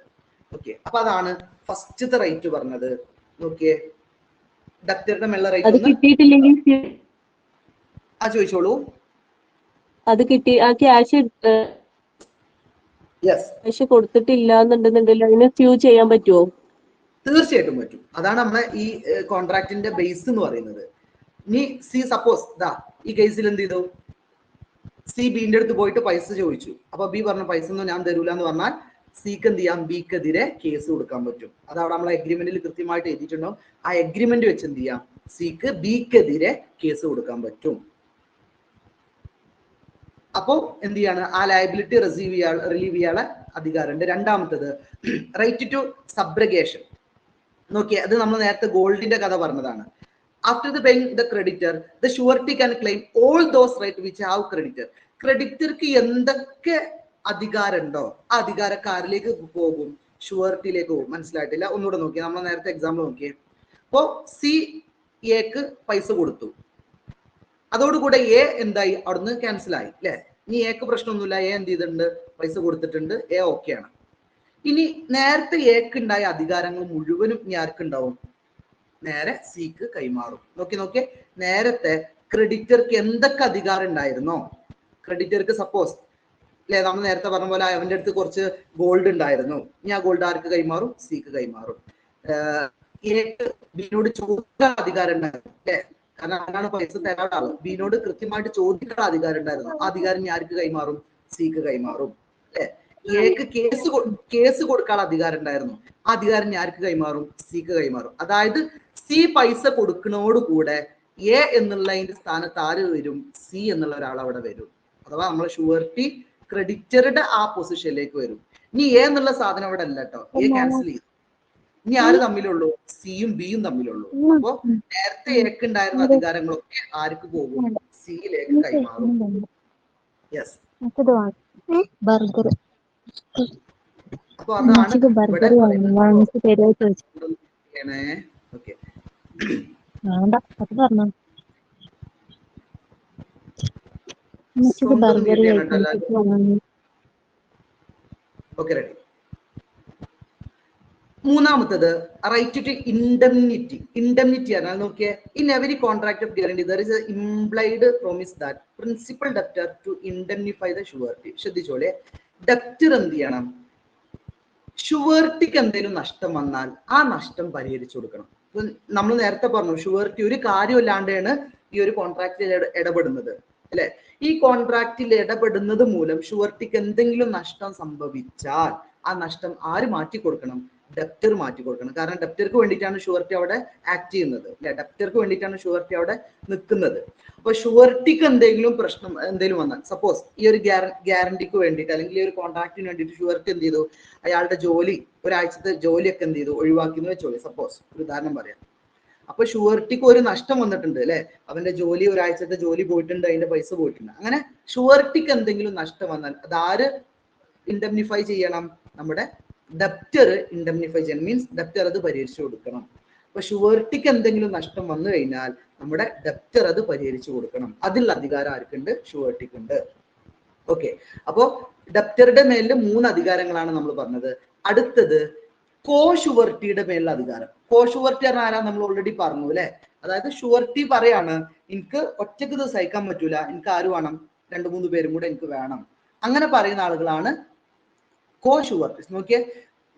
ഓക്കെ, അപ്പൊ അതാണ് ഫസ്റ്റത്തെ റൈറ്റ് പറഞ്ഞത്. ഓക്കെ, ഡക്റ്ററുടെ മേലുള്ള റൈറ്റ് അത് ഒന്ന് കിട്ടിയിട്ടില്ലെങ്കിൽ ചോദിച്ചോളൂ. അത് കിട്ടി, ആ ക്യാഷ് യെസ്, കൊടുത്തിട്ടില്ല എന്നുണ്ടെന്നുണ്ടെങ്കിൽ അതിനെ സ്യൂ ചെയ്യാൻ പറ്റുമോ? തീർച്ചയായിട്ടും പറ്റും. അതാണ് നമ്മളെ ഈ കോൺട്രാക്ടിന്റെ ബേസ് എന്ന് പറയുന്നത്. ഇനി സി സപ്പോസ് ദാ ഈ കേസിൽ എന്ത് ചെയ്തു, സി ബിന്റെ അടുത്ത് പോയിട്ട് പൈസ ചോദിച്ചു. അപ്പൊ ബി പറഞ്ഞു പൈസ ഒന്നും ഞാൻ തരൂല എന്ന് പറഞ്ഞാൽ സിക്ക് എന്ത് ചെയ്യാം, ബിക്കെതിരെ കേസ് കൊടുക്കാൻ പറ്റും. അത് അവിടെ നമ്മളെ അഗ്രിമെന്റിൽ കൃത്യമായിട്ട് എഴുതിയിട്ടുണ്ടാവും. ആ അഗ്രിമെന്റ് വെച്ച് എന്ത് ചെയ്യാം, സിക്ക് ബിക്കെതിരെ കേസ് കൊടുക്കാൻ പറ്റും. അപ്പോ എന്ത് ചെയ്യാണ്, ആ ലയബിലിറ്റി റിലീവ് ചെയ്യാനുള്ള അധികാരമുണ്ട്. രണ്ടാമത്തത് റൈറ്റ് ടു സബ്രഗേഷൻ. നോക്കിയേ, അത് നമ്മൾ നേരത്തെ ഗോൾഡിന്റെ കഥ പറഞ്ഞതാണ്. After the paying the creditor, the surety can claim all those rights which have creditor. ക്രെഡിറ്റർക്ക് എന്തൊക്കെ അധികാരം ഉണ്ടോ ആ അധികാരക്കാരിലേക്ക് പോകും, ഷുവർട്ടിയിലേക്ക് പോകും. മനസ്സിലായിട്ടില്ല? ഒന്നുകൂടെ നോക്കിയേ, നമ്മൾ നേരത്തെ എക്സാമ്പിൾ നോക്കിയേ. അപ്പോ സി എക്ക് പൈസ കൊടുത്തു, അതോടുകൂടെ എ എന്തായി, അവിടുന്ന് ക്യാൻസൽ ആയി അല്ലെ. ഇനി എക്ക് പ്രശ്നമൊന്നുമില്ല, എ എന്ത് ചെയ്തിട്ടുണ്ട്, പൈസ കൊടുത്തിട്ടുണ്ട്, എ ഓക്കെ ആണ്. ഇനി നേരത്തെ എക്ക് ഉണ്ടായ അധികാരങ്ങൾ മുഴുവനും ഇനി ആർക്കുണ്ടാവും, നേരെ സിക്ക് കൈമാറും. നോക്കിയേ, നേരത്തെ ക്രെഡിറ്റർക്ക് എന്തൊക്കെ അധികാരം ഉണ്ടായിരുന്നോ, ക്രെഡിറ്റർക്ക് സപ്പോസ് അല്ലെ നമ്മൾ നേരത്തെ പറഞ്ഞ പോലെ അവന്റെ അടുത്ത് കുറച്ച് ഗോൾഡ് ഉണ്ടായിരുന്നു, ഇനി ആ ഗോൾഡ് ആർക്ക് കൈമാറും, സിക്ക് കൈമാറും. എക്ക് ബിനോട് ചോദിക്കാൻ അധികാരം ഉണ്ടായിരുന്നു അല്ലെ, കാരണം അവനാണ് പൈസ തരാത്ത ആള്. ബിനോട് കൃത്യമായിട്ട് ചോദിക്കാനുള്ള അധികാരം ഉണ്ടായിരുന്നു, ആ അധികാരം ഇനി ആർക്ക് കൈമാറും, സിക്ക് കൈമാറും അല്ലെ. എക്ക് കേസ് കൊടുക്കാനുള്ള അധികാരം ഉണ്ടായിരുന്നു, ആ അധികാരം ഇനി ആർക്ക് കൈമാറും, സിക്ക് കൈമാറും. അതായത് സി പൈസ കൊടുക്കുന്നതോടുകൂടെ എ എന്നുള്ളതിന്റെ സ്ഥാനത്ത് ആര് വരും, സി എന്നുള്ള ഒരാൾ അവിടെ വരും. അഥവാ നമ്മളെ ഷുവർട്ടി ക്രെഡിറ്ററുടെ ആ പൊസിഷനിലേക്ക് വരും. ഇനി എ എന്നുള്ള സാധനം അവിടെ അല്ല കേട്ടോ, എ ക്യാൻസൽ ചെയ്തു. ഇനി ആര് തമ്മിലുള്ളൂ, സിയും ബിയും തമ്മിലുള്ളൂ. അപ്പോ നേരത്തെ എക്ക് ഉണ്ടായിരുന്ന അധികാരങ്ങളൊക്കെ ആർക്ക് പോകും, സിയിലേക്ക് കൈമാറും. യെസ്, അപ്പൊ അതാണ് ഇവിടെ ഓക്കെ. Okay, ready. മൂന്നാമത്തത് റൈറ്റ് ടു ഇൻഡെംനിറ്റി. ഇൻഡെംനിറ്റി ആണ് നോക്കിയേ, in every contract of guarantee there is a implied promise that principal debtor to indemnify the surety. ശ്രദ്ധിച്ചോളെ, ഡെപ്റ്റർ എന്ത് ചെയ്യണം, ഷുവർട്ടിക്ക് എന്തെങ്കിലും നഷ്ടം വന്നാൽ ആ നഷ്ടം പരിഹരിച്ചു കൊടുക്കണം. നമ്മൾ നേരത്തെ പറഞ്ഞു ഷുവർട്ടി ഒരു കാര്യമില്ലാണ്ടാണ് ഈ ഒരു കോൺട്രാക്റ്റിൽ ഇടപെടുന്നത് അല്ലെ. ഈ കോൺട്രാക്റ്റിൽ ഇടപെടുന്നത് മൂലം ഷുവർട്ടിക്ക് എന്തെങ്കിലും നഷ്ടം സംഭവിച്ചാൽ ആ നഷ്ടം ആര് മാറ്റി കൊടുക്കണം, ഡെപ്റ്റർ മാറ്റി കൊടുക്കണം. കാരണം ഡെപ്റ്റർക്ക് വേണ്ടിയിട്ടാണ് ഷുവർട്ടി അവിടെ ആക്ട് ചെയ്യുന്നത് അല്ലെ, ഡെപ്റ്റർക്ക് വേണ്ടിയിട്ടാണ് ഷുവർട്ടി അവിടെ നിൽക്കുന്നത്. അപ്പൊ ഷുവർട്ടിക്ക് എന്തെങ്കിലും പ്രശ്നം എന്തെങ്കിലും വന്നാൽ, സപ്പോസ് ഈ ഒരു ഗ്യാരണ്ടിക്ക് വേണ്ടിയിട്ട് അല്ലെങ്കിൽ ഈ ഒരു കോൺട്രാക്റ്റിന് വേണ്ടിയിട്ട് ഷുവർട്ടി എന്ത് ചെയ്തു, അയാളുടെ ജോലി ഒരാഴ്ചത്തെ ജോലിയൊക്കെ എന്ത് ചെയ്തു, ഒഴിവാക്കി എന്ന് വെച്ചോളി, സപ്പോസ് ഒരു ഉദാഹരണം പറയാം. അപ്പൊ ഷുവർട്ടിക്ക് ഒരു നഷ്ടം വന്നിട്ടുണ്ട് അല്ലെ, അവന്റെ ജോലി ഒരാഴ്ചത്തെ ജോലി പോയിട്ടുണ്ട്, അതിന്റെ പൈസ പോയിട്ടുണ്ട്. അങ്ങനെ ഷുവർട്ടിക്ക് എന്തെങ്കിലും നഷ്ടം വന്നാൽ അതാര് ഇൻഡെംനിഫൈ ചെയ്യണം, നമ്മുടെ ഡെപ്റ്റർ ഇൻഡെംനിഫൈ ചെയ്യണം. മീൻസ് ഡെപ്റ്റർ അത് പരിഹരിച്ചു കൊടുക്കണം. അപ്പൊ ഷുവർട്ടിക്ക് എന്തെങ്കിലും നഷ്ടം വന്നു കഴിഞ്ഞാൽ നമ്മുടെ ഡെപ്റ്റർ അത് പരിഹരിച്ചു കൊടുക്കണം. അതിലുള്ള അധികാരം ആർക്കുണ്ട്, ഷുവർട്ടിക്കുണ്ട്. ഓക്കെ, അപ്പോ ഡെപ്റ്ററുടെ മേലിൽ 3 അധികാരങ്ങളാണ് നമ്മൾ പറഞ്ഞത്. അടുത്തത് കോ ഷുവർട്ടിയുടെ മേലുള്ള അധികാരം. കോ ഷുവർട്ടി പറഞ്ഞാൽ ആരാ, നമ്മൾ ഓൾറെഡി പറഞ്ഞു അല്ലെ. അതായത് ഷുവർട്ടി പറയാണ്, എനിക്ക് ഒറ്റക്ക് ഇത് സഹിക്കാൻ പറ്റൂല, എനിക്ക് ആര് വേണം, 2-3 പേരും കൂടെ എനിക്ക് വേണം. അങ്ങനെ പറയുന്ന ആളുകളാണ് കോ ഷുവർട്ടീസ്. നോക്കിയേ,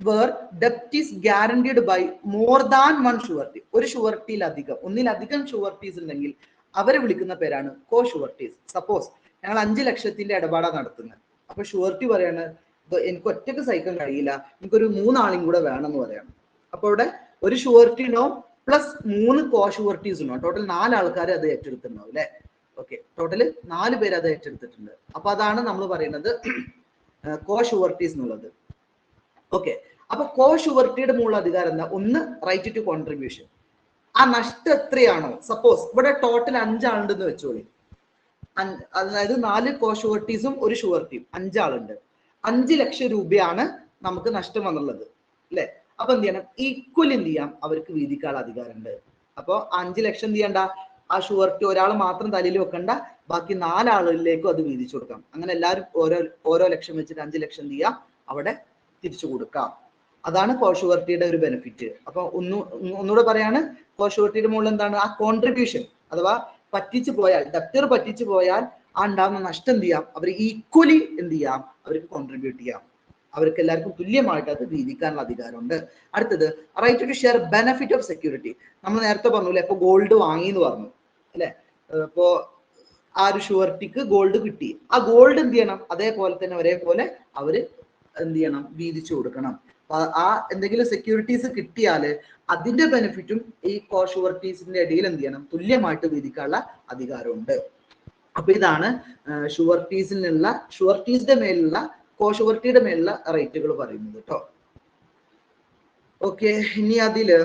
വേർ ഡെപ്റ്റ് is guaranteed by more than 1 surety. ഒരു ഷുവർട്ടിയിലധികം, ഒന്നിലധികം ഷുവർട്ടീസ് ഉണ്ടെങ്കിൽ അവരെ വിളിക്കുന്ന പേരാണ് കോ ഷുവർട്ടീസ്. സപ്പോസ് ഞങ്ങൾ 5 ലക്ഷത്തിന്റെ ഇടപാടാണ് നടത്തുന്നത്. അപ്പൊ ഷുവർട്ടി പറയാണ്, എനിക്ക് ഒറ്റക്ക് സഹിക്കാൻ കഴിയില്ല, എനിക്കൊരു 3 ആളും കൂടെ വേണം എന്ന് പറയാണ്. അപ്പൊ ഇവിടെ ഒരു ഷുവർട്ടി ഉണ്ടാവും പ്ലസ് 3 കോ ഷുവർട്ടീസ് ഉണ്ടാവും. ടോട്ടൽ 4 ആൾക്കാർ അത് ഏറ്റെടുത്തിട്ടുണ്ടാവും അല്ലെ. ഓക്കെ, ടോട്ടൽ 4 പേര് അത് ഏറ്റെടുത്തിട്ടുണ്ട്. അപ്പൊ അതാണ് നമ്മൾ പറയുന്നത് കോ ഷുവർട്ടീസ് എന്നുള്ളത്. ഓക്കെ, അപ്പൊ കോ ഷുവർട്ടിയുടെ മുകളിൽ അധികാരം എന്താ, ഒന്ന് റൈറ്റ് ടു കോൺട്രിബ്യൂഷൻ. ആ നഷ്ടം എത്രയാണോ, സപ്പോസ് ഇവിടെ ടോട്ടൽ 5 ആളുണ്ടെന്ന് വെച്ചോളി, അതായത് 4 കോ ഷുവർട്ടീസും ഒരു ഷുവർട്ടിയും 5 ആളുണ്ട്. 5 ലക്ഷം രൂപയാണ് നമുക്ക് നഷ്ടം വന്നുള്ളത് അല്ലെ. അപ്പൊ എന്ത് ചെയ്യണം, ഈക്വൽ എന്ത് ചെയ്യാം, അവർക്ക് വീതിക്കാനുള്ള അധികാരമുണ്ട്. അപ്പൊ 5 ലക്ഷം എന്ത് ചെയ്യണ്ട, ആ ഷുവർട്ടി ഒരാൾ മാത്രം തലയിൽ വെക്കണ്ട, ബാക്കി 4 ആളുകളിലേക്കും അത് വീതിച്ചു കൊടുക്കാം. അങ്ങനെ എല്ലാവരും ഓരോ ലക്ഷം വെച്ചിട്ട് 5 ലക്ഷം എന്ത് ചെയ്യാം, അവിടെ തിരിച്ചു കൊടുക്കാം. അതാണ് കോഷുവർട്ടിയുടെ ഒരു ബെനിഫിറ്റ്. അപ്പൊ ഒന്നുകൂടെ പറയാണ്, കോഷുവർട്ടിയുടെ മുകളിൽ എന്താണ് ആ കോൺട്രിബ്യൂഷൻ, അഥവാ പറ്റിച്ചു പോയാൽ, ഡെപ്റ്റർ പറ്റിച്ചു പോയാൽ ആ ഉണ്ടാകുന്ന നഷ്ടം എന്ത് ചെയ്യാം, അവർ ഈക്വലി എന്ത് ചെയ്യാം, അവർക്ക് കോൺട്രിബ്യൂട്ട് ചെയ്യാം. അവർക്ക് എല്ലാവർക്കും തുല്യമായിട്ട് അത് വീതിക്കാനുള്ള അധികാരമുണ്ട്. അടുത്തത് right to share benefit of security. നമ്മൾ നേരത്തെ പറഞ്ഞില്ലേ, ഇപ്പൊ ഗോൾഡ് വാങ്ങി എന്ന് പറഞ്ഞു അല്ലെ. ഇപ്പോ ആ ഒരു ഷുവർട്ടിക്ക് ഗോൾഡ് കിട്ടി, ആ ഗോൾഡ് എന്ത് ചെയ്യണം, അതേപോലെ തന്നെ ഒരേപോലെ അവര് എന്ത് ചെയ്യണം, വീതിച്ചു കൊടുക്കണം. ആ എന്തെങ്കിലും സെക്യൂരിറ്റീസ് കിട്ടിയാല് അതിന്റെ ബെനിഫിറ്റും ഈ കോഷുവർട്ടീസിന്റെ ഇടയിൽ എന്ത് ചെയ്യണം, തുല്യമായിട്ട് വീതിക്കാനുള്ള അധികാരമുണ്ട്. അപ്പൊ ഇതാണ് ഷുവർട്ടീസിന്റെ മേലുള്ള കോഷുവർട്ടിയുടെ മേലുള്ള റേറ്റുകൾ പറയുന്നത് കേട്ടോ. ഓക്കെ, ഇനി അതില്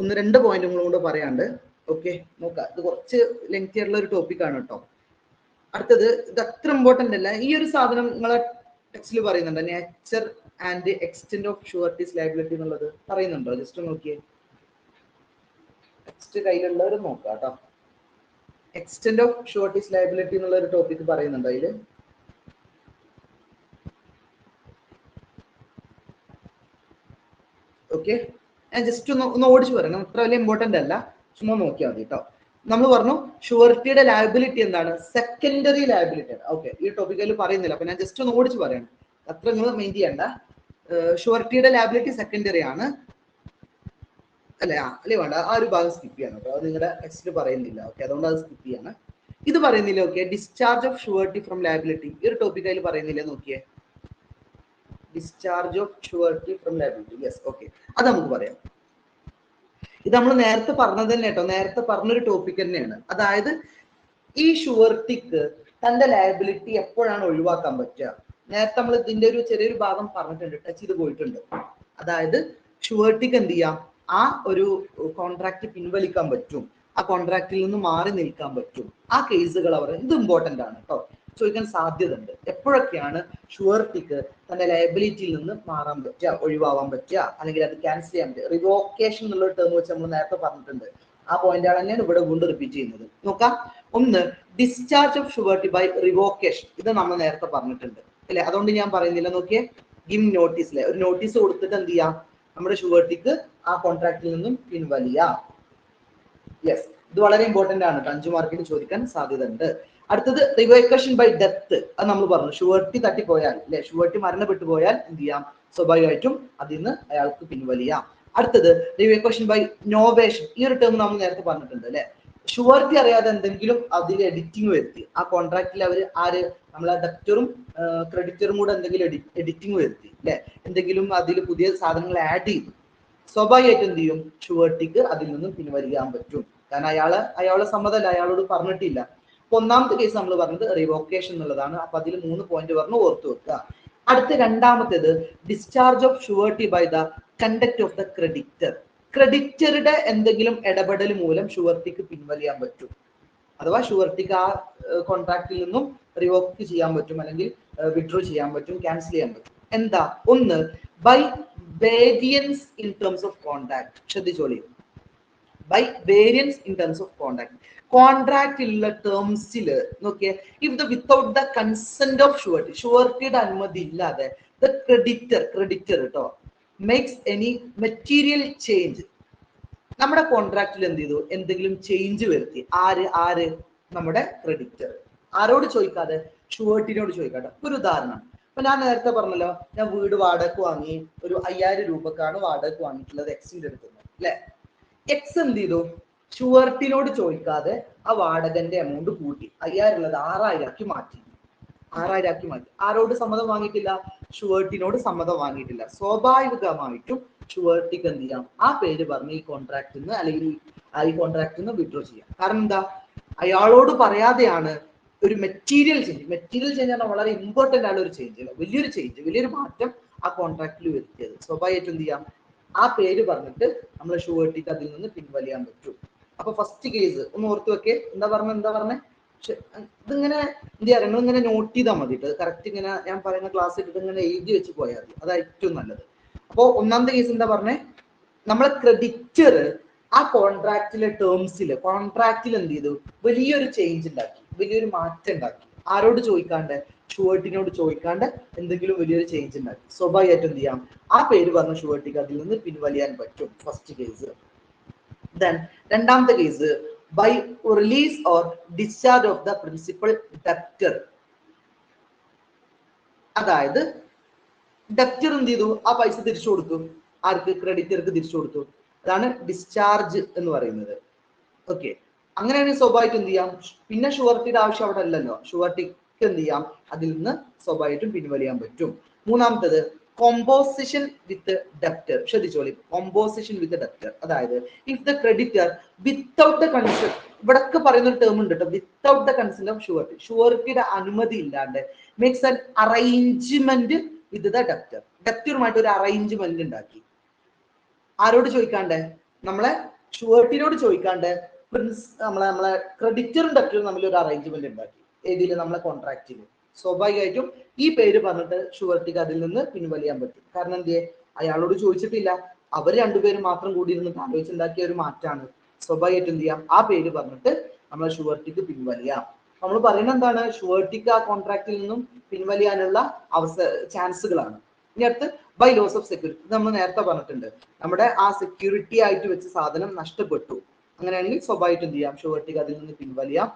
1-2 പോയിന്റുകളും കൂടെ പറയാണ്ട്. ഓക്കെ, നോക്കാം. ഇത് കുറച്ച് ലെങ്തി ആയിട്ടുള്ള ഒരു ടോപ്പിക് ആണ് കേട്ടോ. അടുത്തത് ഇത് അത്ര ഇമ്പോർട്ടന്റ് അല്ല. ഈ ഒരു സാധനം നിങ്ങളെ ടെക്സ്റ്റിൽ പറയുന്നുണ്ട്, nature and extent of sureties liability എന്നുള്ളത് പറയുന്നുണ്ടോ? ജസ്റ്റ് നോക്കിയേ, ടെക്സ്റ്റ് കയ്യിലുള്ളവർ നോക്കാം കേട്ടോ. എക്സ്റ്റെന്റ് ഓഫ് ഷുവർട്ടീസ് ലയബിലിറ്റി എന്നുള്ള ഒരു ടോപ്പിക് പറയുന്നുണ്ടോ അതില്? ഓക്കെ, ഞാൻ ജസ്റ്റ് ഒന്ന് ഓടിച്ചു പറയാം, അത്ര വലിയ ഇമ്പോർട്ടന്റ് അല്ല, ചുമ്മാ നോക്കിയാൽ മതി കേട്ടോ. നമ്മൾ പറഞ്ഞു ഷുവർട്ടിയുടെ ലയബിലിറ്റി എന്താണ്, സെക്കൻഡറി ലയബിലിറ്റി ആണ്. ഓക്കെ, ഈ ടോപ്പിക്കിൽ പറയുന്നില്ല, അപ്പൊ ഞാൻ ജസ്റ്റ് ഒന്ന് ഓടിച്ചു പറയണം, അത്ര നിങ്ങൾ മെയിൻ ചെയ്യണ്ട. ഷുവർട്ടിയുടെ ലയബിലിറ്റി സെക്കൻഡറി ആണ് അല്ലെ? അല്ലേ വേണ്ട, ആ ഒരു ഭാഗം സ്കിപ്പ് ചെയ്യണം കേട്ടോ, അത് നിങ്ങളുടെ ടെക്സ്റ്റിൽ പറയുന്നില്ല. ഓക്കെ, അതുകൊണ്ട് അത് സ്കിപ്പ് ചെയ്യാണ്. ഇത് പറയുന്നില്ല. Okay, discharge of surety from liability, ഈ ഒരു ടോപ്പിക് അതിൽ പറയുന്നില്ല. നോക്കിയേ, discharge of surety from liability. Yes, okay, അത് നമുക്ക് പറയാം. ഇത് നമ്മൾ നേരത്തെ പറഞ്ഞത് തന്നെ കേട്ടോ, നേരത്തെ പറഞ്ഞൊരു ടോപ്പിക് തന്നെയാണ്. അതായത് ഈ ഷുവർട്ടിക്ക് തന്റെ ലയബിലിറ്റി എപ്പോഴാണ് ഒഴിവാക്കാൻ പറ്റുക? നേരത്തെ നമ്മൾ ഇതിന്റെ ഒരു ചെറിയൊരു ഭാഗം പറഞ്ഞിട്ടുണ്ട്, ടച്ച് ചെയ്ത് പോയിട്ടുണ്ട്. അതായത് ഷുവർട്ടിക്ക് എന്ത് ചെയ്യാം, ആ ഒരു കോൺട്രാക്ട് പിൻവലിക്കാൻ പറ്റും, ആ കോൺട്രാക്റ്റിൽ നിന്ന് മാറി നിൽക്കാൻ പറ്റും. ആ കേസുകൾ അവർ, ഇത് ഇമ്പോർട്ടന്റ് ആണ് കേട്ടോ, ചോദിക്കാൻ സാധ്യത ഉണ്ട്. എപ്പോഴൊക്കെയാണ് ഷുവർട്ടിക്ക് തന്റെ ലയബിലിറ്റിയിൽ നിന്ന് മാറാൻ പറ്റുക, ഒഴിവാവാൻ പറ്റുക, അല്ലെങ്കിൽ അത് ക്യാൻസൽ ചെയ്യാൻ പറ്റുക? റിവോക്കേഷൻ എന്നുള്ള ടേം വെച്ച് നമ്മൾ നേരത്തെ പറഞ്ഞിട്ടുണ്ട്. ആ പോയിന്റാണ് തന്നെയാണ് ഇവിടെ വീണ്ടും റിപ്പീറ്റ് ചെയ്യുന്നത്. നോക്കാം. ഒന്ന്, discharge of surety by revocation. ഇത് നമ്മൾ നേരത്തെ പറഞ്ഞിട്ടുണ്ട് അല്ലെ, അതുകൊണ്ട് ഞാൻ പറയുന്നില്ല. നോക്കിയേ, ഗിവ് നോട്ടീസിലെ ഒരു നോട്ടീസ് കൊടുത്തിട്ട് എന്ത് ചെയ്യാം, നമ്മുടെ ഷുവർട്ടിക്ക് ആ കോൺട്രാക്റ്റിൽ നിന്നും പിൻവലിയാം. യെസ്, ഇത് വളരെ ഇമ്പോർട്ടന്റ് ആണ്, 5 മാർക്കിന് ചോദിക്കാൻ സാധ്യത ഉണ്ട്. അടുത്തത് റിവോക്കേഷൻ ബൈ ഡെത്ത്. അത് നമ്മൾ പറഞ്ഞു, ഷുവർട്ടി തട്ടിപ്പോയാൽ അല്ലെ, ഷുവർട്ടി മരണപ്പെട്ടു പോയാൽ എന്ത് ചെയ്യാം, സ്വാഭാവികമായിട്ടും അതിൽ നിന്ന് അയാൾക്ക് പിൻവലിയാം. അടുത്തത് റിവോക്കേഷൻ ബൈ നോവേഷൻ. ഈ ഒരു ടേം നമ്മൾ നേരത്തെ പറഞ്ഞിട്ടുണ്ട് അല്ലെ. ഷുവർട്ടി അറിയാതെ എന്തെങ്കിലും അതിൽ എഡിറ്റിംഗ് വരുത്തി, ആ കോൺട്രാക്റ്റിൽ അവർ നമ്മളെ ഡെപ്റ്ററും ക്രെഡിറ്ററും കൂടെ എന്തെങ്കിലും എഡിറ്റിംഗ് വരുത്തി അല്ലെ, എന്തെങ്കിലും അതിൽ പുതിയ സാധനങ്ങൾ ആഡ് ചെയ്തു, സ്വാഭാവികമായിട്ടും എന്ത് ചെയ്യും, ഷുവർട്ടിക്ക് അതിൽ നിന്നും പിൻവലിക്കാൻ പറ്റും. കാരണം അയാളെ സമ്മതമല്ല, അയാളോട് പറഞ്ഞിട്ടില്ല. അപ്പൊ ഒന്നാമത്തെ കേസ് നമ്മൾ പറഞ്ഞത് റിവോക്കേഷൻ എന്നുള്ളതാണ്. അപ്പൊ അതിൽ 3 പോയിന്റ് പറഞ്ഞു, ഓർത്തു വെക്കുക. അടുത്ത രണ്ടാമത്തേത് discharge of surety by the conduct of the creditor. ക്രെഡിറ്ററുടെ എന്തെങ്കിലും ഇടപെടൽ മൂലം ഷുവർട്ടിക്ക് പിൻവലിയാൻ പറ്റും, അഥവാ ഷുവർട്ടിക്ക് ആ കോൺട്രാക്റ്റിൽ നിന്നും റിവോക്ക് ചെയ്യാൻ പറ്റും, അല്ലെങ്കിൽ വിഡ്രോ ചെയ്യാൻ പറ്റും, ക്യാൻസൽ ചെയ്യാൻ പറ്റും. എന്താ? ഒന്ന്, by variance in terms of contract. ശ്രദ്ധിച്ചോളി, by variance in terms of contract. കോൺട്രാക്റ്റിലുള്ള ടേംസിൽ നോക്കിയേ, if the without the consent of surety, ഷുവർട്ടിയുടെ അനുമതി ഇല്ലാതെ ദ ക്രെഡിറ്റർ കേട്ടോ മേക്സ് എനി മെറ്റീരിയൽ ചേഞ്ച്, നമ്മുടെ കോൺട്രാക്റ്റിൽ എന്ത് ചെയ്തു, എന്തെങ്കിലും ചേഞ്ച് വരുത്തി. ആര് നമ്മുടെ ക്രെഡിറ്റർ. ആരോട് ചോദിക്കാതെ? ഷുവർട്ടിനോട് ചോദിക്കാതെ. ഒരു ഉദാഹരണം, അപ്പൊ ഞാൻ നേരത്തെ പറഞ്ഞല്ലോ, ഞാൻ വീട് വാടകയ്ക്ക് വാങ്ങി, ഒരു 5000 രൂപക്കാണ് വാടകയ്ക്ക് വാങ്ങിയിട്ടുള്ളത് എക്സിന്റെ അടുത്തുനിന്ന് അല്ലെ. എക്സ് എന്ത് ചെയ്തു, ഷുവർട്ടിനോട് ചോദിക്കാതെ ആ വാടകന്റെ എമൗണ്ട് കൂട്ടി 5000 ഉള്ളത് 6000 ആക്കി മാറ്റി. ആരോട് സമ്മതം വാങ്ങിയിട്ടില്ല? ഷുവർട്ടിനോട് സമ്മതം വാങ്ങിയിട്ടില്ല. സ്വാഭാവികമായിട്ടും ഷുവർട്ടിക്ക് എന്ത് ചെയ്യാം, ആ പേര് പറഞ്ഞ് ഈ കോൺട്രാക്റ്റിൽ നിന്ന്, അല്ലെങ്കിൽ ഈ കോൺട്രാക്റ്റിൽ നിന്ന് വിഡ്രോ ചെയ്യാം. കാരണം എന്താ, അയാളോട് പറയാതെയാണ് ഒരു മെറ്റീരിയൽ ചേഞ്ച് ആണ് വളരെ ഇമ്പോർട്ടന്റ് ആയ ഒരു ചേഞ്ച്, വലിയൊരു മാറ്റം ആ കോൺട്രാക്റ്റിൽ വരുത്തിയത്. സ്വാഭാവികമായിട്ടും എന്ത് ചെയ്യാം, ആ പേര് പറഞ്ഞിട്ട് നമ്മൾ ഷുവർട്ടിക്ക് അതിൽ നിന്ന് പിൻവലിയാൻ പറ്റും. അപ്പൊ ഫസ്റ്റ് കേസ് ഒന്ന് ഓർത്ത് വെക്കേ. എന്താ പറഞ്ഞേ, ഇതിങ്ങനെ എന്ത് ചെയ്യാ, നിങ്ങൾ ഇങ്ങനെ നോട്ട് ചെയ്താൽ മതി. കറക്റ്റ് ഇങ്ങനെ ഞാൻ പറയുന്ന ക്ലാസ് ഇട്ടിട്ട് ഇങ്ങനെ എഴുതി വെച്ച് പോയാൽ മതി, അതാ ഏറ്റവും നല്ലത്. അപ്പോ ഒന്നാമത്തെ കേസ് എന്താ പറഞ്ഞേ, നമ്മളെ ക്രെഡിറ്റർ ആ കോൺട്രാക്റ്റിലെ കോൺട്രാക്റ്റിൽ എന്ത് ചെയ്തു, വലിയൊരു ചേഞ്ച് ഉണ്ടാക്കി, വലിയൊരു മാറ്റം ഉണ്ടാക്കി. ആരോട് ചോദിക്കാണ്ട്? ഷുവർട്ടിനോട് ചോദിക്കാണ്ട് എന്തെങ്കിലും വലിയൊരു ചേഞ്ച് ഉണ്ടാക്കി. സ്വാഭാവികമായിട്ടും എന്ത് ചെയ്യാം, ആ പേര് പറഞ്ഞ ഷുവർട്ടിക്ക് അതിൽ നിന്ന് പിൻവലിയാൻ പറ്റും. First case. ദെൻ രണ്ടാമത്തെ case, by release or discharge of the principal debtor. അതായത് ഡെപ്റ്റർ എന്ത് ചെയ്തു, ആ പൈസ തിരിച്ചു കൊടുത്തു. ആർക്ക്? ക്രെഡിറ്റർക്ക് തിരിച്ചു കൊടുത്തു. അതാണ് ഡിസ്ചാർജ് എന്ന് പറയുന്നത്. ഓക്കെ, അങ്ങനെയാണെങ്കിൽ സ്വാഭാവികം എന്ത് ചെയ്യാം, പിന്നെ ഷുവർട്ടിയുടെ ആവശ്യം അവിടെ അല്ലല്ലോ. ഷുവർട്ടിക്ക് എന്ത് ചെയ്യാം, അതിൽ നിന്ന് സ്വാഭാവികമായിട്ടും പിൻവലിയാൻ പറ്റും. മൂന്നാമത്തത്, കോമ്പോസിഷൻ വിത്ത് ഡെപ്റ്റർ. ശ്രദ്ധിച്ചോളി, കോമ്പോസിഷൻ വിത്ത് ഡെപ്റ്റർ. അതായത് if the creditor without the consent, ഇവിടൊക്കെ പറയുന്ന ഒരു ടേം ഉണ്ട് കേട്ടോ, without the consent of surety, ഷുവർട്ടിയുടെ അനുമതി ഇല്ലാണ്ട് makes an arrangement with the debtor, ഡെപ്റ്ററുമായിട്ട് ഒരു അറേഞ്ച്മെന്റ് ഉണ്ടാക്കി. ആരോട് ചോദിക്കാണ്ട്? നമ്മളെ ഷുവർട്ടിനോട് ചോദിക്കാണ്ട് നമ്മളെ ക്രെഡിറ്ററും ഡെപ്റ്ററും തമ്മിൽ ഒരു അറേഞ്ച്മെന്റ് ഉണ്ടാക്കി. ഏതില്? നമ്മളെ കോൺട്രാക്റ്റിൽ. സ്വാഭാവികമായിട്ടും ഈ പേര് പറഞ്ഞിട്ട് ഷുവർട്ടിക്ക് അതിൽ നിന്ന് പിൻവലിയാൻ പറ്റും. കാരണം എന്ത്? അയാളോട് ചോദിച്ചിട്ടില്ല, അവർ രണ്ടുപേരും മാത്രം കൂടി ഇരുന്ന് ആലോചിച്ചുണ്ടാക്കിയ ഒരു മാറ്റാണ്. സ്വാഭാവികമായിട്ടും എന്ത് ചെയ്യാം, ആ പേര് പറഞ്ഞിട്ട് നമ്മളെ ഷുവർട്ടിക്ക് പിൻവലിയാം. നമ്മൾ പറയുന്നത് എന്താണ്? ഷുവർട്ടിക്ക് ആ കോൺട്രാക്റ്റിൽ നിന്നും പിൻവലിയാനുള്ള ചാൻസുകളാണ്. ഇനി അടുത്ത് ബൈ ലോസ് ഓഫ് സെക്യൂരിറ്റി. നമ്മൾ നേരത്തെ പറഞ്ഞിട്ടുണ്ട്, നമ്മുടെ ആ സെക്യൂരിറ്റി ആയിട്ട് വെച്ച സാധനം നഷ്ടപ്പെട്ടു. അങ്ങനെയാണെങ്കിൽ സ്വാഭാവികമായിട്ടും എന്ത് ചെയ്യാം, ഷുവർട്ടിക്ക് അതിൽ നിന്ന് പിൻവലിയാം.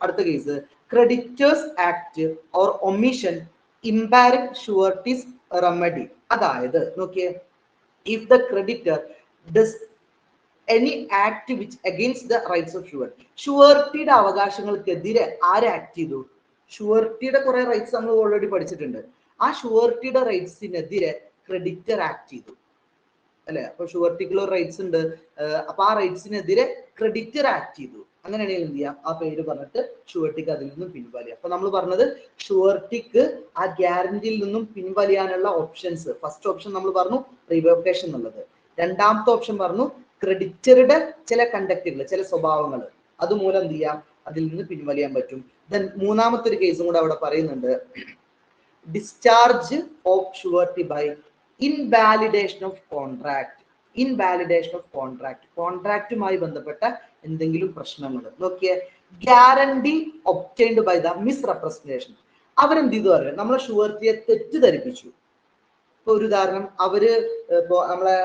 അടുത്ത case, creditors act or omission impaired sureties remedy. അതായത് നോക്കിയേ, if the creditor does any act which against the rights of surety, ഷുവർട്ടിയുടെ അവകാശങ്ങൾക്കെതിരെ ആര് ആക്ട് ചെയ്തു? ഷുവർട്ടിയുടെ കുറെ റൈറ്റ്സ് നമ്മൾ ഓൾറെഡി പഠിച്ചിട്ടുണ്ട്. ആ ഷുവർട്ടിയുടെ റൈറ്റ്സിനെതിരെ ക്രെഡിറ്റർ ആക്ട് ചെയ്തു അല്ലെ? അപ്പൊ ഷുവർട്ടിക്കുള്ള റൈറ്റ്സ് ഉണ്ട്, അപ്പൊ ആ റൈറ്റ്സിനെതിരെ ക്രെഡിറ്റർ ആക്ട് ചെയ്തു. അങ്ങനെയാണെങ്കിൽ എന്ത് ചെയ്യാം, ആ പേര് പറഞ്ഞിട്ട് ഷുവർട്ടിക്ക് അതിൽ നിന്നും പിൻവലിയാം. അപ്പൊ നമ്മൾ പറഞ്ഞത് ഷുവർട്ടിക്ക് ആ ഗ്യാരണ്ടിയിൽ നിന്നും പിൻവലിയാനുള്ള ഓപ്ഷൻസ്, ഫസ്റ്റ് ഓപ്ഷൻ നമ്മൾ പറഞ്ഞു റിവോക്കേഷൻ എന്നുള്ളത്. രണ്ടാമത്തെ ഓപ്ഷൻ പറഞ്ഞു ക്രെഡിറ്ററുടെ ചില കണ്ടക്റ്റുകൾ, ചില സ്വഭാവങ്ങൾ, അതുമൂലം എന്ത് ചെയ്യാം, അതിൽ നിന്ന് പിൻവലിയാൻ പറ്റും. ദെൻ മൂന്നാമത്തെ ഒരു കേസും കൂടെ അവിടെ പറയുന്നുണ്ട്, discharge of surety by invalidation of contract. Invalidation of contract, കോൺട്രാക്റ്റുമായി ബന്ധപ്പെട്ട എന്തെങ്കിലും പ്രശ്നങ്ങൾ. നോക്കിയേ, guarantee obtained by the misrepresentation. അവരെന്ത് ചെയ്തു പറയാം, നമ്മളെ ഷുവർട്ടിയെ തെറ്റിദ്ധരിപ്പിച്ചു. ഇപ്പൊ ഒരു ഉദാഹരണം, അവര് ഇപ്പോ നമ്മളെ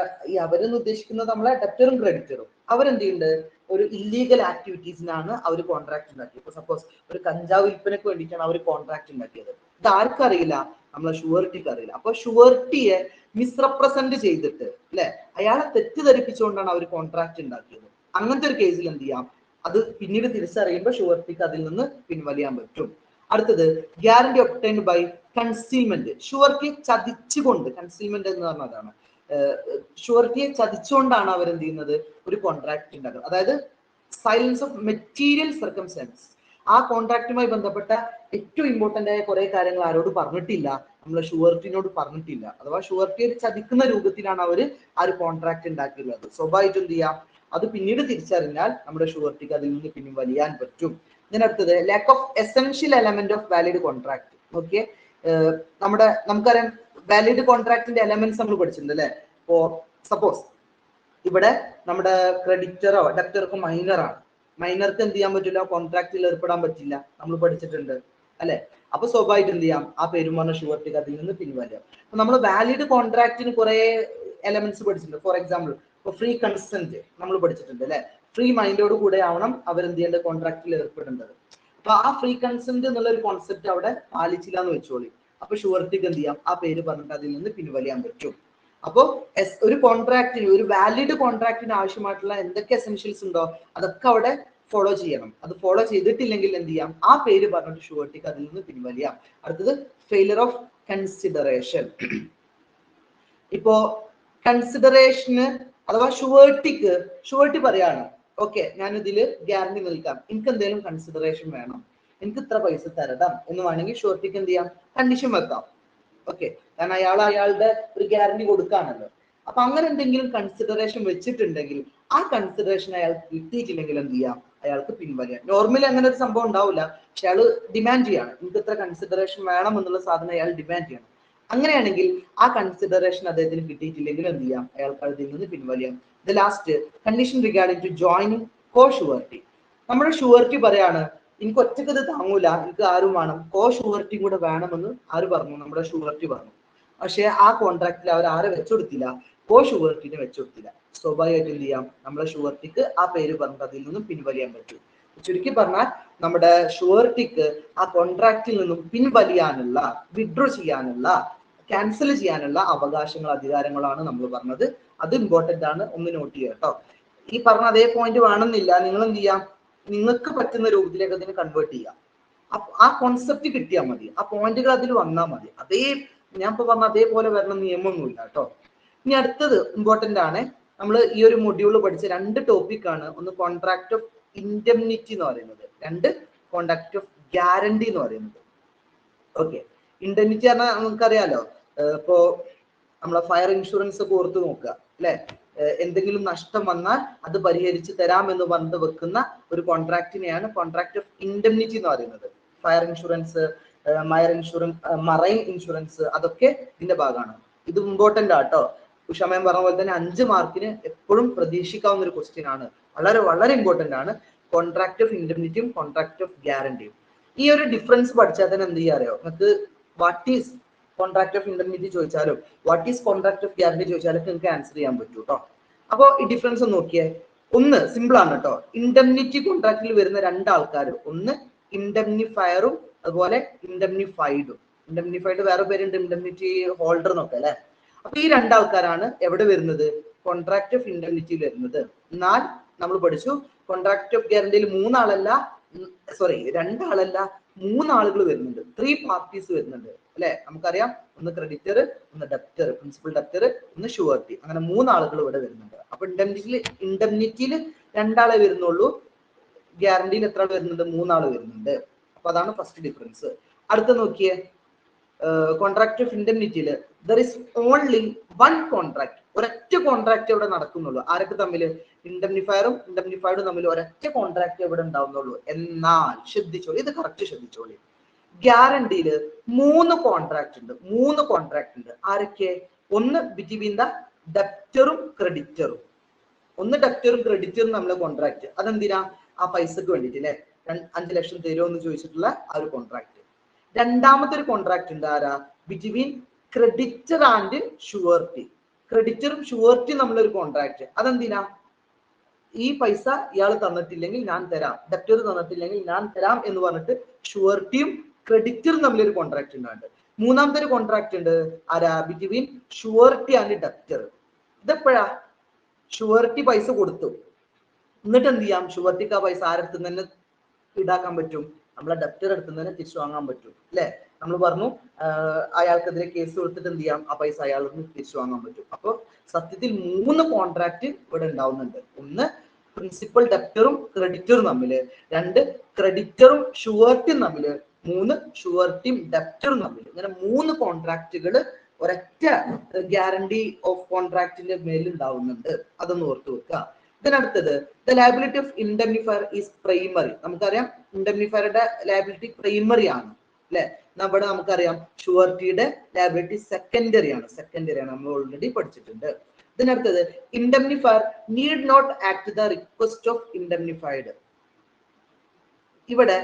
അവരെന്ന് ഉദ്ദേശിക്കുന്നത് നമ്മളെ ഡെപ്റ്ററും ക്രെഡിറ്ററും അവരെന്ത് ചെയ്യുന്നുണ്ട്, ഒരു ഇല്ലീഗൽ ആക്ടിവിറ്റീസിനാണ് അവർ കോൺട്രാക്ട് ഉണ്ടാക്കിയത്. ഇപ്പൊ സപ്പോസ് ഒരു കഞ്ചാവ് വിൽപ്പനക്ക് വേണ്ടിയിട്ടാണ് അവർ കോൺട്രാക്ട് ഉണ്ടാക്കിയത്. ഇത് ആർക്കറിയില്ല, നമ്മളെ ഷുവർട്ടിക്ക് അറിയില്ല. അപ്പൊ ഷുവർട്ടിയെ മിസ്റെപ്രസെന്റ് ചെയ്തിട്ട് അല്ലെ, അയാളെ തെറ്റിദ്ധരിപ്പിച്ചുകൊണ്ടാണ് അവർ കോൺട്രാക്ട് ഉണ്ടാക്കിയത്. അങ്ങനത്തെ ഒരു കേസിൽ എന്ത് ചെയ്യാം, അത് പിന്നീട് തിരിച്ചറിയുമ്പോൾ ഷുവർട്ടിക്ക് അതിൽ നിന്ന് പിൻവലിയാൻ പറ്റും. അടുത്തത്, ഗ്യാരണ്ടി ഒബ്റ്റൈൻഡ് ബൈ കൺസീൽമെന്റ്. ഷുവർട്ടിയെ ചതിച്ചുകൊണ്ട്, കൺസീൽമെന്റ് എന്ന് പറഞ്ഞതാണ്, ഷുവർട്ടിയെ ചതിച്ചുകൊണ്ടാണ് അവരെന്ത് ചെയ്യുന്നത്, ഒരു കോൺട്രാക്ട് ഉണ്ടാക്കുന്നത്. അതായത് സൈലൻസ് ഓഫ് മെറ്റീരിയൽ സർക്കംസ്റ്റൻസ്. ആ കോൺട്രാക്റ്റുമായി ബന്ധപ്പെട്ട ഏറ്റവും ഇമ്പോർട്ടന്റ് ആയ കുറെ കാര്യങ്ങൾ ആരോട് പറഞ്ഞിട്ടില്ല, നമ്മളെ ഷുവർട്ടിനോട് പറഞ്ഞിട്ടില്ല. അഥവാ ഷുവർട്ടിയെ ചതിക്കുന്ന രൂപത്തിലാണ് അവർ ആ ഒരു കോൺട്രാക്ട് ഉണ്ടാക്കിയിട്ടുള്ളത്. സ്വാഭാവികമായിട്ടും എന്ത് ചെയ്യാം, അത് പിന്നീട് തിരിച്ചറിഞ്ഞാൽ നമ്മുടെ ഷുവർട്ടിക്ക് അതിൽ നിന്ന് പിൻവലിയാൻ പറ്റും. ഇതിനടുത്തത്, lack of essential element of valid contract. Okay, നമുക്കറിയാം വാലിഡ് കോൺട്രാക്ടിന്റെ എലമെന്റ്സ് നമ്മൾ പഠിച്ചിട്ടുണ്ട് അല്ലെ. ഇപ്പോ സപ്പോസ് ഇവിടെ നമ്മുടെ ക്രെഡിറ്ററോ ഡെപ്റ്റർക്കോ മൈനറാണ്, മൈനർക്ക് എന്ത് ചെയ്യാൻ പറ്റില്ല, കോൺട്രാക്റ്റിൽ ഏർപ്പെടാൻ പറ്റില്ല, നമ്മൾ പഠിച്ചിട്ടുണ്ട് അല്ലെ. അപ്പൊ സ്വാഭാവികം എന്ത് ചെയ്യാം, ആ പെരുമാറുന്ന ഷുവർട്ടിക്ക് അതിൽ നിന്ന് പിൻവലിയാം. അപ്പൊ നമ്മൾ വാലിഡ് കോൺട്രാക്റ്റിന് കുറെ എലമെന്റ്സ് പഠിച്ചിട്ടുണ്ട്. ഫോർ എക്സാമ്പിൾ, ഇപ്പൊ ഫ്രീ കൺസെന്റ് നമ്മൾ പഠിച്ചിട്ടുണ്ട് അല്ലെ. ഫ്രീ മൈൻഡോട് കൂടെ ആവണം അവരെന്ത് ചെയ്യേണ്ടത്, കോൺട്രാക്റ്റിൽ ഏർപ്പെടേണ്ടത്. അപ്പൊ ആ ഫ്രീ കൺസെന്റ് എന്നുള്ള ഒരു കോൺസെപ്റ്റ് അവിടെ പാലിച്ചില്ല എന്ന് വെച്ചോളി. അപ്പൊ ഷുവർട്ടിക്ക് എന്ത് ചെയ്യാം, ആ പേര് പറഞ്ഞിട്ട് അതിൽ നിന്ന് പിൻവലിയാൻ പറ്റും. അപ്പോ ഒരു കോൺട്രാക്റ്റിന്, ഒരു വാലിഡ് കോൺട്രാക്റ്റിന് ആവശ്യമായിട്ടുള്ള എന്തൊക്കെ എസെൻഷ്യൽസ് ഉണ്ടോ അതൊക്കെ അവിടെ ഫോളോ ചെയ്യണം. അത് ഫോളോ ചെയ്തിട്ടില്ലെങ്കിൽ എന്ത് ചെയ്യാം, ആ പേര് പറഞ്ഞിട്ട് ഷുവർട്ടിക്ക് അതിൽ നിന്ന് പിൻവലിയാം. അടുത്തത്, ഫെയിലിയർ ഓഫ് കൺസിഡറേഷൻ. ഇപ്പോ കൺസിഡറേഷന് അഥവാ ഷുവർട്ടി പറയാണ്, ഓക്കെ ഞാൻ ഇതില് ഗ്യാരണ്ടി നിൽക്കാം, എനിക്ക് എന്തെങ്കിലും കൺസിഡറേഷൻ വേണം, എനിക്ക് ഇത്ര പൈസ തരണം എന്ന് വേണമെങ്കിൽ ഷുവർട്ടിക്ക് എന്ത് ചെയ്യാം, കണ്ടീഷൻ വെക്കാം. ഓക്കെ, കാരണം അയാളുടെ ഒരു ഗ്യാരണ്ടി കൊടുക്കാണല്ലോ. അപ്പൊ അങ്ങനെ എന്തെങ്കിലും കൺസിഡറേഷൻ വെച്ചിട്ടുണ്ടെങ്കിൽ ആ കൺസിഡറേഷൻ അയാൾക്ക് കിട്ടിയിട്ടില്ലെങ്കിൽ എന്ത് ചെയ്യാം, അയാൾക്ക് പിൻവലിയാം. നോർമലി അങ്ങനെ ഒരു സംഭവം ഉണ്ടാവില്ല, പക്ഷെ അയാൾ ഡിമാൻഡ് ചെയ്യാണ്, എനിക്ക് ഇത്ര കൺസിഡറേഷൻ വേണം എന്നുള്ള സാധനം അയാൾ ഡിമാൻഡ് ചെയ്യണം. അങ്ങനെയാണെങ്കിൽ ആ കൺസിഡറേഷൻ അദ്ദേഹത്തിന് കിട്ടിയിട്ടില്ലെങ്കിൽ എന്ത് ചെയ്യാം, അയാൾക്ക് അതിൽ നിന്ന് പിൻവലിയാം. The last condition regarding to joining co surety. നമ്മുടെ ഷുവർട്ടി പറയാണ് എനിക്ക് ഒറ്റക്ക് ഇത് താങ്ങൂല, എനിക്ക് ആരും വേണം, കോ ഷുവർട്ടി കൂടെ വേണമെന്ന് ആര് പറഞ്ഞു? നമ്മുടെ ഷുവർട്ടി പറഞ്ഞു. പക്ഷെ ആ കോൺട്രാക്റ്റിൽ അവർ ആരെ വെച്ചുകൊടുത്തില്ല? കോ ഷുവർട്ടിനെ വെച്ചുകൊടുത്തില്ല. സ്വാഭാവികമായിട്ട് എന്ത് ചെയ്യാം, നമ്മളെ ഷുവർട്ടിക്ക് ആ പേര് പറഞ്ഞിട്ട് അതിൽ നിന്നും പിൻവലിയാൻ പറ്റും. ചുരുക്കി പറഞ്ഞാൽ നമ്മുടെ ഷുവർട്ടിക്ക് ആ കോൺട്രാക്റ്റിൽ നിന്നും പിൻവലിയാനുള്ള, വിഡ്രോ ചെയ്യാനുള്ള, ക്യാൻസൽ ചെയ്യാനുള്ള അവകാശങ്ങൾ, അധികാരങ്ങളാണ് നമ്മൾ പറഞ്ഞത്. അത് ഇമ്പോർട്ടന്റ് ആണ്, ഒന്ന് നോട്ട് ചെയ്യുക കേട്ടോ. ഈ പറഞ്ഞ അതേ പോയിന്റ് വേണമെന്നില്ല, നിങ്ങൾ എന്ത് ചെയ്യാം, നിങ്ങൾക്ക് പറ്റുന്ന രൂപത്തിലേക്ക് അതിനെ കൺവേർട്ട് ചെയ്യാം. ആ കോൺസെപ്റ്റ് കിട്ടിയാൽ മതി, ആ പോയിന്റുകൾ അതിൽ വന്നാൽ മതി. അതേ ഞാൻ ഇപ്പൊ പറഞ്ഞ അതേപോലെ വരണം നിയമമൊന്നുമില്ല കേട്ടോ. ഇനി അടുത്തത് ഇമ്പോർട്ടന്റ് ആണ്, നമ്മൾ ഈ ഒരു മൊഡ്യൂള് പഠിച്ച 2 ടോപ്പിക്കാണ്. ഒന്ന് കോൺട്രാക്ട് ഓഫ് ഇൻഡെംനിറ്റി എന്ന് പറയുന്നത്, 2 കോൺട്രാക്ട് ഓഫ് ഗ്യാരണ്ടി എന്ന് പറയുന്നത്. ഓക്കെ, ഇൻഡെംനിറ്റി പറഞ്ഞാൽ നമുക്കറിയാലോ, ഇപ്പോ നമ്മളെ ഫയർ ഇൻഷുറൻസ് ഒക്കെ ഓർത്ത് നോക്കുക അല്ലെ, എന്തെങ്കിലും നഷ്ടം വന്നാൽ അത് പരിഹരിച്ച് തരാം എന്ന് പറഞ്ഞ് വെക്കുന്ന ഒരു കോൺട്രാക്റ്റിനെയാണ് കോൺട്രാക്ട് ഓഫ് ഇൻഡെംനിറ്റി എന്ന് പറയുന്നത്. ഫയർ ഇൻഷുറൻസ്, മറൈൻ ഇൻഷുറൻസ്, അതൊക്കെ ഇതിന്റെ ഭാഗമാണ്. ഇത് ഇമ്പോർട്ടന്റ് ആട്ടോ. ഉഷമയം പറഞ്ഞ പോലെ തന്നെ 5 മാർക്കിന് എപ്പോഴും പ്രതീക്ഷിക്കാവുന്ന ഒരു ക്വസ്റ്റ്യൻ ആണ്. വളരെ വളരെ ഇമ്പോർട്ടന്റ് ആണ് കോൺട്രാക്ട് ഓഫ് ഇൻഡെംനിറ്റിയും കോൺട്രാക്ട് ഓഫ് ഗ്യാരണ്ടിയും. ഈ ഒരു ഡിഫറൻസ് പഠിച്ചാൽ തന്നെ എന്ത് ചെയ്യാ അറിയോ, നിങ്ങൾക്ക് what is contract of indemnity ചോദിച്ചാലും what is contract of guarantee ചോദിച്ചാലും നിങ്ങൾക്ക് ആൻസർ ചെയ്യാൻ പറ്റൂ കേട്ടോ. അപ്പൊ ഈ ഡിഫറൻസ് ഒന്ന് നോക്കിയേ. ഒന്ന് സിമ്പിൾ ആണ് കേട്ടോ. ഇൻഡെംനിറ്റി കോൺട്രാക്റ്റിൽ വരുന്ന 2 ആൾക്കാർ, ഒന്ന് ഇൻഡെംനിഫയറും അതുപോലെ ഇൻഡെംനിഫൈഡും. ഇൻഡെംനിഫൈഡ് വേറെ പേരുണ്ട്, ഇൻഡെംനിറ്റി ഹോൾഡർ എന്നൊക്കെ അല്ലെ. അപ്പൊ ഈ 2 ആൾക്കാരാണ് എവിടെ വരുന്നത്? കോൺട്രാക്ട് ഓഫ് ഇൻഡെംനിറ്റിയിൽ വരുന്നത്. എന്നാൽ നമ്മൾ പഠിച്ചു കോൺട്രാക്ട് ഓഫ് ഗ്യാരണ്ടിയിൽ 2 ആളല്ല 3 ആളുകൾ വരുന്നുണ്ട്, 3 പാർട്ടീസ് വരുന്നുണ്ട് അല്ലെ. നമുക്കറിയാം, ഒന്ന് ക്രെഡിറ്റർ, ഒന്ന് ഡെപ്റ്റർ, പ്രിൻസിപ്പൽ ഡെപ്റ്റർ, ഒന്ന് ഷുവർട്ടി, അങ്ങനെ 3 ആളുകൾ ഇവിടെ വരുന്നുണ്ട്. അപ്പൊ ഇൻഡെംനിറ്റിയിൽ 2 ആളെ വരുന്നുള്ളൂ, ഗ്യാരണ്ടിയിൽ എത്ര ആൾ വരുന്നുണ്ട്? 3 ആൾ വരുന്നുണ്ട്. അപ്പൊ അതാണ് ഫസ്റ്റ് ഡിഫറൻസ്. അടുത്ത നോക്കിയേ, കോൺട്രാക്ട് ഓഫ് ഇൻഡെംനിറ്റിയിൽ ദർ ഇസ് ഓൺലി 1 കോൺട്രാക്ട്, ഒരൊറ്റ കോൺട്രാക്ട് ഇവിടെ നടക്കുന്നുള്ളൂ. ആരൊക്കെ തമ്മിൽ? ഇൻഡെംനിഫയറും ഇൻഡെംനിഫൈഡും തമ്മിൽ ഒരൊറ്റ കോൺട്രാക്ട് ഇവിടെ ഉണ്ടാവുന്നുള്ളൂ. എന്നാൽ ശ്രദ്ധിച്ചോളി, ഇത് കറക്റ്റ് ശ്രദ്ധിച്ചോളി, ഗ്യാരണ്ടിയിൽ 3 കോൺട്രാക്ട് ഉണ്ട്. 3 കോൺട്രാക്ട് ഉണ്ട്. ആരൊക്കെ? ഒന്ന് ബിറ്റ്വീൻ ദ ഡെപ്റ്ററും ക്രെഡിറ്ററും. ഒന്ന് ഡെപ്റ്ററും ക്രെഡിറ്ററും തമ്മിലുള്ള കോൺട്രാക്ട്. അതെന്തിനാ? ആ പൈസക്ക് വേണ്ടിട്ട് അല്ലെ, 5 ലക്ഷം തരുമോ എന്ന് ചോദിച്ചിട്ടുള്ള ആ ഒരു കോൺട്രാക്ട്. രണ്ടാമത്തെ ഒരു കോൺട്രാക്ട് ഉണ്ട്, ആരാ? Between creditor and surety. ക്രെഡിറ്ററും ഷുവർട്ടിയും തമ്മിലൊരു കോൺട്രാക്ട്. അതെന്തിനാ? ഈ പൈസ ഇയാൾ തന്നിട്ടില്ലെങ്കിൽ ഞാൻ തരാം, ഡെപ്റ്റർ തന്നിട്ടില്ലെങ്കിൽ ഞാൻ തരാം എന്ന് പറഞ്ഞിട്ട് ഷുവർട്ടിയും ക്രെഡിറ്ററും തമ്മിലൊരു കോൺട്രാക്ട് ഉണ്ടാകുന്നുണ്ട്. മൂന്നാമത്തെ ഒരു കോൺട്രാക്ട് ഉണ്ട്, ആരാ? Between surety and debtor. ഇതെപ്പോഴാ? ഷുവർട്ടി പൈസ കൊടുത്തു, എന്നിട്ട് എന്ത് ചെയ്യാം? ഷുവർട്ടിക്ക് ആ പൈസ ആരെടുത്ത് തന്നെ ഈടാക്കാൻ പറ്റും? നമ്മളെ ഡെപ്റ്റർ എടുത്ത് തന്നെ തിരിച്ചു വാങ്ങാൻ പറ്റും അല്ലെ. നമ്മൾ പറഞ്ഞു അയാൾക്കെതിരെ കേസ് കൊടുത്തിട്ട് എന്ത് ചെയ്യാം? ആ പൈസ അയാൾക്ക് തിരിച്ചു വാങ്ങാൻ പറ്റും. അപ്പൊ സത്യത്തിൽ 3 കോൺട്രാക്ട് ഇവിടെ ഉണ്ടാവുന്നുണ്ട്. ഒന്ന് പ്രിൻസിപ്പൽ ഡെപ്റ്ററും ക്രെഡിറ്ററും തമ്മില്, 2 ക്രെഡിറ്ററും ഷുവർട്ടിയും തമ്മില്, 3 ഷുവർട്ടിയും ഡെപ്റ്ററും തമ്മില്. ഇങ്ങനെ 3 കോൺട്രാക്റ്റുകൾ ഒരൊറ്റ ഗ്യാരണ്ടി ഓഫ് കോൺട്രാക്റ്റിന്റെ മേലിൽ ഉണ്ടാവുന്നുണ്ട്. അതൊന്ന് ഓർത്തു വെക്കുക. ഇതിനടുത്തത് the liability of indemnifier is primary. നമുക്കറിയാം ഇൻഡെംനിഫയറുടെ ലയബിലിറ്റി പ്രൈമറി ആണ് അല്ലെ. ഇവിടെ നമുക്കറിയാം ഷുവർട്ടിയുടെ ലയബിലിറ്റി സെക്കൻഡറി ആണ്. നമ്മൾ ഓൾറെഡി പഠിച്ചിട്ടുണ്ട്. ഇതിനടുത്തത് indemnifier need not act the request of indemnified. ഇവിടെ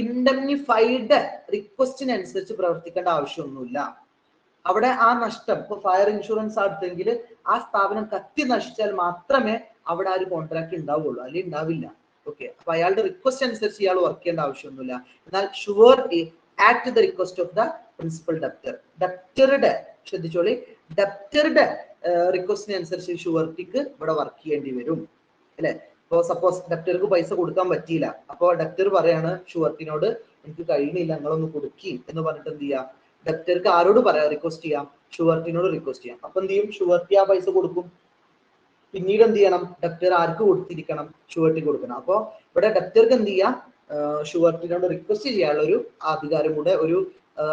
ഇൻഡെംനിഫൈഡ് റിക്വസ്റ്റിനനുസരിച്ച് പ്രവർത്തിക്കേണ്ട ആവശ്യമൊന്നുമില്ല. അവിടെ ആ നഷ്ടം, ഇപ്പൊ ഫയർ ഇൻഷുറൻസ് അടുത്തെങ്കിൽ ആ സ്ഥാപനം കത്തി നശിച്ചാൽ മാത്രമേ അവിടെ ആ ഒരു കോൺട്രാക്ട് ഉണ്ടാവുള്ളൂ, അല്ലെങ്കിൽ ഉണ്ടാവില്ല. ഓക്കെ, അപ്പൊ അയാളുടെ റിക്വസ്റ്റ് അനുസരിച്ച് ഇയാൾ വർക്ക് ചെയ്യേണ്ട ആവശ്യമൊന്നുമില്ല. എന്നാൽ surety act the request of the principal debtor. ഡെപ്റ്ററുടെ, ശ്രദ്ധിച്ചോളി, ഡെപ്റ്ററുടെ റിക്വസ്റ്റിനനുസരിച്ച് ഷുവർട്ടിക്ക് ഇവിടെ വർക്ക് ചെയ്യേണ്ടി വരും അല്ലെ. ഇപ്പൊ സപ്പോസ് ഡെപ്റ്റർക്ക് പൈസ കൊടുക്കാൻ പറ്റിയില്ല, അപ്പൊ ഡെപ്റ്റർ പറയാണ് ഷുവർട്ടിനോട് എനിക്ക് കഴിയുന്നില്ല, നിങ്ങളൊന്ന് കൊടുക്കി എന്ന് പറഞ്ഞിട്ട് എന്ത് ചെയ്യാം? ഡെപ്റ്റർക്ക് ആരോട് പറയാം? റിക്വസ്റ്റ് ചെയ്യാം, ഷുവർട്ടിനോട് റിക്വസ്റ്റ് ചെയ്യാം. അപ്പൊ എന്ത് ചെയ്യും? ഷുവർട്ടി ആ പൈസ കൊടുക്കും. പിന്നീട് എന്ത് ചെയ്യണം? ഡെപ്റ്റർ ആർക്ക് കൊടുത്തിരിക്കണം? ഷുവർട്ടി കൊടുക്കണം. അപ്പൊ ഇവിടെ ഡെപ്റ്റർക്ക് എന്ത് ചെയ്യാം? ഷുവർട്ടിനോട് റിക്വസ്റ്റ് ചെയ്യാനുള്ള ഒരു അധികാരം കൂടെ, ഒരു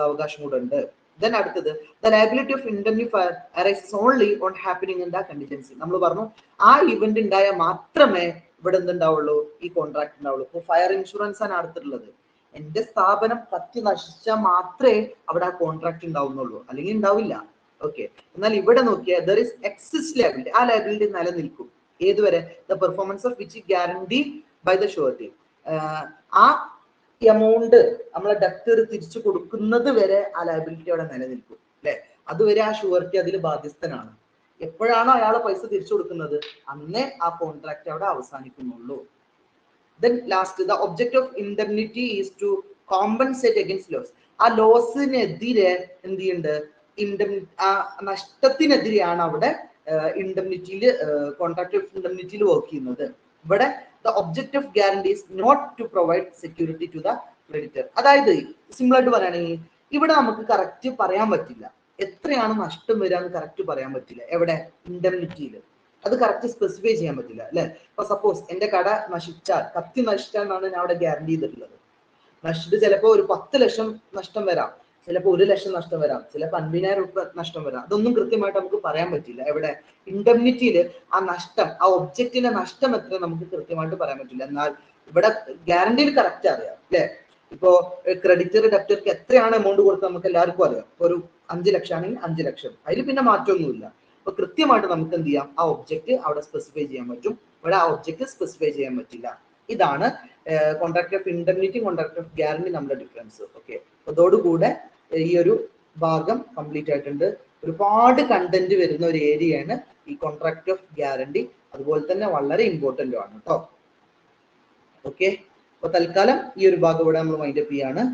അവകാശം കൂടെ ഉണ്ട്. ദെൻ അടുത്തത് the liability of indemnifier arises only on happening in the contingency. നമ്മൾ പറഞ്ഞു ആ ഇവന്റ് ഉണ്ടായാൽ മാത്രമേ ഇവിടെ എന്തുണ്ടാവുള്ളൂ? ഈ കോൺട്രാക്ട് ഉണ്ടാവുള്ളൂ. ഇപ്പൊ ഫയർ ഇൻഷുറൻസ് ആണ് അടുത്തുള്ളത്. എന്റെ സ്ഥാപനം കത്തി നശിച്ചാൽ മാത്രമേ അവിടെ ആ കോൺട്രാക്ട് ഉണ്ടാവുന്നുള്ളൂ, അല്ലെങ്കിൽ ഉണ്ടാവില്ല. ഓക്കെ, എന്നാൽ ഇവിടെ നോക്കിയാൽ ദർ ഇസ് എക്സിസ്റ്റ് ലയബിലിറ്റി, ആ ലയബിലിറ്റി നിലനിൽക്കും. ഏതുവരെ? The performance of which guarantee by the surety, ആ എമൗണ്ട് നമ്മളെ ഡക്ടർ തിരിച്ചു കൊടുക്കുന്നത് വരെ ആ ലയബിലിറ്റി അവിടെ നിലനിൽക്കും അല്ലെ. അതുവരെ ആ ഷുവർട്ടി അതിൽ ബാധ്യസ്ഥനാണ്. എപ്പോഴാണോ അയാൾ പൈസ തിരിച്ചു കൊടുക്കുന്നത് അന്നേ ആ കോൺട്രാക്ട് അവിടെ അവസാനിക്കുന്നുള്ളൂ. Then last, the object of indemnity is to compensate against loss. ആ ലോസിനെതിരെ എന്ത് ചെയ്യുന്നുണ്ട്? ആ നഷ്ടത്തിനെതിരെയാണ് അവിടെ ഇൻഡംനിറ്റിയിൽ, കോൺട്രാക്ട് ഓഫ് ഇൻഡംനിറ്റിയിൽ വർക്ക് ചെയ്യുന്നത്. ഇവിടെ the object of guarantee is not to provide security to the creditor. അതായത് സിമ്പിൾ ആയിട്ട് പറയുകയാണെങ്കിൽ ഇവിടെ നമുക്ക് കറക്റ്റ് പറയാൻ പറ്റില്ല എത്രയാണ് നഷ്ടം വരാന്ന് കറക്റ്റ് പറയാൻ പറ്റില്ല. എവിടെ? ഇൻഡംനിറ്റിയിൽ അത് കറക്റ്റ് സ്പെസിഫൈ ചെയ്യാൻ പറ്റില്ല അല്ലെ. ഇപ്പൊ സപ്പോസ് എന്റെ കട നശിച്ചാൽ, കത്തി നശിച്ചാൽ എന്നാണ് ഞാൻ അവിടെ ഗ്യാരണ്ടി ചെയ്തിട്ടുള്ളത്. നശിച്ചിട്ട് ചിലപ്പോ ഒരു 10 ലക്ഷം നഷ്ടം വരാം, ചിലപ്പോൾ 1 ലക്ഷം നഷ്ടം വരാം, ചിലപ്പോൾ 50,000 രൂപ നഷ്ടം വരാം. അതൊന്നും കൃത്യമായിട്ട് നമുക്ക് പറയാൻ പറ്റില്ല. എവിടെ? ഇൻഡംനിറ്റിയിൽ ആ നഷ്ടം, ആ ഒബ്ജക്റ്റിന്റെ നഷ്ടം എത്ര നമുക്ക് കൃത്യമായിട്ട് പറയാൻ പറ്റില്ല. എന്നാൽ ഇവിടെ ഗ്യാരണ്ടിയിൽ കറക്റ്റ് അറിയാം അല്ലെ. ഇപ്പോ ക്രെഡിറ്റർ ഡെപ്റ്റർക്ക് എത്രയാണ് എമൗണ്ട് കൊടുത്തത് നമുക്ക് എല്ലാവർക്കും അറിയാം. ഒരു 5 ലക്ഷം ആണെങ്കിൽ 5 ലക്ഷം, അതിൽ പിന്നെ മാറ്റമൊന്നുമില്ല. അപ്പൊ കൃത്യമായിട്ട് നമുക്ക് എന്ത് ചെയ്യാം? ആ ഒബ്ജക്റ്റ് അവിടെ സ്പെസിഫൈ ചെയ്യാൻ പറ്റും. ഇവിടെ ആ ഒബ്ജക്റ്റ് സ്പെസിഫൈ ചെയ്യാൻ പറ്റില്ല. ഇതാണ് contract of indemnity, contract of guarantee നമ്മുടെ ഡിഫറൻസ്. ഓക്കെ, അതോടുകൂടെ ഈ ഒരു ഭാഗം കംപ്ലീറ്റ് ആയിട്ടുണ്ട്. ഒരുപാട് കണ്ടന്റ് വരുന്ന ഒരു ഏരിയയാണ് ഈ കോൺട്രാക്ട് ഓഫ് ഗ്യാരണ്ടി. അതുപോലെ തന്നെ വളരെ ഇമ്പോർട്ടന്റ് ആണ് കേട്ടോ. ഓക്കെ, അപ്പൊ തൽക്കാലം ഈ ഒരു ഭാഗം ഇവിടെ നമ്മൾ വൈൻഡപ്പ് ചെയ്യാണ്.